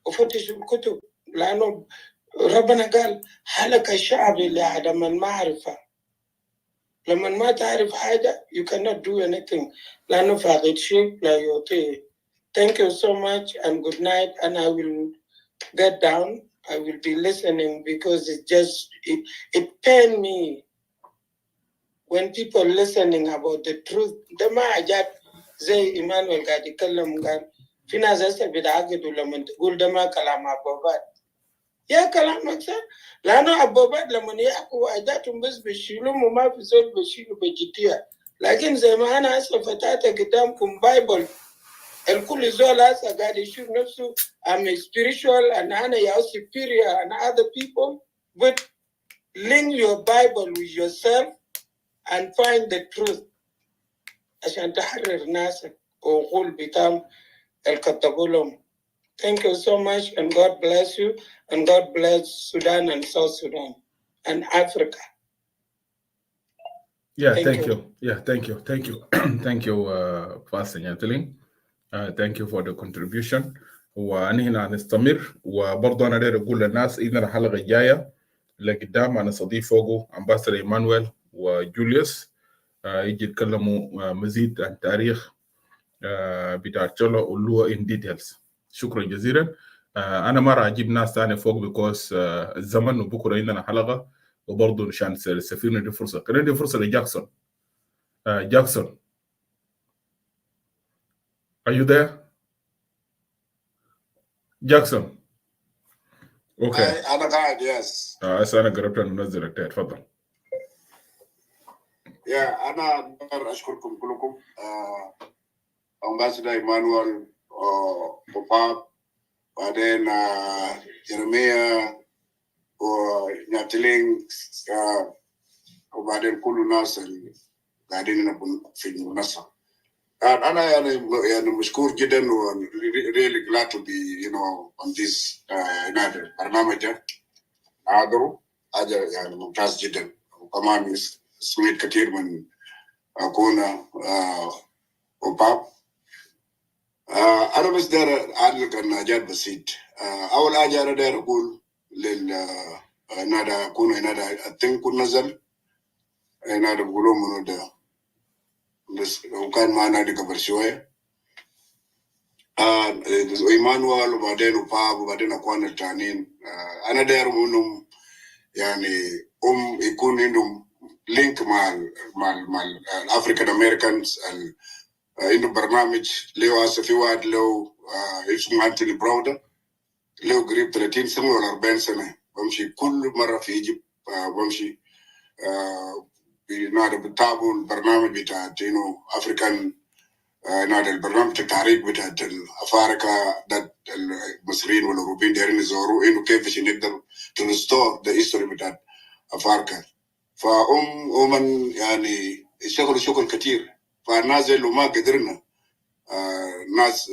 وفتشوا الكتب, لأنه ربنا قال هلك الشعب اللي عدم المعرفة. لما ما تعرف حاجة you cannot do anything, لأنه فاقد شيء لا يعطيه. Thank you so much and good night, and I will get down. I will be listening because it pains me when people listening about the truth. ده ما حاجات زي إيمانويل قاعد يتكلم قال في ناس هسه بيتعقدوا لما تقول ده ما كلام أبوبات. يا كلامك صح, لأنه أبوبات لما يحكوا حاجاتهم بس بيشيلهم وما في زول بيشيلوا بجدية. لكن زي ما أنا هسه فتحت قدامكم بايبل, الكل زول هسه قاعد يشوف نفسه I'm spiritual and أنا يا superior and other people, but link your Bible with yourself and find the truth عشان تحرر ناسك وقول بتام الكتبوا لهم. Thank you so much and God bless you and God bless Sudan and South Sudan and Africa. Yeah, thank you. Yeah, thank you. Thank you. Thank you, Pastor Nyateling. Thank you for the contribution. وأنا هنا هنستمر, وبرضه أنا داير أقول للناس إن الحلقة الجاية لقدام أنا صديق فوقه أمباسادور إيمانويل وجوليوس يجي يتكلموا مزيد عن تاريخ بتاع تشولو واللغة in details. شكرا جزيلا. أنا ما راح أجيب ناس تاني فوق because الزمن, وبكرة عندنا حلقة, وبرضه عشان السفير ندي فرصة. كنا ندي فرصة لجاكسون. جاكسون, are you there? Jackson. Okay. أنا قاعد yes. هسه أنا قربت أنزل التاير, تفضل. أنا أقدر أشكركم كلكم. أمباسادور إيمانويل وباب, بعدين جيرميا ونياتلينج, وبعدين كل الناس اللي قاعدين في المنصة. أنا يعني مشكور جدا و really glad to be on this برنامج ده. حاضروا حاجة يعني ممتاز جدا, وكمان سمعت كثير من أخونا وباب. أنا بس داير أعلق على حاجات بسيط. أول حاجة أنا داير أقول نادا كونا نادا أتنكو نزل نادا بقولوا منو ده بس وكان معنا دي قبل شوية. إيمانويل وبعدين وباب وبعدين أخوان التانيين. أنا داير منهم يعني يكون عندهم لينك مع الأفريكان أمريكانز. إنه برنامج له هسه في واحد له اسمه أنتوني براودا, له قريب 30 سنة ولا 40 سنة, بمشي كل مرة في إيجيبت, بمشي نادي بتابو البرنامج بتاع African نادي البرنامج التحريك بتاع الأفارقة ده المصريين والأوروبيين دايرين يزوروا إنه كيف عشان نقدر تنستور the history بتاع أفارقة. فمن يعني اشتغلوا شغل كتير، فالناس اللي ما قدرنا ناس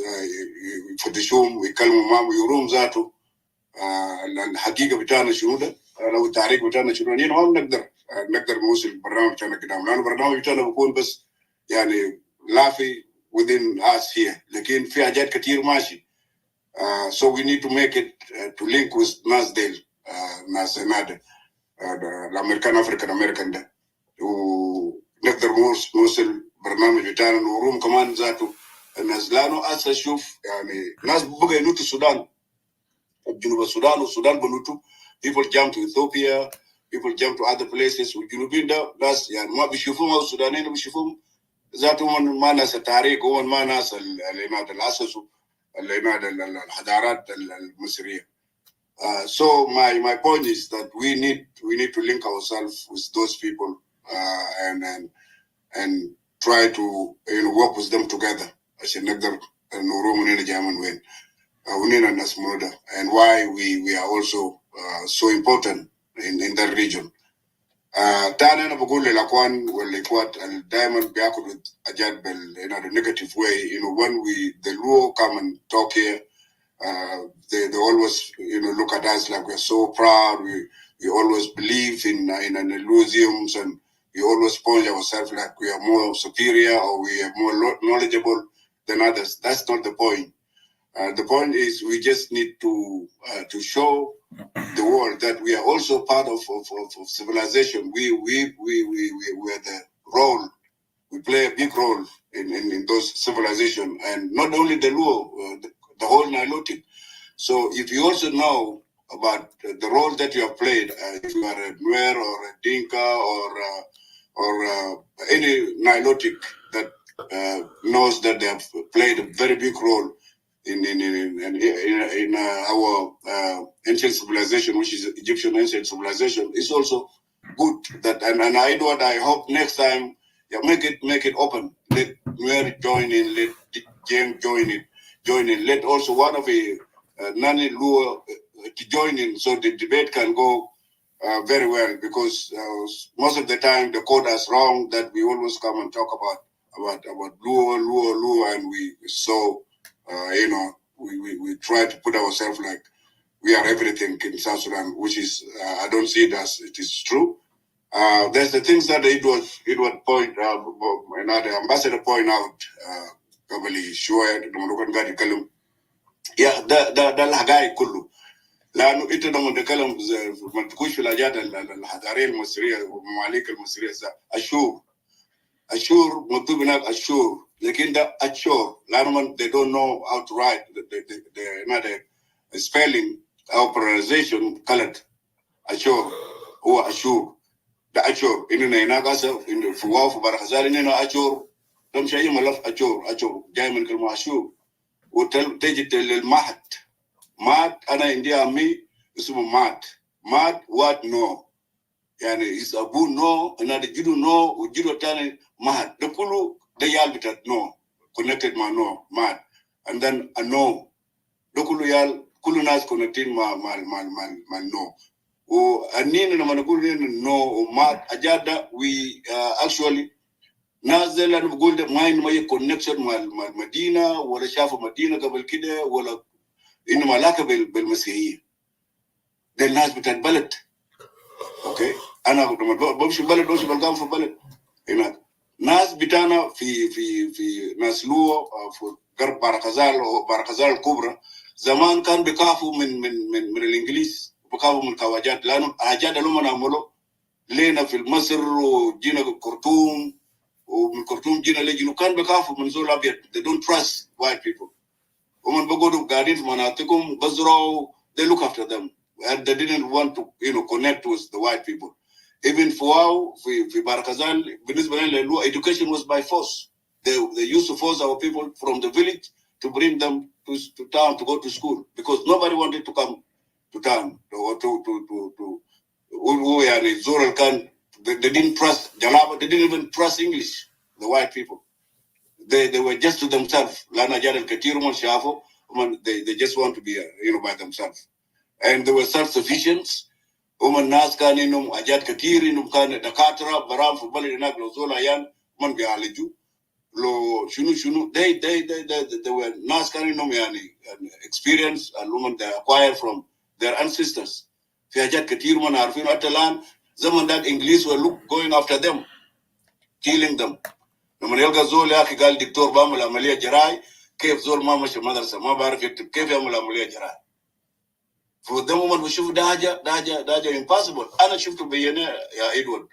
يفتشوهم ويكلموا معهم يروم ذاته الحقيقة بتاعنا شنو ده، لو التحريك بتاعنا شنو، يعني ما نقدر نوصل البرنامج بتاعنا قدام، لأنه البرنامج بتاعنا بيكون بس يعني لافي within us here، لكن في حاجات كتير ماشي. So we need to make it to link with ناس ديل ناس نادي الأمريكان أفريكان أمريكان ده، ونقدر نوصل برنامج بتاعنا نوروم كمان ذاته الناس، لأنه أسا شوف يعني ناس بقى ينوتوا السودان، جنوب السودان والسودان بنوتوا، people jump to Ethiopia, people jump to other places، والجنوبين ده ناس يعني ما بيشوفوهم، أو السودانيين بيشوفوهم ذاتهم ما ناس التاريخ، هم ما ناس اللي أسسوا الحضارات المصرية. So my point is that we need to link ourselves with those people and try to work with them together عشان نقدر نروم منين جاي من وين ونين الناس منودا, and why we are also so important in that region. تاني أنا بقول للأخوان والإخوات اللي دائما بيأخذوا حاجات the negative way, when the Luo come and talk here, they always look at us like we're so proud. We always believe in illusions, and we always point ourselves like we are more superior or we are more knowledgeable than others. That's not the point. The point is we just need to show the world that we are also part of civilization. We are the role. We play a big role in those civilizations, and not only the Luo, the whole Nilotic. So if you also know about the role that you have played, if you are a Nuer or a Dinka or any Nilotic that knows that they have played a very big role in our ancient civilization, which is Egyptian ancient civilization, it's also good that, and I hope next time, make it open. Let Nuer join in, let James join in. Let also one of the Nani Luo to join in, so the debate can go very well, because most of the time the quote is wrong, that we always come and talk about Luo, and we we try to put ourselves like we are everything in South Sudan, which is I don't see it as it is true. There's the things that Edward point the ambassador point out قبل شوية لما كان قاعد يتكلم يا ده الحقائق كله, لأنه أنت لما تتكلم ما تكونش في الحاجات الحضارية المصرية والمماليك المصرية أشور مكتوب هناك أشور, لكن ده أشور لأنه they don't know how to write the spelling أو pronunciation غلط. أشور هو أشور, ده أشور إننا هناك أصلا إن في واو في برخزال إننا أشور ده مش أي ملف أشور جاي من كلمة أشور, وتجد للمهد مات. أنا عندي أمي اسمه مات وات نو, يعني is أبو نو أنا جدو نو وجدو تاني مهد, ده كله ده يال بتاعت نو connected مع نو مات, and then a no ده كله يال كل ناس connected مع نو. وأنين لما نقول نو ومات أجادا we actually نازل أنا بقول ده ما يكونكشن مع المدينة ولا شافوا مدينة قبل كده ولا إنما علاقة بالمسيحية. ده الناس بتاعت بلد. أوكي أنا لما بمشي بلد بلقاهم في بلد هناك. ناس بتاعنا في ناس لو في غرب باركزال أو باركزال الكبرى زمان كان بيخافوا من الإنجليز, بيخافوا من الخواجات, لأنه حاجات اللي هم نعملوا لينا في مصر وجينا الخرطوم ومن الخرطوم جينا لجنوب كان بيخافوا من زول أبيض. They don't trust white people. ومن بقولوا قاعدين في مناطقهم بزرعوا, they look after them, and they didn't want to connect with the white people. Even في باركزال بالنسبة لنا education was by force. They used to force our people from the village to bring them to town to go to school, because nobody wanted to come to town or to يعني الزور اللي كان they didn't trust Jalaba, they didn't even trust English, the white people. They were just to themselves. Lana Jadal Katiruman Shafo, they just want to be by themselves. And they were self-sufficient. Nas kaninum ajat katiri num kan dakatra baram for balinak lo zola yan man be aliju lo shunu they were nas kaninum yani experience and women they acquired from their ancestors. Fi ajat katiri man arfin atalan zaman that English were going after them, killing them. لما يلقى زول يا اخي قال دكتور بعمل عمليه جراحي كيف زول ما مشى مدرسه ما بعرف يكتب كيف يعمل عمليه جراحي. For the moment بشوف ده حاجه impossible. انا شفته بيني يا ادوارد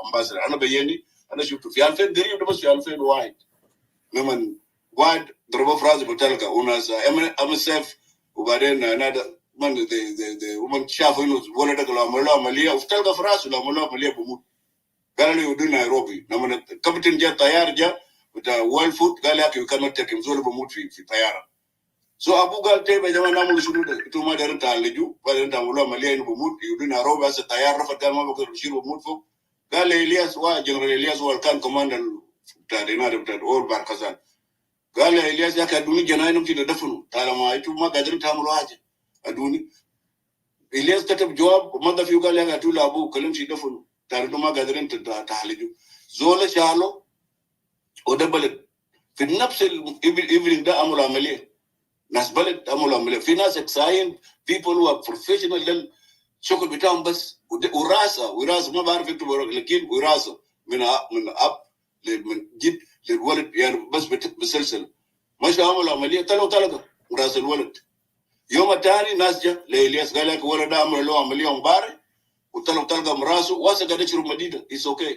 امباسدور انا بيني انا شفته في 2000 قريب ده بس في 2001 لما واحد ضربه في راسه بتلقى وناس ام اس اف وبعدين نادى من ومن شافوا انه ولدك لو عملوا عمليه وتلقى في راسه لو عملوا عمليه بموت. قال له يودي نيروبي لما الكابتن جاء طيار جاء بتاع ويل فوت قال لك يو كانت تكم زول بموت في طياره. So Abu Gal Tebe Jaman Shuru to Madarita Leju, Padamula Malayan Bumut, you do not rob as a tire of a Tama Shiru Mutfo. Gale Elias, why General Elias Walkan commander Tadina or Barkazan. Gale Elias Yakaduni Jananum to the Defun, Talama to Magadri Tamuraja. Aduni Elias got a job, Mother Fugala to Labu, Kalimchi Defun, Taraduma Gadrin to Taliju. Zola Charlo or the bullet. Finapsil evening the Amula Malay. Nasbalet amula mele finance exciting people who are professional then شغل بتاعهم بس وراسه ما بعرف يكتب لكن وراسه من اب من جد للولد يعني بس بسلسل مش عمل عمليه طلقه راس الولد. يوم الثاني ناس جا لإلياس قال لك ولد عمل له عمليه مبارك وطلقه مراسه واسه قاعد يشرب مديده it's okay.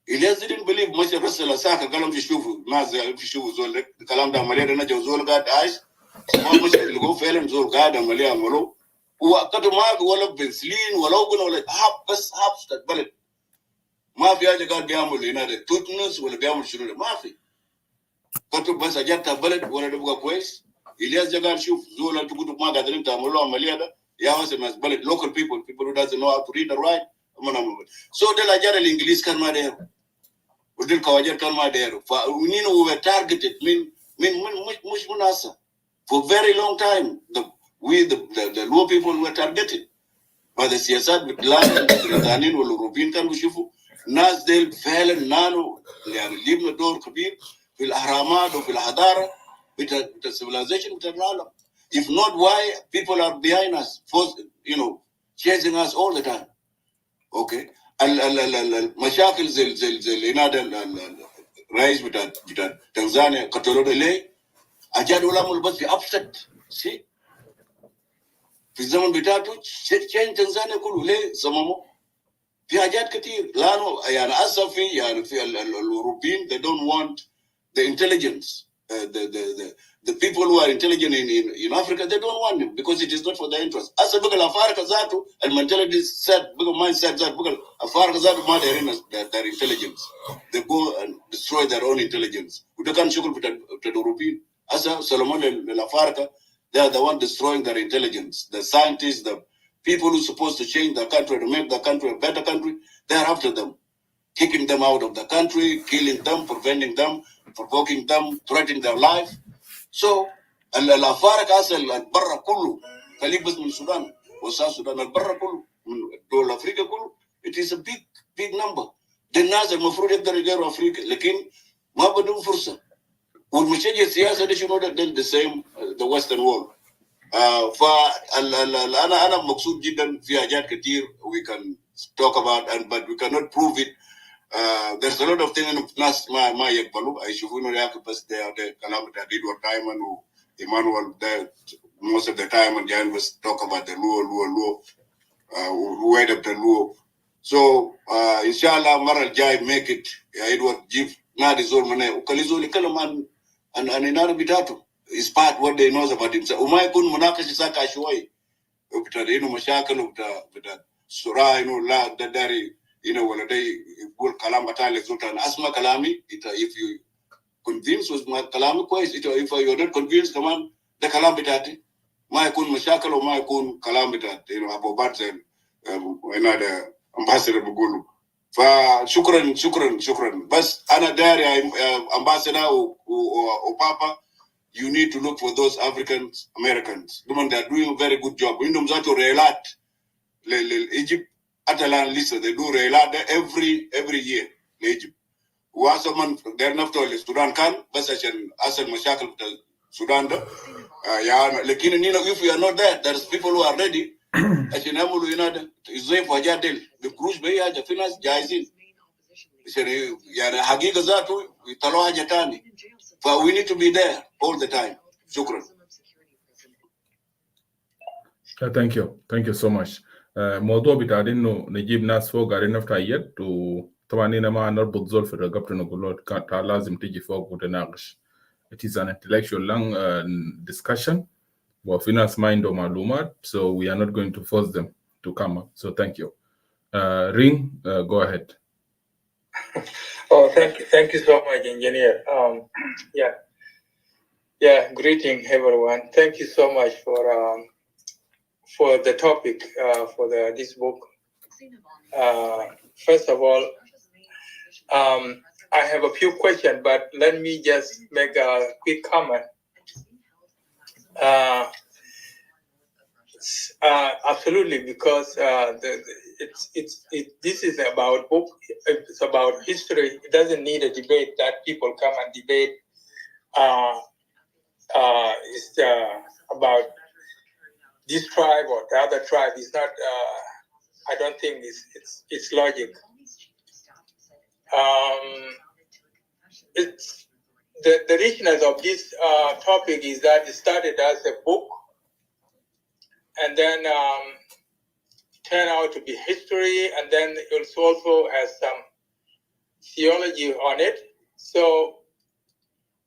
إلياس didn't believe مش رسل ساكا قالهم يشوفوا ناس يشوفوا زول الكلام ده عمليه ده نجا زول قاعد عايش ما مش اللي هو فعلا زول قاعد عمليه عملوه وقت ما ولا بنسلين ولا ولا بس البلد ما في حاجه قاعد بيعمل هنا توتنس ولا بيعمل شنو ما في كتب بس اجت البلد ولا تبقى كويس. إلياس جا شوف زول انتوا كنتوا ما قادرين تعملوا عمليه ده يا ناس الناس بلد local people who doesn't know how to read and write so ده الاجار الانجليز كان ما داير ودي الكواجر كان ما داير فنين we were targeted من مش مناسب for a very long time. The low people were targeted by the سياسات بالله البريطانيين والأوروبيين كانوا بيشوفوا ناس ديل فعلا نانو يعني ليبنا دور كبير في الأهرامات وفي الحضارة بتاع civilization بتاع العالم. If not, why people are behind us, chasing us all the time. Okay. المشاكل زي هنا الرئيس بتاع تنزانيا قتلوا ليه؟ أجاد ولا ملبس في أبسط شيء. في الزمن بتاعته شين تنزانيا كله ليه صمموا في حاجات كتير لانه يعني اسف في الأوروبيين they don't want the intelligence the people who are intelligent in Africa they don't want them because it is not for their interest. Asa بقى الأفارقة ذاته mentality set بقى mindset ذاته بقى الأفارقة ذاته ما دايرين their intelligence they go and destroy their own intelligence وده كان شغل بتاع الأوروبيين. Asa Solomon الأفارقة they are the one destroying their intelligence. The scientists, the people who are supposed to change the country, to make the country a better country, they are after them, kicking them out of the country, killing them, preventing them, provoking them, threatening their life. So, الأفارق أصل البرة كله خليك بس من السودان وساوث السودان البرة كله من دول أفريقيا كله it is a big number. الناس المفروض يقدروا يغيروا أفريقيا لكن ما بدهم فرصة. والمشجع السياسة ده شنو ده the same the Western world. فأنا مقصود جدا في حاجات كتير we can talk about but we cannot prove it. There's a lot of things ناس ما يقبلوا يشوفون ياك بس ده كلام بتاع إدوارد دايمون وإيمانويل ده most of the time and Jan was talk about the Luo who head up the Luo. So inshallah مرة الجاي make it يا إدوارد جيب نادي زول منه وكاليزول يكلم عن النار بتاعته is part what they knows about himself. وما يكون مناقشة ساكا شوي وبتاع إنه مشاكل وبتاع صراع إنه لا ده داري ولا ده يقول كلام بتاع لزولتان أسمع كلامي if you convince with كلامي كويس if you're not convinced كمان ده كلام بتاعتي ما يكون مشاكل وما يكون كلام بتاعتي أبو بات زين هنا ده ambassador بقوله فشكرا شكرا شكرا. بس انا داري ambassador or Papa, you need to look for those African Americans. They are doing a very good job. We know that to relat Egypt Atalan lisa they do relat every year Egypt. وأصلا داير نفتح السودان كان بس عشان أصل مشاكل بتاع السودان ده يعني لكن if we are not there, there's people who are ready عشان يعملوا هنا ازاي في حاجات دي بكروش بأي حاجة في ناس جاهزين يعني حقيقة ذاته يطلعوا حاجة تاني. ف we need to be there all the time. شكرا. Thank you so much. موضوع بتاع انه نجيب ناس فوق قاعدين نفتح يد وطبعا هنا ما نربط زول في الرقبة نقول له لازم تيجي فوق وتناقش. It is an intellectual long discussion. وفي ناس ما عندهم معلومات, so we are not going to force them to come up. So thank you. Ring, go ahead. Oh, thank you so much, engineer. Greeting everyone. Thank you so much for the topic for this book. First of all, I have a few questions, but let me just make a quick comment. Absolutely, because this is about book. It's about history. It doesn't need a debate that people come and debate. It's about this tribe or the other tribe. It's not. I don't think it's logic. It's the richness of this topic is that it started as a book, and then turned out to be history, and then it also has some theology on it. So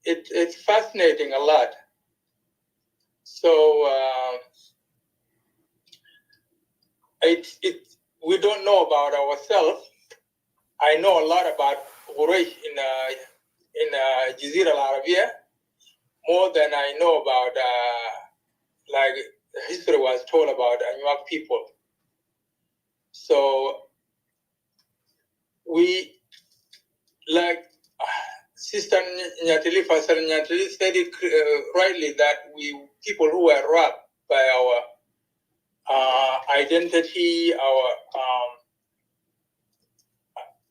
it's fascinating a lot. So we don't know about ourselves. I know a lot about Quraysh in Jazira al-Arabia, more than I know about like history was told about Anuak people. So we, like Sister Nyatili said it rightly, that we people who were robbed by our identity,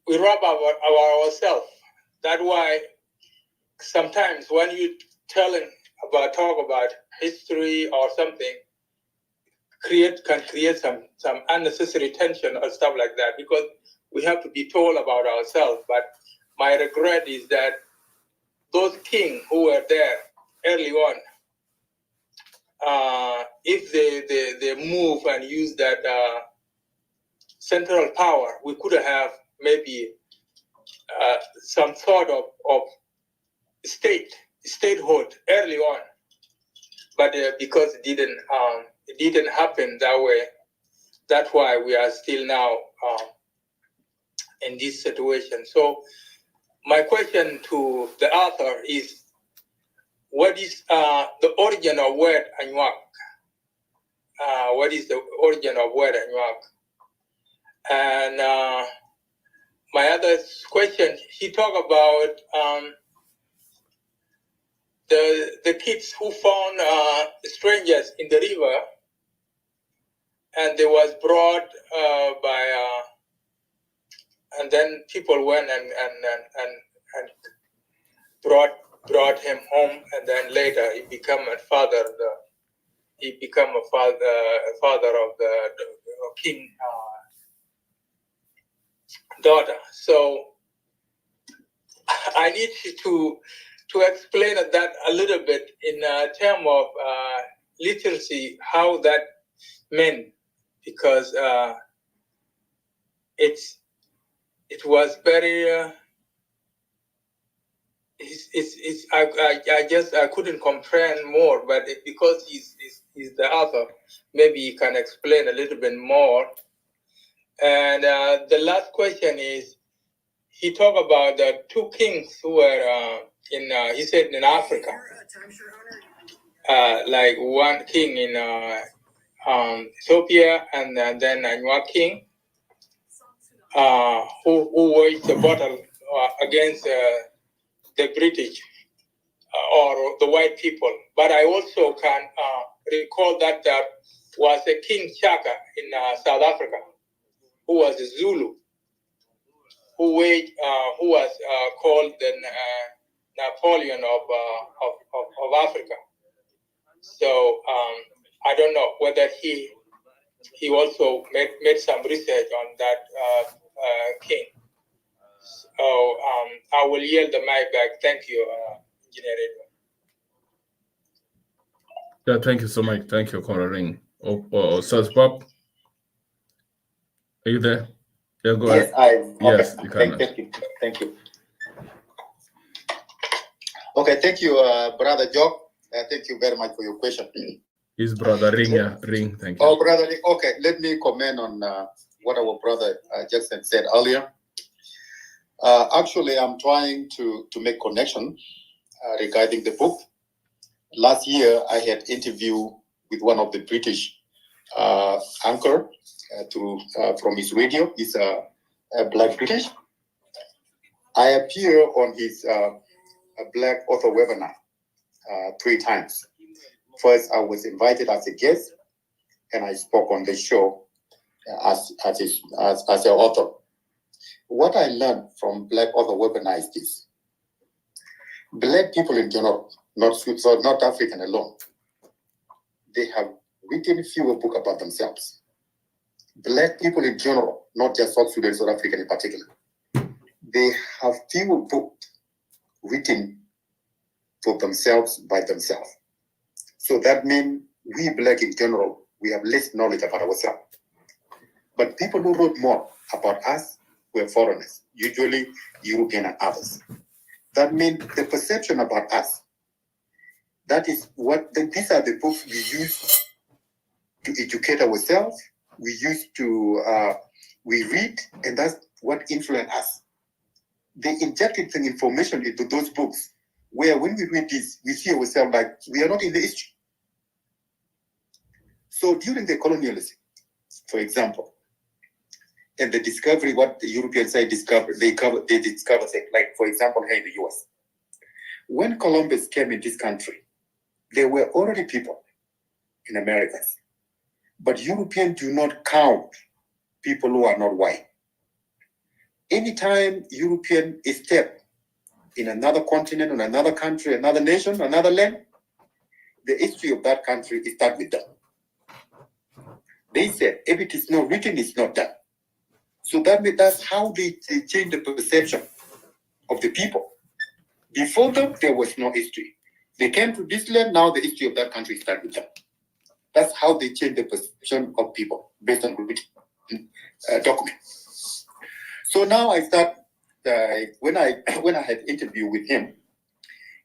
we rob ourselves. That's why sometimes when you talk about history or something, can create some unnecessary tension or stuff like that, because we have to be told about ourselves. But my regret is that those kings who were there early on, if they move and use that central power, we could have maybe some sort of statehood early on. But because it didn't happen that way, that's why we are still now in this situation. So my question to the author is, what is the origin of word Anuak? What is the origin of word Anuak? And my other question, he talked about the kids who found strangers in the river, and they was brought by, and then people went and brought him home, and then later he became a father. He became a father of the king daughter. So I need to explain that a little bit in terms of literacy, how that meant, because it was very. I couldn't comprehend more, but because he's the author, maybe he can explain a little bit more. And the last question is, he talked about the two kings who were he said in Africa, like one king in Ethiopia and then Anuak king. who waged a battle against the British or the white people. But I also can recall that there was a King Shaka in South Africa, who was a Zulu, who was called the Napoleon of Africa. So I don't know whether he also made some research on that king. So I will yield the mic back. Thank you, Engineer Edwin. Yeah, thank you so much. Thank you, Colonel Ring. Sir Bob, are you there? Yeah, go Yes, ahead. Yes, okay. you can. Thank you. Okay, thank you, Brother Job. Thank you very much for your question. His brother Ring, yeah, Ring, thank you. Oh, Brother Ring, okay, let me comment on what our brother Jackson said earlier. Actually, I'm trying to make connection regarding the book. Last year, I had interview with one of the British anchor from his radio. He's a Black British. I appear on his Black author webinar 3 times. First, I was invited as a guest, and I spoke on the show as an author. What I learned from Black author webinar is this: Black people in general, not African alone, they have written fewer books about themselves. Black people in general, not just South Sudan, South African in particular, they have fewer books written for themselves by themselves. So that means we Black in general, we have less knowledge about ourselves. But people who wrote more about us were foreigners, usually European and others. That means the perception about us, that is these are the books we use to educate ourselves, we read, and that's what influenced us. They injected some information into those books where when we read this, we see ourselves like we are not in the history. So during the colonialism, for example, and the discovery, what the Europeans say discovered, they discovered it, like for example, here in the US. When Columbus came in this country, there were already people in Americas. But Europeans do not count people who are not white. Anytime European step in another continent, in another country, another nation, another land, the history of that country is start with them. They said, if it is not written, it's not done. So that's how they change the perception of the people. Before them, there was no history. They came to this land, now the history of that country started with them. That's how they change the perception of people based on written documents. So now I start, when I had interview with him,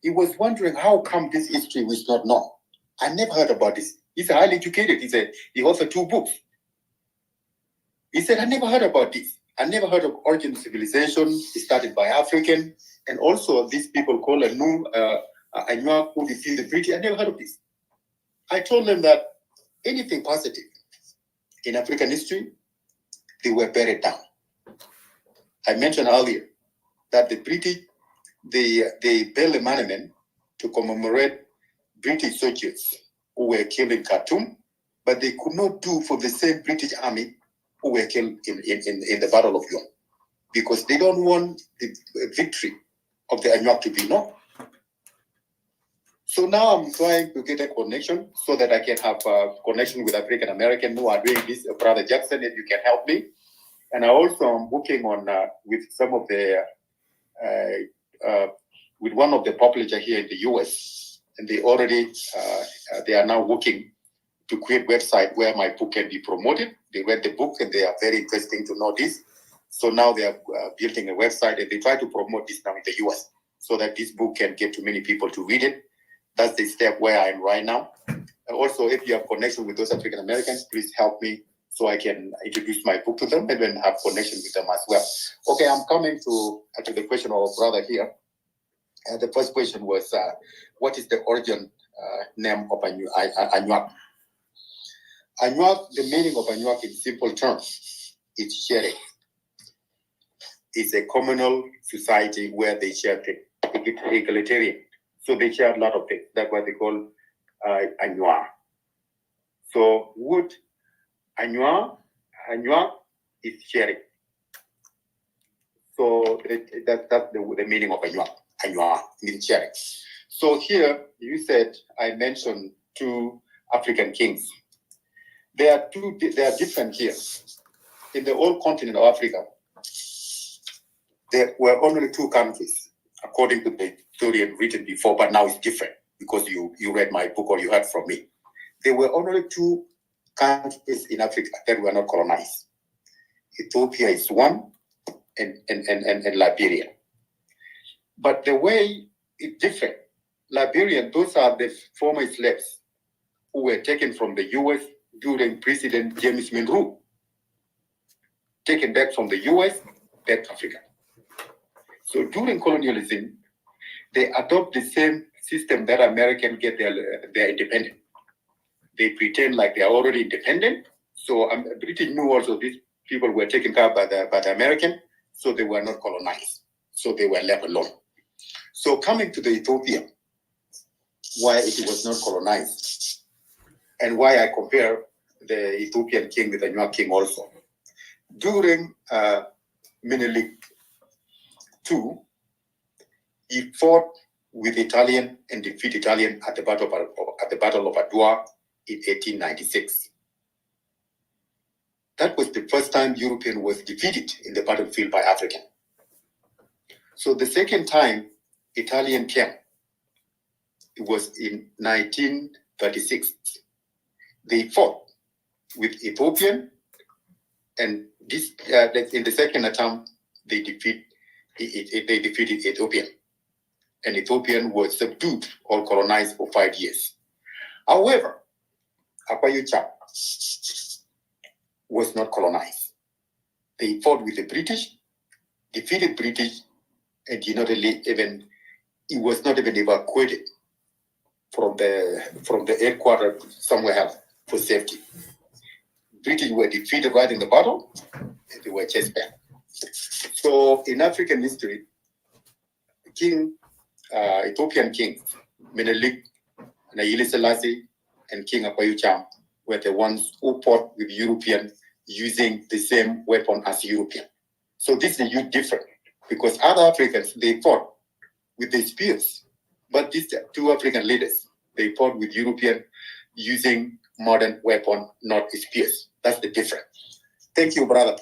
he was wondering how come this history was not known. I never heard about this. He's highly educated. He said he authored 2 books. He said, I never heard about this. I never heard of origin civilization. It started by African, and also these people called Anuak, who defeated the British. I never heard of this. I told them that anything positive in African history, they were buried down. I mentioned earlier that the British, they built a monument to commemorate British soldiers who were killed in Khartoum, but they could not do for the same British army who were killed in the Battle of Juom, because they don't want the victory of the Anuak to be known. So now I'm trying to get a connection so that I can have a connection with African American who are doing this. Brother Jackson, if you can help me. And I also am working on with some of the with one of the publishers here in the US, and they already they are now working to create website where my book can be promoted. They read the book and they are very interesting to know this. So now they are building a website and they try to promote this now in the US so that this book can get to many people to read it. That's the step where I am right now. And also, if you have connection with those African Americans, please help me so I can introduce my book to them and then have connection with them as well. Okay, I'm coming to the question of our brother here. The first question was, what is the origin name of Anuak? Anuak, the meaning of Anuak in simple terms, is sharing. is a communal society where they share things. It's egalitarian. So they share a lot of things. That's what they call Anywa. So wood, Anywa is sharing. So that's the meaning of Anywa means sharing. So here you said I mentioned 2 African kings. They are different here. In the whole continent of Africa, there were only 2 countries, according to the historian written before, but now it's different because you read my book or you heard from me. There were only 2 countries in Africa that were not colonized. Ethiopia is one, and Liberia. But the way is different. Liberian, those are the former slaves who were taken from the US during President James Monroe. Taken back from the US, back to Africa. So during colonialism, they adopt the same system that Americans get their independence. They pretend like they are already independent. So Britain knew also these people were taken care of by the American, so they were not colonized. So they were left alone. So coming to the Ethiopia, why it was not colonized, and why I compare the Ethiopian king with the New king also. During Menelik II, he fought with Italian and defeated Italian at the Battle of Adwa in 1896. That was the first time European was defeated in the battlefield by African. So the second time Italian came, it was in 1936. They fought with Ethiopian, and this in the second attempt they defeated Ethiopian, and Ethiopian was subdued or colonized for 5 years. However, Akwa was not colonized. They fought with the British, defeated British, and he was not even evacuated from the headquarters somewhere else for safety. British were defeated right in the battle, and they were chased back. So in African history, Ethiopian kings, Menelik, Haile Selassie, and King Akwa were the ones who fought with Europeans using the same weapon as European. So this is a huge difference, because other Africans, they fought with the spears, but these 2 African leaders, they fought with European using modern weapon, not spears. That's the difference. Thank you, brother.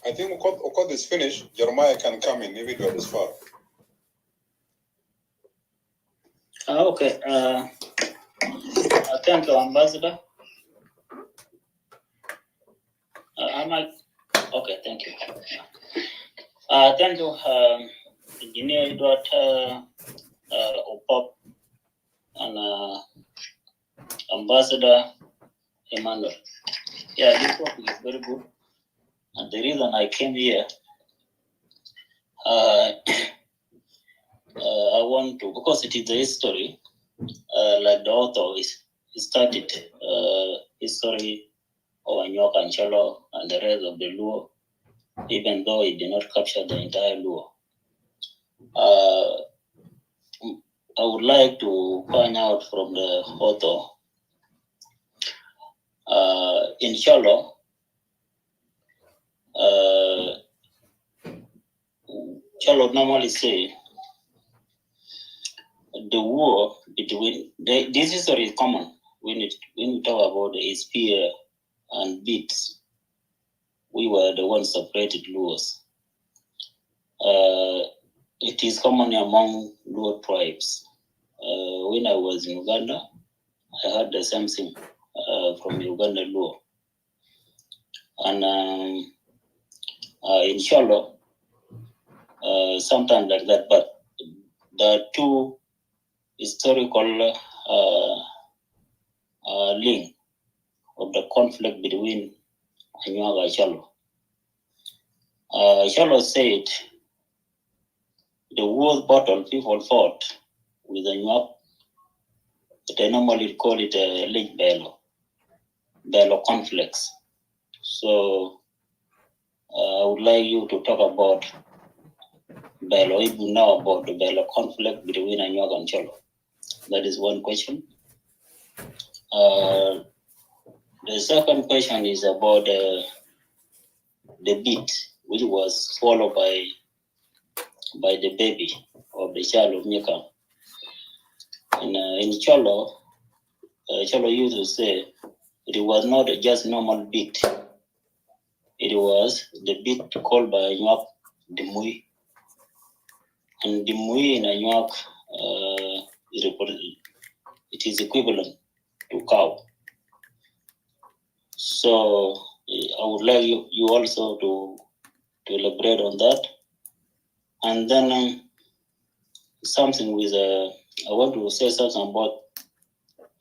I think Okot is finished. Jeremiah can come in if it was far. Okay. Thank you, Ambassador. Okay, thank you. Thank you, Engineer Edward Opop and Ambassador Emmanuel. Yeah, this topic is very good. And the reason I came here, I want to, because it is a history, like the author started history of Anyok and Cholo and the rest of the Luo, even though it did not capture the entire Luo. I would like to find out from the author, in Cholo, Cholo normally say the war between this history is common when we talk about the spear and beads. We were the ones separated Luos. It is common among Luo tribes. When I was in Uganda, I heard the same thing from Uganda Luo. And in Cholo, sometimes like that, but the 2 historical link of the conflict between Anyuaga and Cholo. Cholo said the war battle people fought with the Nyok, they normally call it a link bello conflicts. So I would like you to talk about bello, if you know about the bello conflict between Nyok and Cholo. That is one question. The second question is about the beat, which was followed by the baby of the child of Nyeka. And in Cholo, Cholo used to say it was not just normal beat. It was the beat called by Nyok Dimui. And Dimui in Nyok, it is equivalent to cow. So I would like you also to elaborate on that. And then something with I want to say something about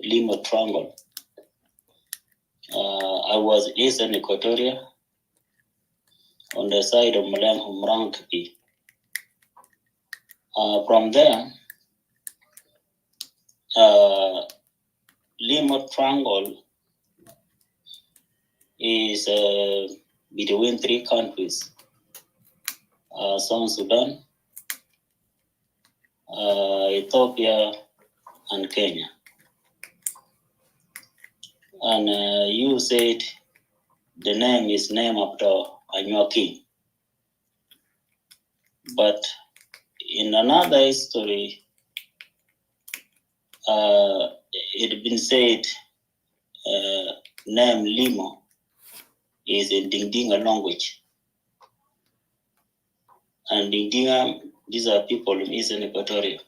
Lima Triangle. I was Eastern Equatoria on the side of Mrankapi. From there, Lima Triangle is between three countries, South Sudan, Ethiopia, and Kenya. And you said the name is named after Anywa king. But in another history, it been said name Limo is in Dingdinga language. And Dingdinga, these are people in Eastern Equatoria.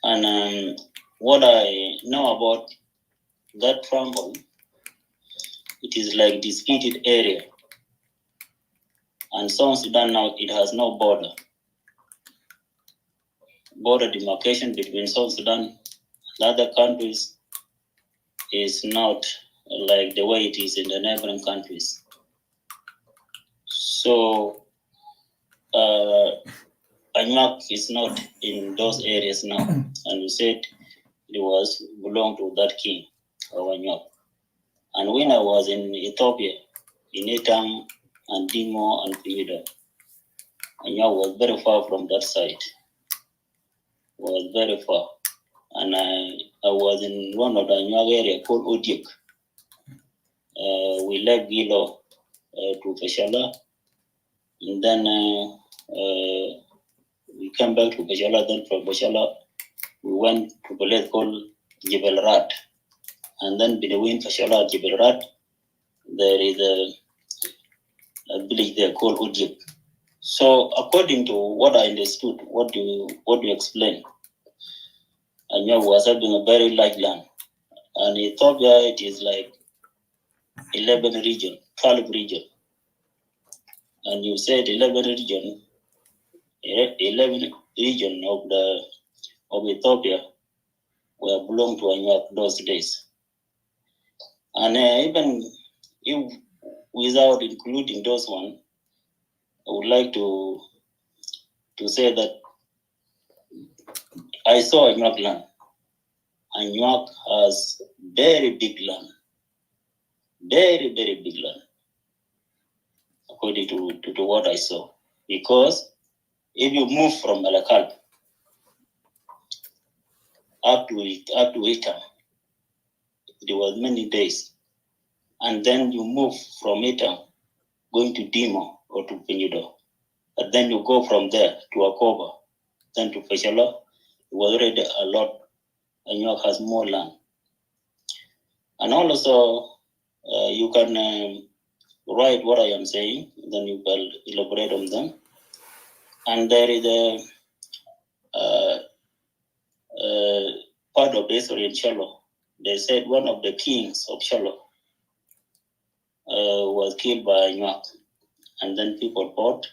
And what I know about that triangle, it is like disputed area. And South Sudan now, it has no border. Border demarcation between South Sudan and other countries is not like the way it is in the neighboring countries. So, Anyuak is not in those areas now. And we said it was belonged to that king of Anyuak. And when I was in Ethiopia, in Etang and Dimo and Pimida, Anyuak was very far from that side. Was very far. And I was in one of the Anyuak area called Odiek. We left Gilo to Peshala, and then we came back to Peshala. Then from Peshala, we went to a place called Jebel Rat, and then between Peshala and Jebel Rat, there is a village there called Odiek. So, according to what I understood, what do you explain? Anyuak was having a very large land, and Ethiopia it is like 11 region, 12 region. And you said 11 region of Ethiopia were belong to Anyuak those days. And even if without including those one, I would like to say that I saw Anyuak land. Anyuak has very big land, very, very big land, according to what I saw. Because if you move from Malakal up to Itam, it was many days. And then you move from Itam, going to Dimo or to Penido. And then you go from there to Akoba, then to Peshala. It was already a lot, and Anyuak has more land. And also, you can write what I am saying, then you can elaborate on them. And there is a part of the history in Shalo. They said one of the kings of Shalo was killed by Anyuak, and then people fought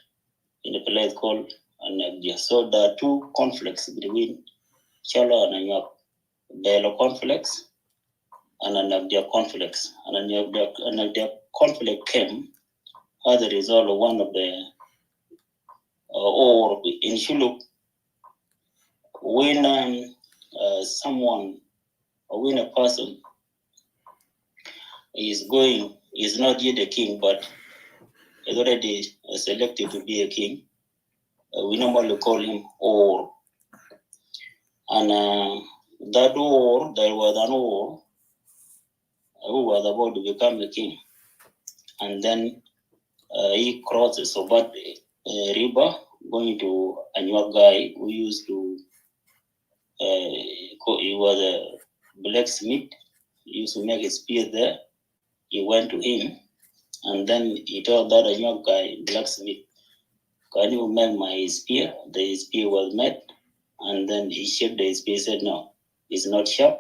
in a place called Anagdia. So there are two conflicts between Shalo and Anyuak: Belo conflicts and Anagdia conflicts. And Anagdia conflict came as a result of one of the or in Shuluk, when someone or when a person is not yet a king, but is already selected to be a king, we normally call him or. And that or, there was an or who was about to become a king. And then he crosses over the river, going to a new guy who used to, he was a blacksmith. He used to make a spear there. He went to him, and then he told that a young guy, blacksmith, can you make my spear? The spear was made, and then he shaped the spear, said, no, it's not sharp.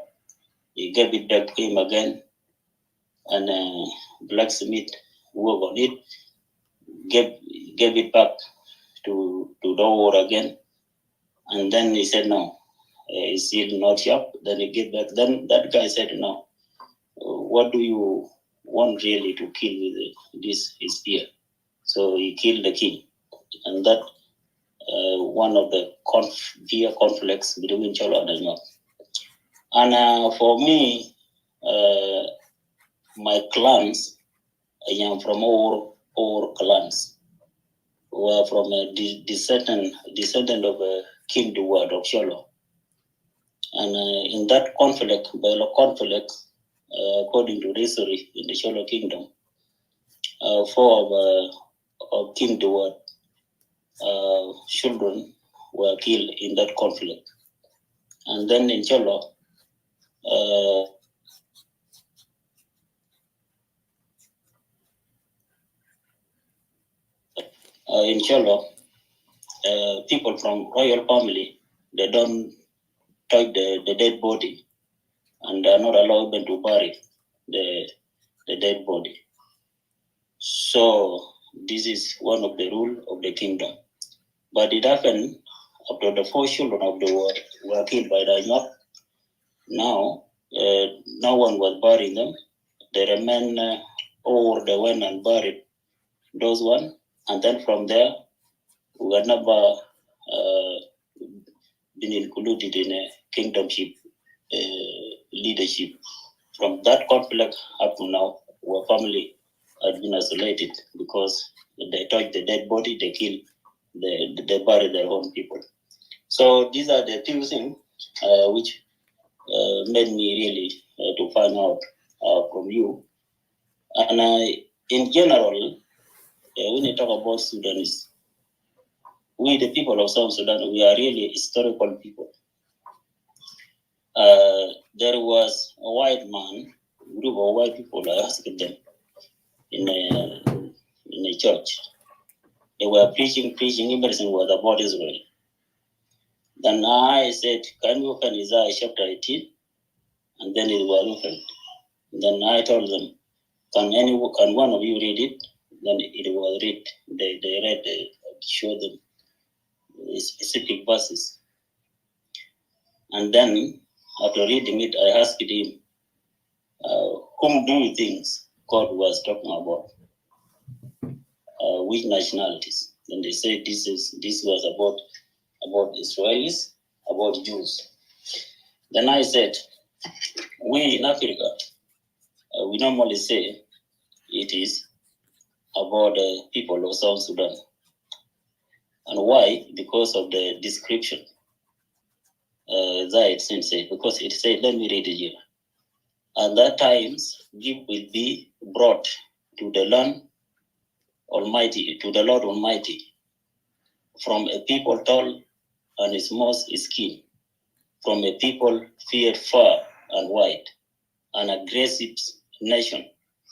He gave it back to him again, and blacksmith worked on it, gave it back to the war again, and then he said, no, it's still not sharp. Then he gave back. Then that guy said, no, what do you want really to kill with this spear? So he killed the king, and that one of the conflicts between Cholo and Anyuak. And for me, my clans, I am from all clans, were from a descendant of King Duwad of Cholo. And in that conflict, according to history in the Cholo kingdom, four of King Duwad children were killed in that conflict. And then in Cholo, people from royal family, they don't touch the dead body, and they are not allowed them to bury the dead body. So this is one of the rule of the kingdom. But it happened after the four children of the war were killed by the Anyuak. Now, no one was burying them. They remain, or they went and buried those one, and then from there, we were never been included in a kingdomship leadership. From that conflict up to now, our family has been isolated because they touch the dead body, they kill, they bury their own people. So these are the few things which made me really to find out from you. And in general, when you talk about Sudanese, we, the people of South Sudan, we are really historical people. There was a white man, group of white people, I asked them in a church. They were preaching, everything was about Israel. Then I said, can you open Isaiah chapter 18? And then it was opened. Then I told them, can one of you read it? Then it was read. They read, showed them specific verses. And then, after reading it, I asked him, whom do you think God was talking about? Which nationalities? Then they said this was about Israelis, about Jews. Then I said, we in Africa, we normally say it is about the people of South Sudan. And why? Because of the description. That it seems, because it said, let me read it here. At that times, gift will be brought to the Lord Almighty, from a people tall and smooth skin, from a people feared far and wide, an aggressive nation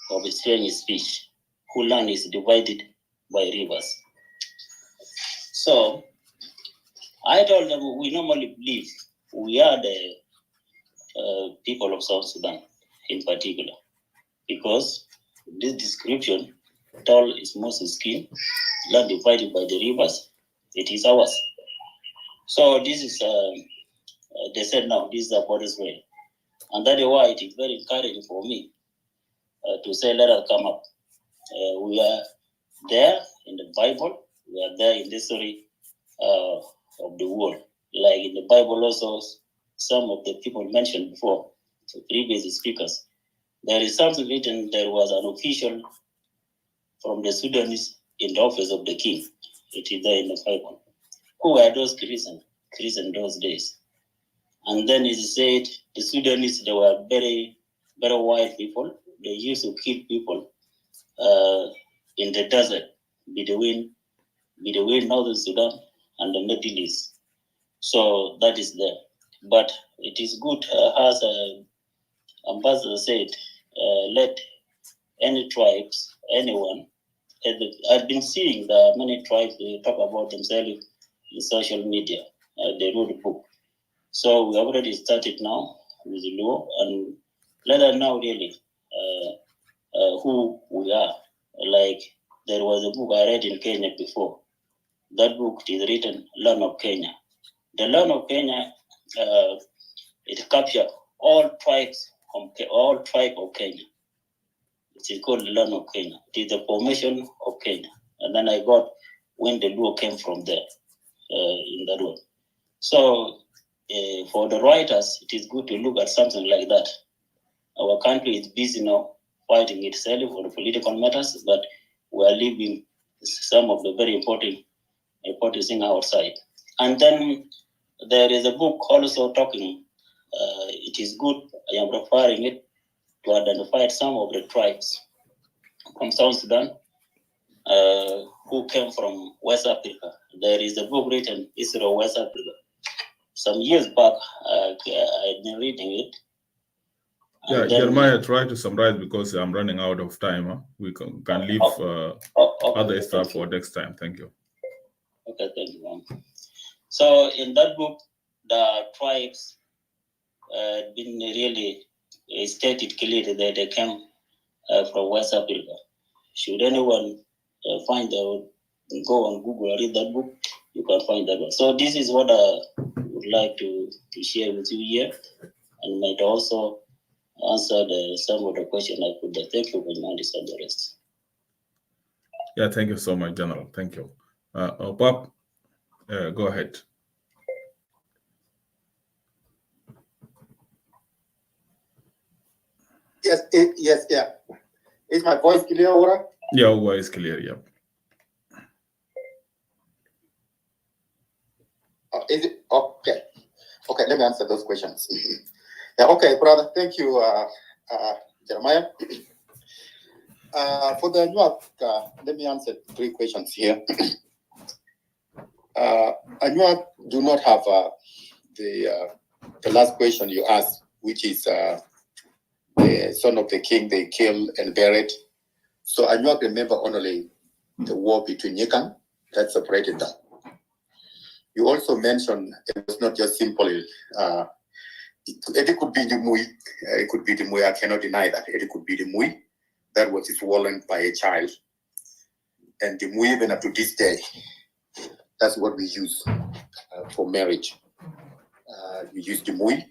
of strange speech, whose land is divided by rivers. So I told them we normally believe we are the people of South Sudan in particular, because this description, tall is most skin, land divided by the rivers, it is ours. So this is, they said now, this is about Israel. And that is why it is very encouraging for me to say, let us come up. We are there in the Bible, we are there in the history of the world. Like in the Bible also, some of the people mentioned before, the previous speakers, there is something written, there was an official from the Sudanese in the office of the king. It is there in the Bible. Who were those Christians those days? And then it said the Sudanese, they were very, very wild people. They used to kill people in the desert between Northern Sudan and the Middle East. So that is there. But it is good, as Ambassador said, let any tribes, anyone, I've been seeing that many tribes, they talk about themselves in social media. They wrote a book. So we already started now with the law, and let us know really who we are. Like there was a book I read in Kenya before. That book is written Land of Kenya. The Land of Kenya, it captures all tribes of Kenya. It is called the Land of Kenya. It is the formation of Kenya. And then I got when the law came from there in that one. So for the writers, it is good to look at something like that. Our country is busy now fighting itself for the political matters, but we are leaving some of the very important things outside. And then there is a book also talking, it is good, I am referring it to identify some of the tribes from South Sudan who came from West Africa. There is a book written, History of West Africa. Some years back, I've been reading it. Yeah, Jeremiah, try to summarize because I'm running out of time. Huh? We can leave other stuff for next time. Thank you. Okay, thank you. So in that book, the tribes been really stated clearly that they came from West Africa. Should anyone find out, go on Google or read that book, you can find that one. So this is what I would like to share with you here, and might also answer some of the questions I put there. Thank you very much, and the rest. Yeah, thank you so much, General. Thank you. Bob, go ahead. Yes, yeah. Is my voice clear, Ora? Your voice clear, yeah. Is it okay? Okay, let me answer those questions. Yeah, okay, brother. Thank you, Jeremiah. For the Anuak, let me answer 3 questions here. Anuak do not have the last question you asked, which is the son of the king they killed and buried. So Anuak remember only the war between Yikan that separated them. You also mentioned it was not just simply it could be the Mui. It could be the Mui. I cannot deny that. It could be the Mui that was swollen by a child. And the Mui, even up to this day, that's what we use for marriage. We use the Mui.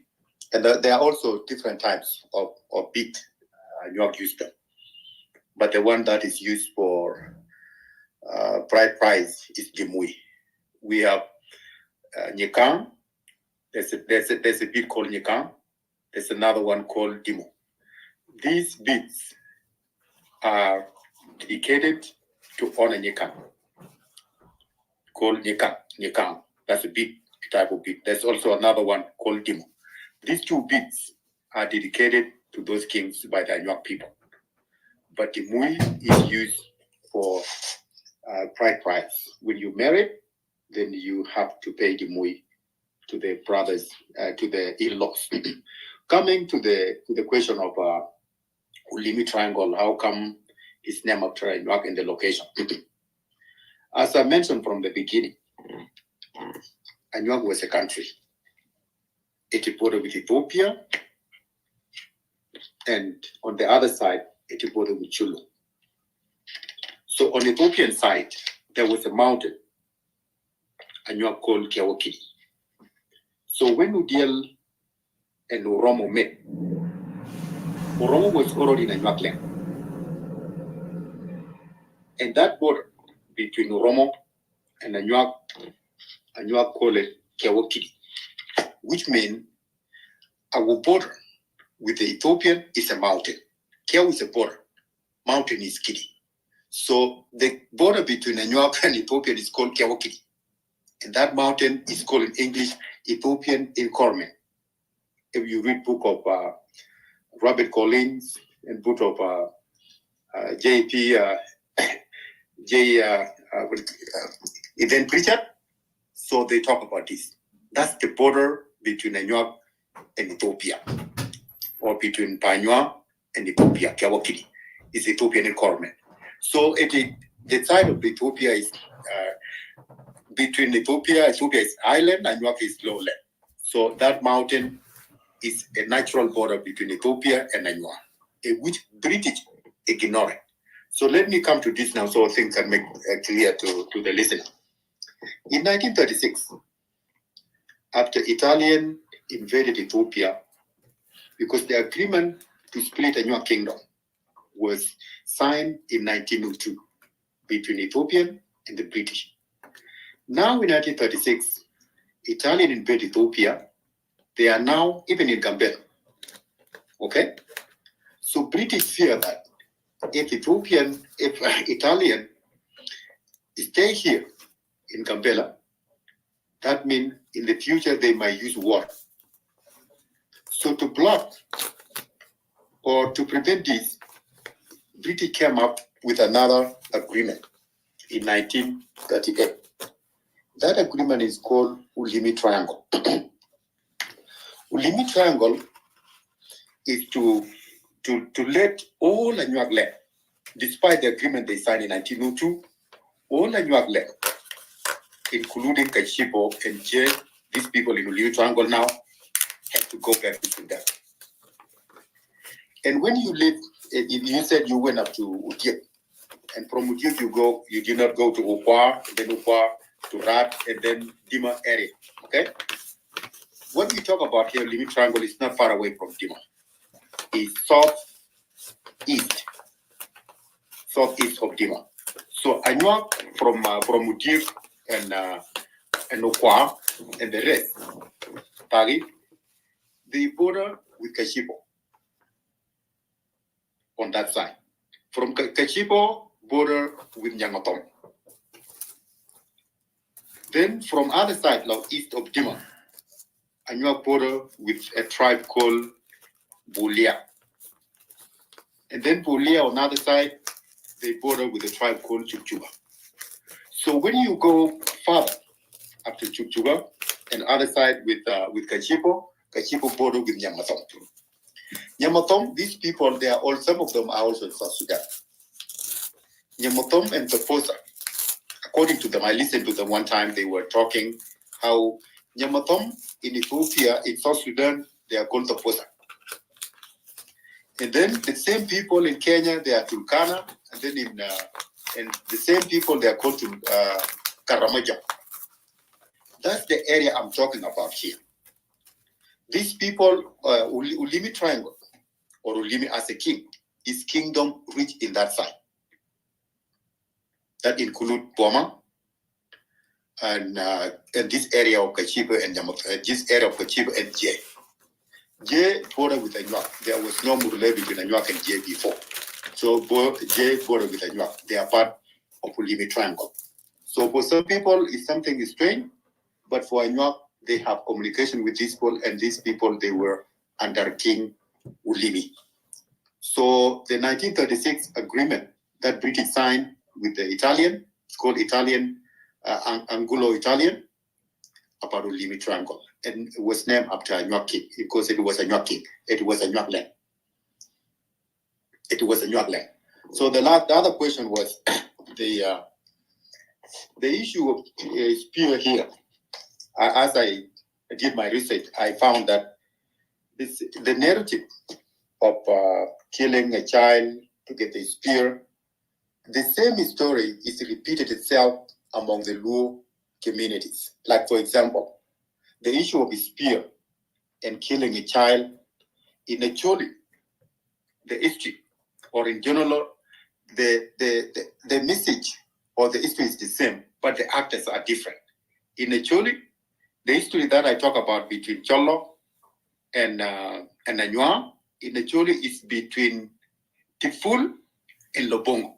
And there are also different types of beat. York used them. But the one that is used for bride price is the Mui. We have Nyekang. There's a bead called Nyekang. There's another one called Dimo. These beads are dedicated to honor Nyekang, called Nyekang. That's a bead type of bead. There's also another one called Dimo. These 2 beads are dedicated to those kings by the Anuak people. But the Mui is used for bride price. When you marry, then you have to pay the Mui to the brothers, to the in-laws. Coming to the question of Ulimi Triangle, how come it's named after Anuak in the location? As I mentioned from the beginning, Anuak was a country. It bordered with Ethiopia, and on the other side, it bordered with Chulu. So on the Ethiopian side, there was a mountain, Anuak called Kiawoki. So when Udiel and Oromo met, Oromo was already in Anuak land. And that border between Oromo and Anuak Anyuak call it Kiawakiri, which means our border with the Ethiopian is a mountain. Kiaw is a border, mountain is Kiri. So the border between Anyuak and Ethiopian is called Kiawakiri. And that mountain is called in English Ethiopian Incorment. If you read book of Robert Collins and book of Eden Pritchard, so they talk about this. That's the border between Anyuak and Ethiopia, or between Panyua and Ethiopia. Kiawakiri is Ethiopian Incorment. So the side of Ethiopia is between Ethiopia is island, and Anyuak is lowland. So that mountain is a natural border between Ethiopia and Anyuak, which British ignored. So let me come to this now so things can make clear to the listener. In 1936, after Italian invaded Ethiopia, because the agreement to split Anyuak kingdom was signed in 1902 between Ethiopian and the British. Now in 1936, Italian invaded Ethiopia. They are now even in Gambela. Okay? So British fear that if Italian stay here in Gambela, that means in the future they might use war. So to block or to prevent this, British came up with another agreement in 1938. That agreement is called Ulimi Triangle. Ulimi Triangle is to let all Anyuak land, despite the agreement they signed in 1902, all Anyuak land, including Kashibo and Jay, these people in Ulimi Triangle now, have to go back to them. And when you live, you said you went up to Udiep, and from Udiep you did not go to Upar, then Upar to Rat, and then Dima area. Okay? What we talk about here, Ulimi Triangle, is not far away from Dima. It's southeast of Dima. So Anyuak from Udiep and Okwa and the rest, Tari, they border with Kashibo on that side. From Kashibo, border with Nyangatom. Then from other side, now east of Dima, Anyuak border with a tribe called Bulia. And then Bulia on the other side, they border with a tribe called Chukchuba. So when you go further up to Chukchuba and other side with Kashibo border with Nyamatom. Nyamatom, these people, some of them are also in South Sudan. Nyamatom and Toposa, according to them, I listened to them one time, they were talking how Nyamatom in Ethiopia, in South Sudan, they are called Toposa. And then the same people in Kenya, they are Turkana, and then and the same people, they are called Karamaja. That's the area I'm talking about here. These people, Ulimi Triangle, or Ulimi as a king, is kingdom rich in that side. That include Boma and this area of Kachibo and this area of Kachibo and Jay. Jay border with Anyuak. There was no Murle between Anyuak and Jay before. So Jay border with Anyuak. They are part of Ulimi Triangle. So for some people, it's something strange, but for Anyuak, they have communication with these people, and these people, they were under King Ulimi. So the 1936 agreement that British signed with the Italian, it's called Italian, Anglo-Italian, about Ulimi Triangle. And it was named after Anyuak king, because it was Anyuak king. It was Anyuak land. It was Anyuak land. So the other question was the issue of spear here. As I did my research, I found that the narrative of killing a child to get a spear, the same story is repeated itself among the Luo communities. Like, for example, the issue of a spear and killing a child, in actually the history, or in general, the message or the history is the same, but the actors are different. In Acholi, the history that I talk about between Cholo and Anywa in Acholi is between Tiful and Lobongo.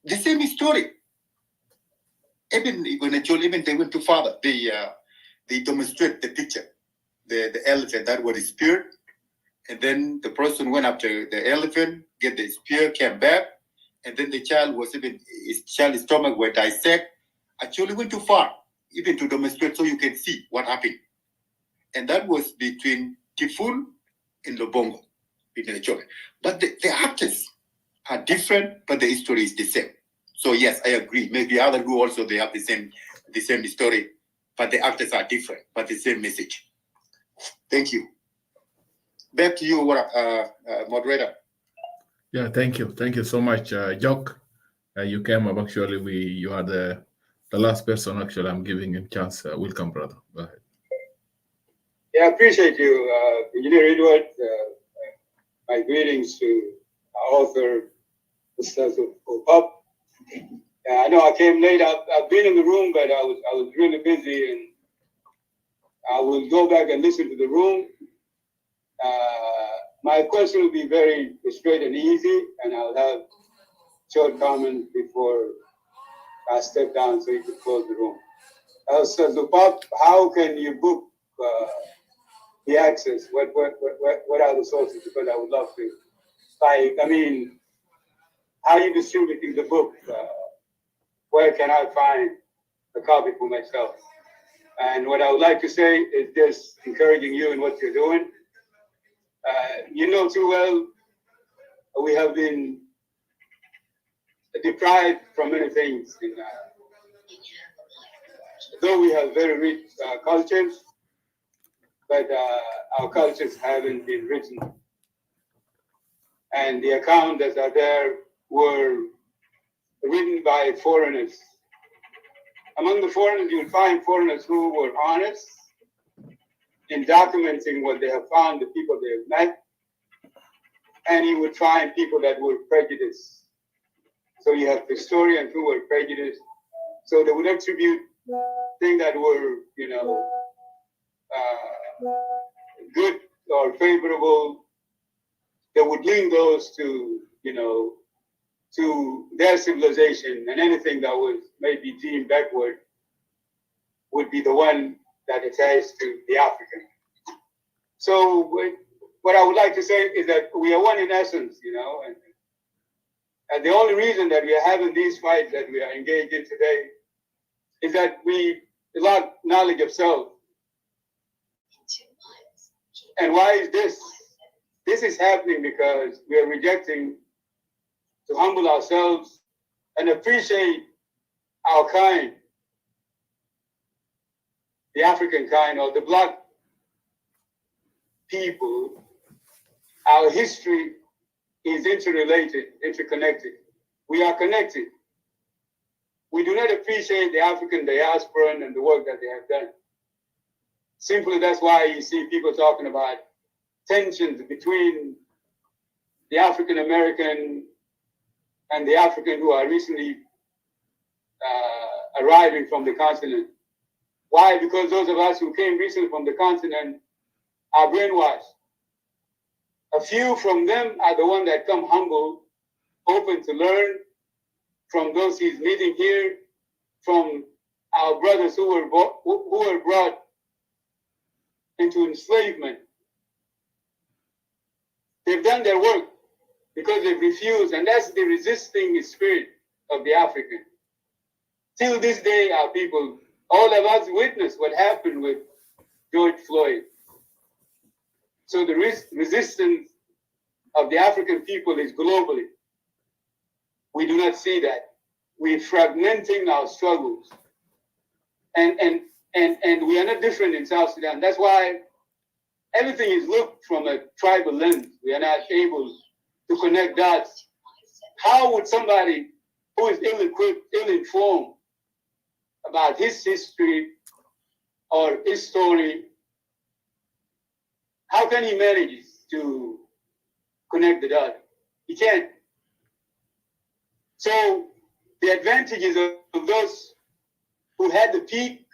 The same story. Even when Acholi, even they went too far, they demonstrate the picture, the elephant that was speared, and then the person went after the elephant, get the spear, came back, and then the child was even, his child's stomach were dissect. Actually went too far, even to demonstrate so you can see what happened. And that was between Tiful and Lobongo, between Acholi. But the actors are different, but the history is the same. So yes, I agree. Maybe other group also they have the same story, but the actors are different, but the same message. Thank you. Back to you, moderator. Yeah, thank you so much, Jock. You came up. Actually, you are the last person. Actually, I'm giving him chance. Welcome, brother. Go ahead. Yeah, I appreciate you, Engineer Edward. My greetings to our author, Mr. Pop. I know I came late. I've been in the room, but I was really busy, and I will go back and listen to the room. My question will be very straight and easy, and I'll have short comments before I step down so you can close the room. So Pop, how can you book the access? What are the sources? Because I would love to. How are you distributing the book? Where can I find a copy for myself? And what I would like to say is just encouraging you in what you're doing. You know too well, we have been deprived from many things. Though we have very rich cultures, but our cultures haven't been written. And the accounts that are there were written by foreigners. Among the foreigners, you'll find foreigners who were honest in documenting what they have found, the people they have met, and you would find people that were prejudiced. So you have historians who were prejudiced. So they would attribute things that were, good or favorable. They would link those to, to their civilization, and anything that was maybe deemed backward would be the one that attached to the African. So what I would like to say is that we are one in essence, and the only reason that we are having these fights that we are engaged in today is that we lack knowledge of self. And why is this? This is happening because we are rejecting to humble ourselves and appreciate our kind, the African kind or the Black people. Our history is interrelated, interconnected. We are connected. We do not appreciate the African diaspora and the work that they have done. Simply, that's why you see people talking about tensions between the African American and the African who are recently arriving from the continent. Why? Because those of us who came recently from the continent are brainwashed. A few from them are the ones that come humble, open to learn from those he's meeting here, from our brothers who were brought into enslavement. They've done their work because they've refused, and that's the resisting spirit of the African. Till this day, our people, all of us witnessed what happened with George Floyd. So the resistance of the African people is globally. We do not see that. We're fragmenting our struggles. And we are not different in South Sudan. That's why everything is looked from a tribal lens. We are not able to connect dots. How would somebody who is ill-equipped, ill-informed about his history or his story, how can he manage to connect the dots? He can't. So the advantages of those who had the peak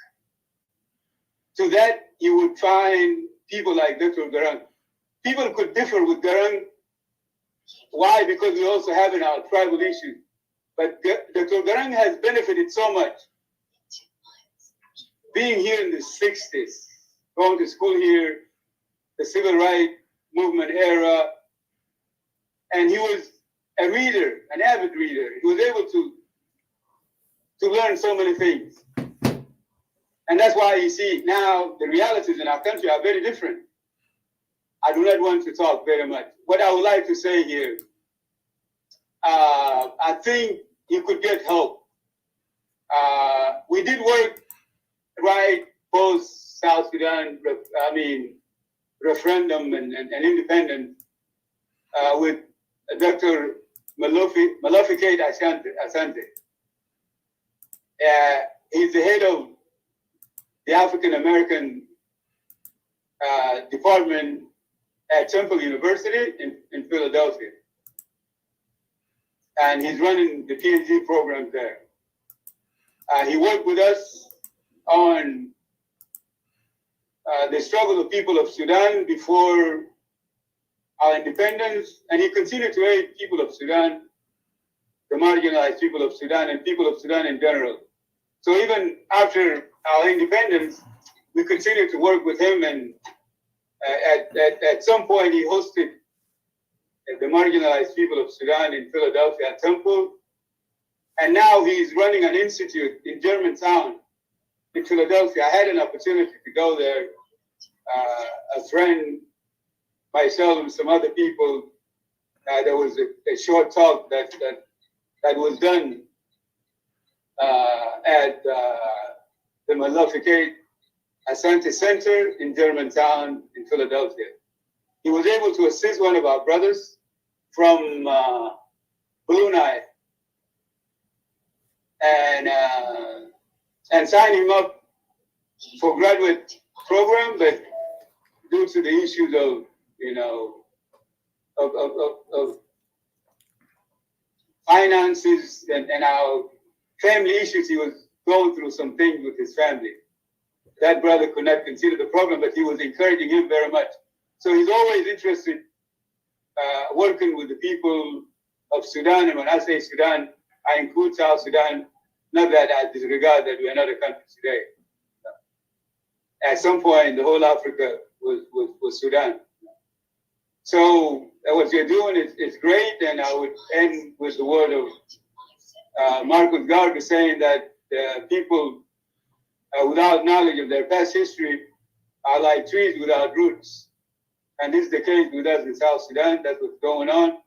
to that, you would find people like Dr. Garang. People could differ with Garang. Why? Because we also have in our tribal issues. But Dr. Garang has benefited so much. Being here in the 60s, going to school here, the civil rights movement era, and he was a reader, an avid reader. He was able to learn so many things. And that's why you see now the realities in our country are very different. I do not want to talk very much. What I would like to say here, I think you could get help. We did work right post South Sudan, referendum and independence with Dr. Malofikate Asante. He's the head of the African American department at Temple University in Philadelphia. And he's running the PhD program there. He worked with us on the struggle of people of Sudan before our independence, and he continued to aid people of Sudan, the marginalized people of Sudan, and people of Sudan in general. So even after our independence, we continued to work with him, and at some point he hosted the marginalized people of Sudan in Philadelphia at Temple, and now he's running an institute in Germantown in Philadelphia. I had an opportunity to go there. A friend, myself, and some other people. There was a short talk that was done at the Malofikate Asante Center in Germantown in Philadelphia. He was able to assist one of our brothers from Brunei and sign him up for graduate program, but due to the issues of of finances and our family issues, he was going through some things with his family. That brother could not continue the program, but he was encouraging him very much. So he's always interested working with the people of Sudan. And when I say Sudan, I include South Sudan, not that I disregard that we are not a country today. At some point, the whole Africa was Sudan. So what you're doing is great, and I would end with the word of Marcus Garvey saying that people without knowledge of their past history are like trees without roots. And this is the case with us in South Sudan. That's what's going on.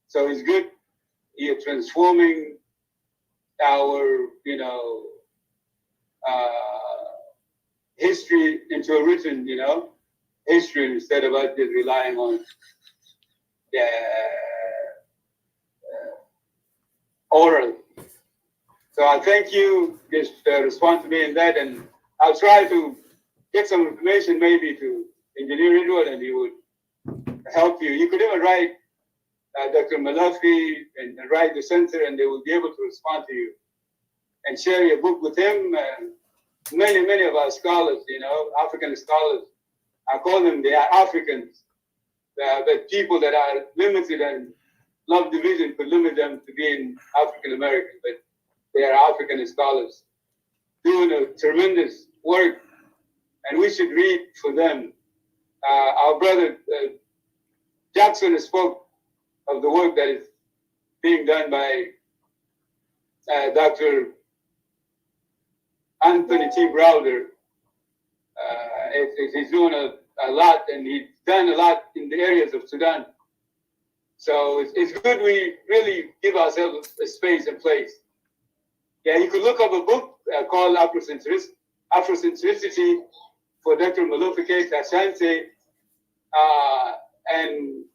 So it's good. You're transforming our, history into a written, history instead of us just relying on oral. So I thank you. Just respond to me in that, and I'll try to get some information maybe to Engineer Edward, and he would help you. You could even write Dr. Malafi and write the center, and they will be able to respond to you and share your book with him. Many of our scholars, African scholars, I call them, they are Africans. But people that are limited and love division could limit them to being African American, but they are African scholars doing a tremendous work, and we should read for them. Our brother Jackson spoke of the work that is being done by Dr. Anthony T. Browder. He's doing a lot, and he's done a lot in the areas of Sudan. So it's good we really give ourselves a space and place. Yeah, you could look up a book called Afrocentricity for Dr. Malofikate Asante, and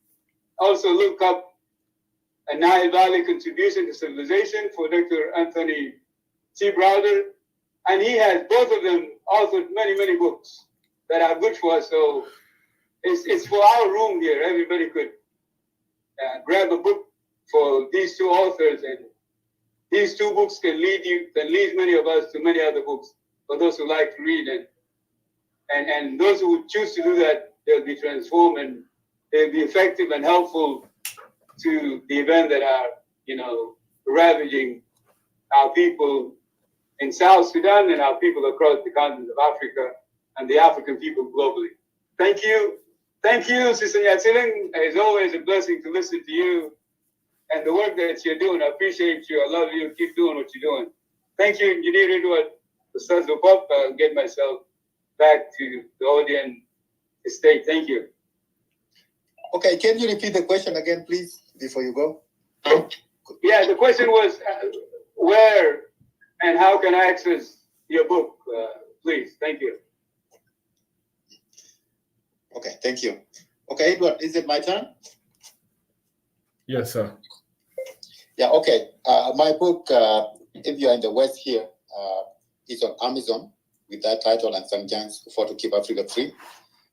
also look up a Nile Valley Contribution to Civilization for Dr. Anthony T. Browder. And he has, both of them, authored many books that are good for us. So it's for our room here. Everybody could grab a book for these two authors, and these two books can lead many of us to many other books for those who like to read. And And those who would choose to do that, they'll be transformed and they'll be effective and helpful to the event that are, ravaging our people in South Sudan and our people across the continent of Africa and the African people globally. Thank you. Thank you, Sister Yatsiling. It's always a blessing to listen to you and the work that you're doing. I appreciate you. I love you. Keep doing what you're doing. Thank you, Engineer Edward. Ustaz Upop, I'll get myself back to the audience state. Thank you. Okay, can you repeat the question again, please, before you go? Yeah, the question was where and how can I access your book, please? Thank you. Okay, thank you. Okay, Edward, is it my turn? Yes, sir. Yeah, okay. My book, if you're in the West here, is on Amazon with that title and some giants for to keep Africa free.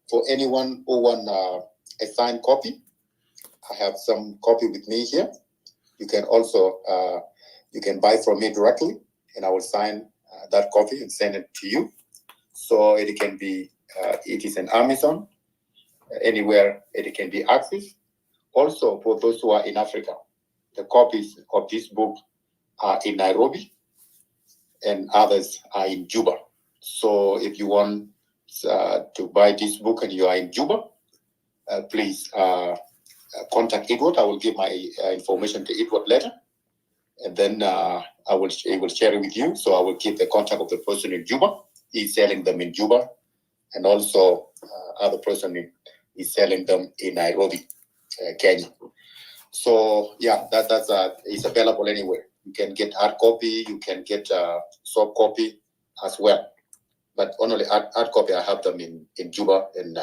For anyone who want a signed copy, I have some copy with me here. You can also you can buy from me directly, and I will sign that copy and send it to you. So it can be it is on Amazon, anywhere it can be accessed. Also, for those who are in Africa, the copies of this book are in Nairobi, and others are in Juba. So if you want to buy this book and you are in Juba, please contact Edward. I will give my information to Edward later, and then I will share it with you. So I will keep the contact of the person in Juba. He's selling them in Juba, and also other person is selling them in Nairobi, Kenya. So yeah, that's it's available anywhere. You can get hard copy. You can get soft copy as well. But only hard copy, I have them in Juba and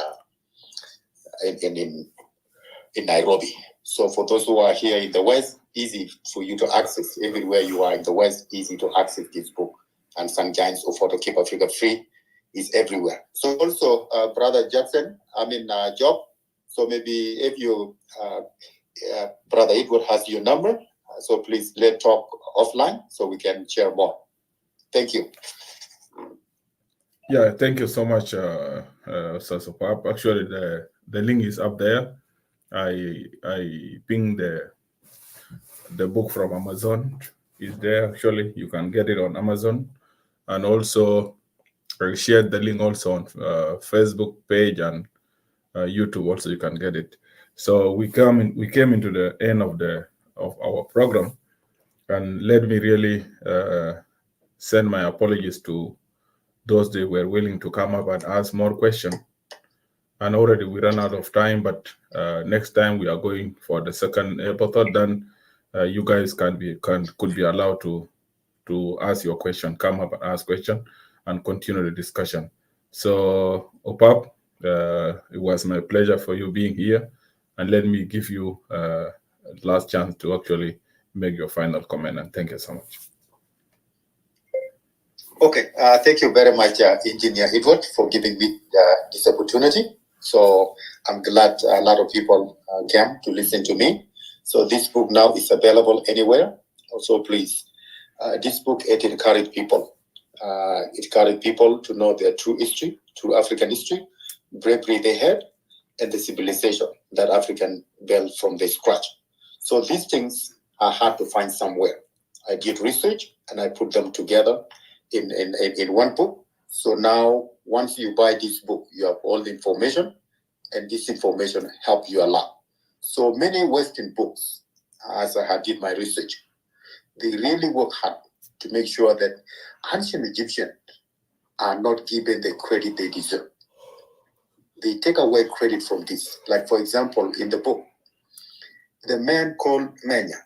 in Nairobi. So for those who are here in the West, easy for you to access. Everywhere you are in the West, easy to access this book. And Some Giants of How to Keep Africa Free is everywhere. So also, Brother Jackson, Job. So maybe if you, Brother Edward has your number, so please let's talk offline so we can share more. Thank you. Yeah, thank you so much, Sasopap. Actually, the link is up there. I pinged the book from Amazon. Is there actually? You can get it on Amazon, and also I shared the link also on Facebook page and YouTube. Also, you can get it. So we came into the end of our program, and let me really send my apologies to those that were willing to come up and ask more questions. And already we ran out of time, but next time we are going for the second episode. Then you guys could be allowed to ask your question, come up and ask question, and continue the discussion. So Opap, it was my pleasure for you being here, and let me give you last chance to actually make your final comment. And thank you so much. Okay, thank you very much, Engineer Edward, for giving me this opportunity. So I'm glad a lot of people came to listen to me. So this book now is available anywhere. Also, please, this book, it encourages people. It encourages people to know their true history, true African history, bravery they had, and the civilization that African built from the scratch. So these things are hard to find somewhere. I did research and I put them together in one book. So now, once you buy this book, you have all the information, and this information helps you a lot. So many Western books, as I did my research, they really work hard to make sure that ancient Egyptians are not given the credit they deserve. They take away credit from this. Like, for example, in the book, the man called Manya,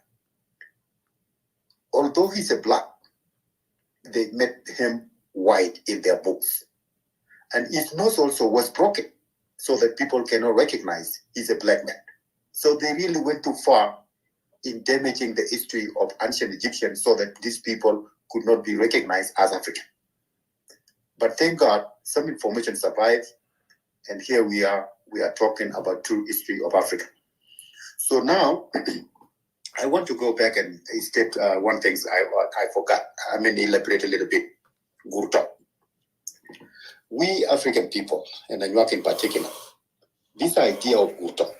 although he's a black, they made him white in their books. And his nose also was broken so that people cannot recognize he's a black man. So they really went too far in damaging the history of ancient Egyptians so that these people could not be recognized as African. But thank God, some information survived, and here we are talking about true history of Africa. So now, I want to go back and state one thing I forgot. Elaborate a little bit. Gurta. we African people, and Anuak in particular, this idea of Gurtong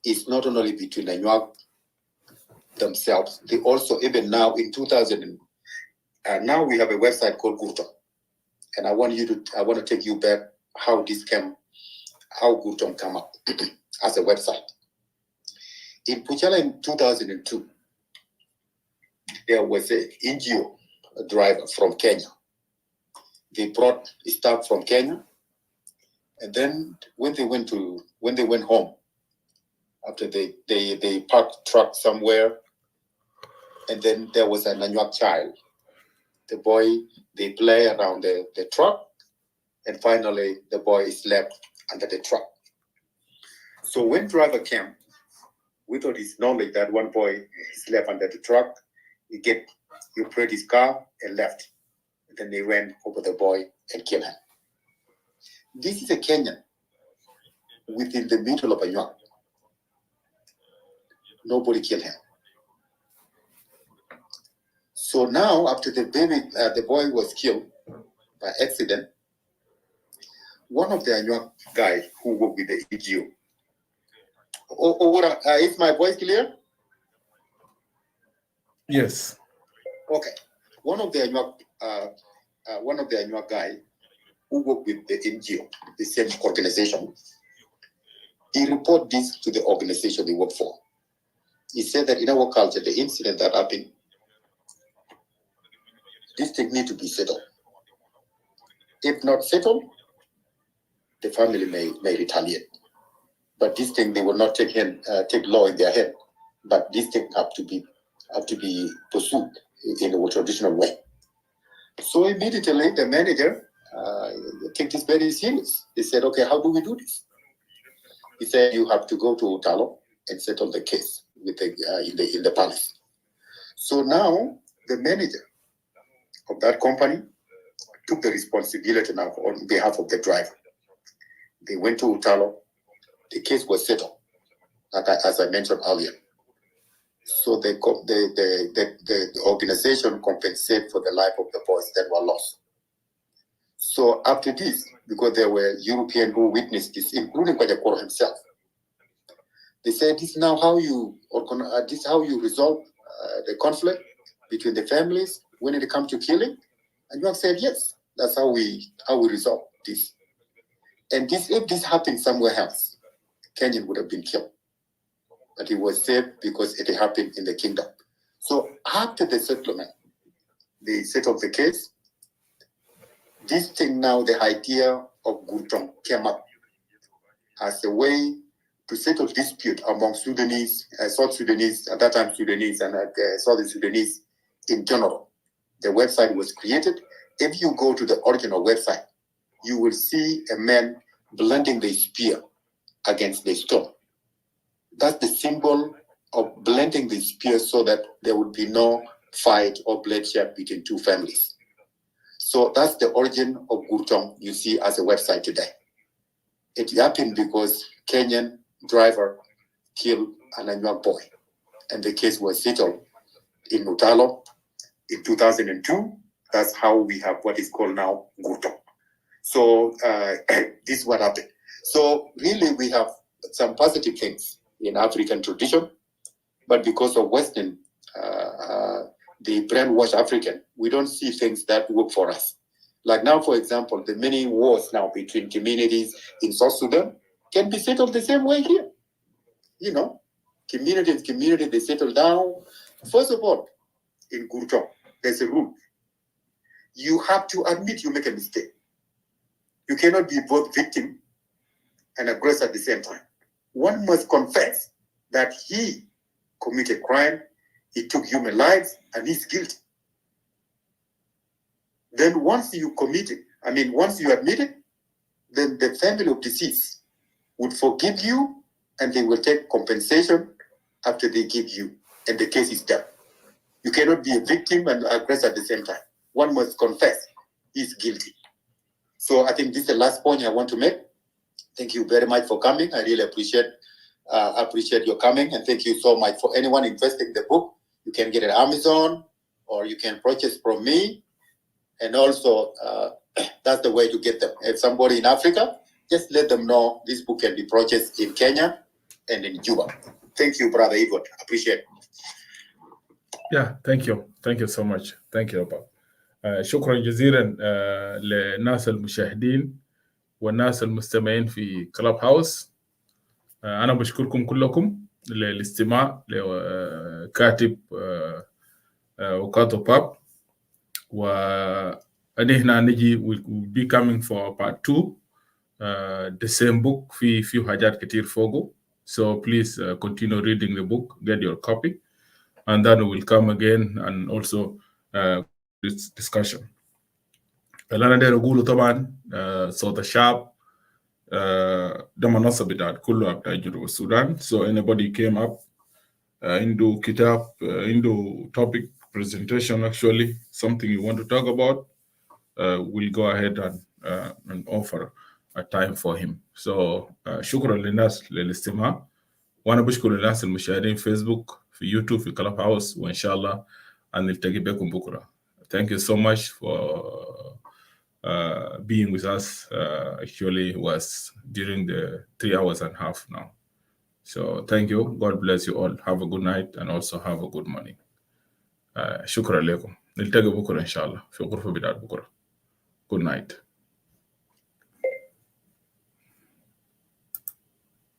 is not only between Anuak themselves, they also, even now in 2000, now we have a website called Gurtong. And I want to take you back how Gurtong came up as a website. In Puchala in 2002, there was a NGO driver from Kenya. They brought staff from Kenya, and then when they went home, after they parked truck somewhere, and then there was an Anuak child. The boy, they play around the truck, and finally the boy slept under the truck. So when driver came, without his knowledge that one boy slept under the truck, he put his car and left. And then they ran over the boy and killed him. This is a Kenyan within the middle of Anuak. Nobody killed him. So now, after the boy was killed by accident, one of the Anuak guy who worked with the NGO. Is my voice clear? Yes. Okay. One of the Anuak guy who worked with the NGO, the same organization, he reported this to the organization he worked for. He said that in our culture, the incident that happened, this thing need to be settled. If not settled, the family may retaliate. But this thing, they will not take law in their hand. But this thing have to be pursued in a traditional way. So immediately the manager took this very serious. He said, "Okay, how do we do this?" He said, "You have to go to Talo and settle the case with in the palace." So now the manager of that company took the responsibility now on behalf of the driver. They went to Utalo. The case was settled, as I mentioned earlier. So the organization compensated for the life of the boys that were lost. So after this, because there were Europeans who witnessed this, including Kwajakoro himself, they said, "This is now how you resolve the conflict between the families when it comes to killing." And Yuan said, "Yes, that's how we resolve this." And if this happened somewhere else, Kenyan would have been killed. But he was saved because it happened in the kingdom. So after the settlement, they settled the case. This thing now, the idea of Gurtong came up as a way to settle dispute among Sudanese, South Sudanese, at that time Sudanese and Southern Sudanese in general. The website was created. If you go to the original website, you will see a man blending the spear against the stone. That's the symbol of blending the spear so that there would be no fight or bloodshed between two families. So that's the origin of Gurtong you see as a website today. It happened because Kenyan driver killed an Anuak boy, and the case was settled in Mutalo in 2002. That's how we have what is called now Gurtong. So this is what happened. So really we have some positive things in African tradition, but because of Western, the brainwash African, we don't see things that work for us. Like now, for example, the many wars now between communities in South Sudan can be settled the same way here. You know, community, they settle down. First of all, in Gurtong, there's a rule. You have to admit you make a mistake. You cannot be both victim and aggressor at the same time. One must confess that he committed crime, he took human lives, and he's guilty. Then once you admit it, then the family of deceased would forgive you and they will take compensation after they give you, and the case is done. You cannot be a victim and aggressor at the same time. One must confess he's guilty. So I think this is the last point I want to make. Thank you very much for coming. I really appreciate your coming, and thank you so much. For anyone interested in the book, you can get it on Amazon or you can purchase from me. And also, that's the way to get them. If somebody in Africa, just let them know this book can be purchased in Kenya and in Juba. Thank you, Brother Edward. Appreciate it. Yeah, thank you. Thank you so much. Thank you, Bob. شكرا جزيلا للناس المشاهدين والناس المستمعين في كلاب هاوس. أنا بشكركم كلكم للاستماع لكاتب وكاتب باب. وهنا نجي will be coming for part 2. The same book في حاجات كتير فوقه. So please continue reading the book, get your copy, and then we'll come again and also this discussion. اللي أنا داير أقوله طبعا صوت الشعب ده منصة بتاعت كله أبناء جنوب السودان. So anybody came up عنده كتاب عنده topic presentation, actually something you want to talk about, we'll go ahead and offer a time for him. So شكرا للناس للاستماع، وانا بشكر الناس المشاهدين في فيسبوك في يوتيوب في كلاب هاوس، وان شاء الله نلتقي بكم بكره. Thank you so much for being with us. Actually was during the 3 hours and a half now. So thank you. God bless you all. Have a good night and also have a good morning. شكرا لكم. نلتقي بكره ان شاء الله في غرفه بدايه بكره. Good night.